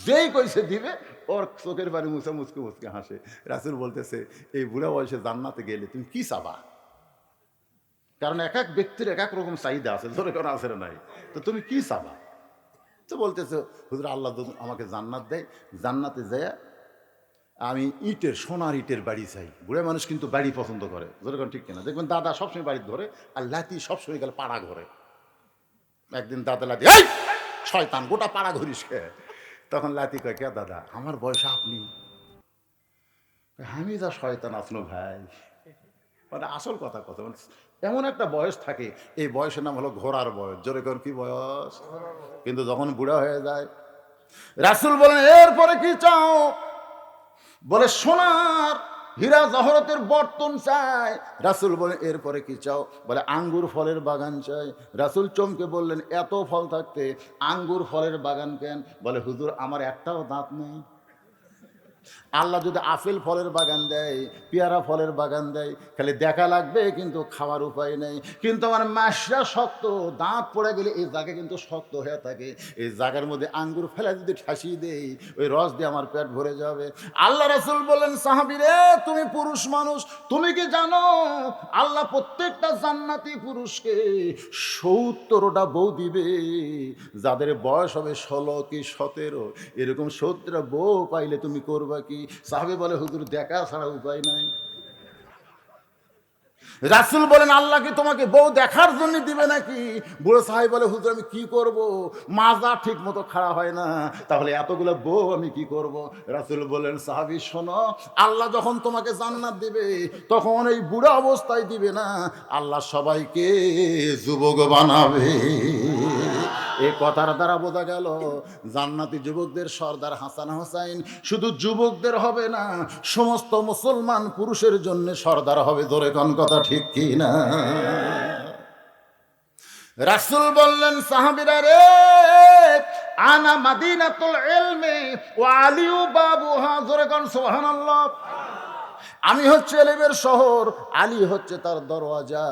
যেই কইছে দিবে, ওর চোখের বাড়ি মুছে মুচকে মুচকে হাসে। রাসূল বলতেছে, এই বুড়া বয়সে জান্নাতে গেলে তুমি কি চাবা? কারণ এক এক ব্যক্তির এক এক রকম চাহিদা আছে, জোরে কোনো আছে নাই, তো তুমি কি চাবা? তো বলতেছে, হুজুর আল্লাহ যদি আমাকে জান্নাত দেয়, জান্নাতে যায় আমি ইটের, সোনার ইটের বাড়ি চাই। বুড়া মানুষ কিন্তু বাড়ি পছন্দ করে, জোরে কোনো ঠিক কিনা? দেখবেন দাদা সবসময় বাড়ি ধরে, আর লাতি সবসময় গেলে পাড়া ঘরে। একদিন দাদা লাতি, এই শয়তান, গোটা পাড়া ঘুরিস কে? তখন লাতি কয়, কে দাদা? আমার বয়স আপনি। আমি যা শয়তান আসনো ভাই, মানে আসল কথা কথা মানে এমন একটা বয়স থাকে, এই বয়সের নাম হলো ঘোড়ার বয়স। জোরে কর, কি বয়স? কিন্তু যখন বুড়া হয়ে যায়, রাসূল বলেন, এরপরে কি চাও? বলে, সোনার হীরা জহরতের বর্তন চাই। রাসূল বলেন, এরপরে কি চাও? বলে, আঙ্গুর ফলের বাগান চাই। রাসূল চমকে বললেন, এত ফল থাকতে আঙ্গুর ফলের বাগান কেন? বলে, হুজুর আমার একটাও দাঁত নেই। আল্লাহ যদি আপেল ফলের বাগান দেয়, পেয়ারা ফলের বাগান দেয়, খালি দেখা লাগবে কিন্তু খাওয়ার উপায় নেই। কিন্তু আমার মাসরা শক্ত, দাঁত পড়ে গেলে এই জায়গা কিন্তু শক্ত হয়ে থাকে, এই জায়গার মধ্যে আঙ্গুর ফেলা যদি ঠাসিয়ে দেই, ওই রস দিয়ে আমার পেট ভরে যাবে। আল্লাহ রাসূল বললেন, সাহাবীরে তুমি পুরুষ মানুষ, তুমি কি জানো আল্লাহ প্রত্যেকটা জান্নাতি পুরুষকে 70টা বউ দিবে। যাদের বয়স হবে 16 কি 17, এরকম 70টা বউ পাইলে তুমি করবে কি? সাহাবী বলে, হুজুর দেখা ছাড়া উপায় নাই। রাসূল বলেন, আল্লাহ কি তোমাকে বউ দেখার জন্য দিবে নাকি? বুড়ো সাহাবী বলে, হুজুর আমি কি করব? মাজা ঠিক মতো খাড়া হয় না, তাহলে এতগুলো বউ আমি কি করব? রাসূল বলেন, সাহাবী শোনো, আল্লাহ যখন তোমাকে জান্নাত দিবে, তখন এই বুড়া অবস্থায় দিবে না, আল্লাহ সবাইকে যুবক বানাবে। এই কথার দ্বারা বোঝা গেল, জান্নাতি যুবকদের সর্দার হাসান হোসাইন শুধু যুবকদের হবে না, সমস্ত মুসলমান পুরুষের জন্য সর্দার হবে। ধরে কোন কথা ঠিক কি না? রাসূল বললেন, সাহাবীরা রে, আনা মাদিনাতুল ইলমি ওয়া আলিউ বাবুহা। ধরে কোন সুবহানাল্লাহ। আমি হচ্ছে এলেমের শহর, আলী হচ্ছে তার দরওয়াজা।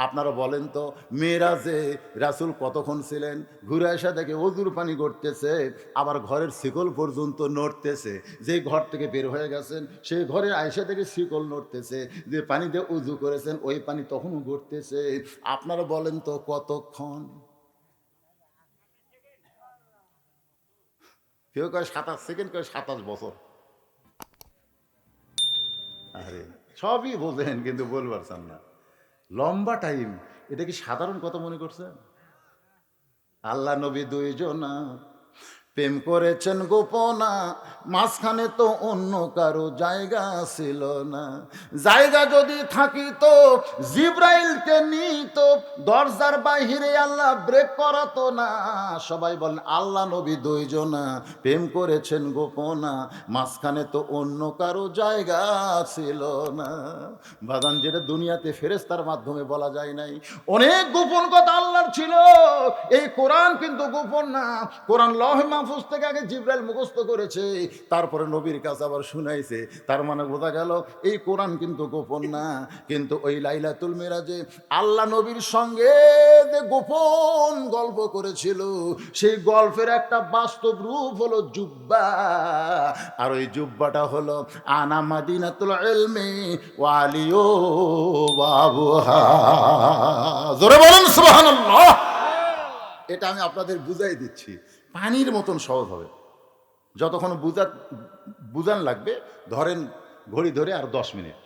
আপনারা বলেন তো, মেরাজে রাসূল কতক্ষণ ছিলেন? ঘুরে আসা দেখে ওযুর পানি করতেছে, আবার ঘরের শিকল পর্যন্ত নড়তেছে। যেই ঘর থেকে বের হয়ে গেছেন, সেই ঘরে আয়েশা থেকে শিকল নড়তেছে। যে পানিতে উযু করেছেন, ওই পানি তখনও ঘটতেছে। আপনারা বলেন তো কতক্ষণ? কেউ কয় 27 সেকেন্ড, কেউ 27 বছর। আরে সবই বোঝেন, কিন্তু বলবার চান না। লম্বা টাইম, এটা কি সাধারণ কথা মনে করছেন? আল্লাহ নবী দুইজনা প্রেম করেছেন গোপনা, মাঝখানে তো অন্য কারো জায়গা ছিল না। জায়গা যদি থাকিত জিব্রাইলকে নিত, দরজার বাহিরে আল্লাহ ব্রেক করাতো না। সবাই বলেন, আল্লাহ নবী দুইজনা প্রেম করেছেন গোপনা, মাঝখানে তো অন্য কারো জায়গা ছিল না। বাদান, যেটা দুনিয়াতে ফেরেশতার মাধ্যমে বলা যায় নাই, অনেক গোপন কথা আল্লাহর ছিল। এই কোরআন কিন্তু গোপন না, কোরআন লৌহে মাহফুজ থেকে আগে জিবরাইল মুখস্থ করেছে, তারপরে নবীর কাছে আবার শুনাইছে। তার মানে বোঝা গেল এই কোরআন কিন্তু গোপন না। কিন্তু ওই লাইলাতুল মিরাজে আল্লাহ নবীর সঙ্গে যে গোপন গল্প করেছিল, সেই গল্পের একটা বাস্তব রূপ হলো জুব্বা। আর ওই জুব্বাটা হলো আনা মাদিনাতুল ইলমি ওয়া আলিয়ু বাবুহা। জোরে বলেন সুবহানাল্লাহ। এটা আমি আপনাদের বুঝাই দিচ্ছি, পানির মতন সহজ হবে। যতক্ষণ বুঝান লাগবে, ধরেন ঘড়ি ধরে আর 10 মিনিট,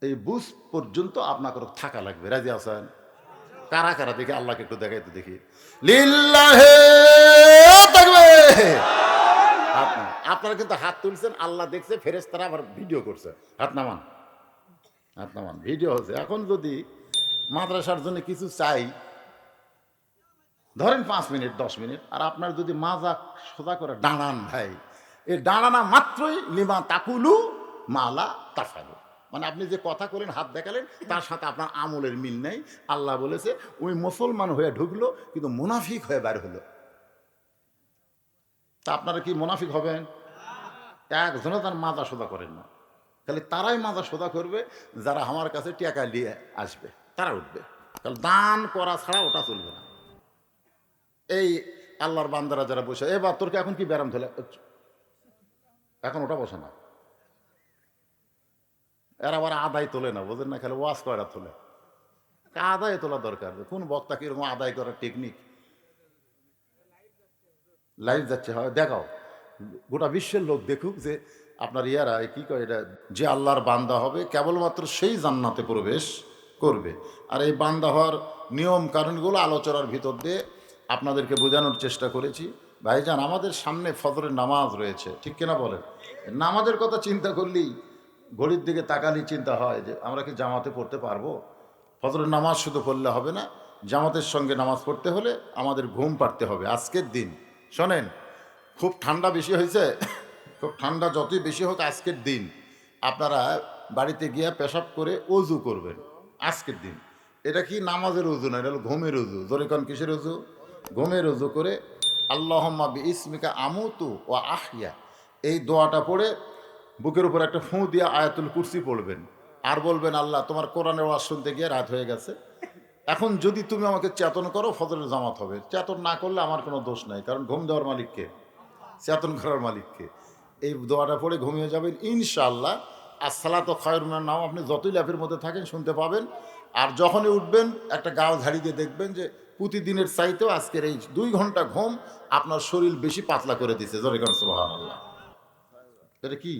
এই বুঝ পর্যন্ত আপনাকে থাকা লাগবে। রাজি আছেন? কারা কারা দেখি আল্লাহকে একটু দেখাইতে দেখি। লিল্লাহে তাকবীর। আপনারা কিন্তু হাত তুলছেন, আল্লাহ দেখছে, ফেরেশতারা আবার ভিডিও করছে। হাত নামান, হাত নামান, ভিডিও হচ্ছে। এখন যদি মাদ্রাসার জন্য কিছু চাই, ধরেন 5 মিনিট 10 মিনিট, আর আপনার যদি মাজা সোজা করে দাঁড়ান ভাই, এই দাঁড়ানা মাত্রই লিমা তাকুলু মালা তাফালু, মানে আপনি যে কথা বলেন, হাত দেখালেন, তার সাথে আপনার আমলের মিল নেই। আল্লাহ বলেছে ওই মুসলমান হয়ে ঢুকলো কিন্তু মুনাফিক হয়ে বের হলো। তা আপনারা কি মুনাফিক হবেন? একজনও তার মাজা সোজা করেন না, তাহলে তারাই মাজা সোজা করবে যারা আমার কাছে টাকা নিয়ে আসবে, তারা উঠবে। তাহলে দান করা ছাড়া ওটা চলবে না। এই আল্লাহর বান্দারা যারা বসে, এবার তোরকে এখন কি ব্যারাম ধরে, এখন ওটা বসে না, এরা আবার আদায় তোলে না, বোঝেন না, খালি ওয়াজ করা তোলে। আদায় তোলা দরকার। কোন বক্তা কিরকম আদায় করার টেকনিক, লাইভ যাচ্ছে, হয় দেখাও, গোটা বিশ্বের লোক দেখুক যে আপনার ইয়ারা কি কয়, এটা যে আল্লাহর বান্দা হবে কেবলমাত্র সেই জান্নাতে প্রবেশ করবে। আর এই বান্দা হওয়ার নিয়ম কারণগুলো আলোচনার ভিতর দিয়ে আপনাদেরকে বোঝানোর চেষ্টা করেছি। ভাইজান, আমাদের সামনে ফজরের নামাজ রয়েছে, ঠিক কিনা বলেন? নামাজের কথা চিন্তা করলেই, ঘড়ির দিকে তাকালেই চিন্তা হয় যে আমরা কি জামাতে পড়তে পারবো। ফজরের নামাজ শুধু পড়লে হবে না, জামাতের সঙ্গে নামাজ পড়তে হলে আমাদের ঘুম পাড়তে হবে। আজকের দিন শোনেন, খুব ঠান্ডা বেশি হয়েছে, খুব ঠান্ডা যতই বেশি হোক, আজকের দিন আপনারা বাড়িতে গিয়ে পেশাব করে অজু করবেন। আজকের দিন এটা কি নামাজের অজু না, এটা হলো ঘুমের অজু। জোরে কোন কিসের অজু? ঘুমের অজু করে আল্লাহুম্মা বিইসমিকা আমুতু ওয়া আহইয়া, এই দোয়াটা পড়ে বুকের উপর একটা ফুঁ দিয়ে আয়াতুল কুরসি পড়বেন। আর বলবেন, আল্লাহ তোমার কোরআনের ওয়াজ শুনতে গিয়ে রাত হয়ে গেছে, এখন যদি তুমি আমাকে চেতন করো ফজরের জামাত হবে। চেতন না করলে আমার কোনো দোষ নাই, কারণ ঘুম দেওয়ার মালিককে, চেতন করার মালিককে। এই দোয়াটা পড়ে ঘুমিয়ে যাবেন ইনশাআল্লাহ। আসসালাতু খায়রুন মিনান নাওম আপনি যতই ল্যাপের মধ্যে থাকেন শুনতে পাবেন। আর যখনই উঠবেন একটা গাও ঝাড়ি দিয়ে দেখবেন যে প্রতিদিনের চাইতেও আজকের এই 2 ঘন্টা ঘুম আপনার শরীর বেশি পাতলা করে দিছে। জোরে কারণ সুবহানাল্লাহ। এটা কি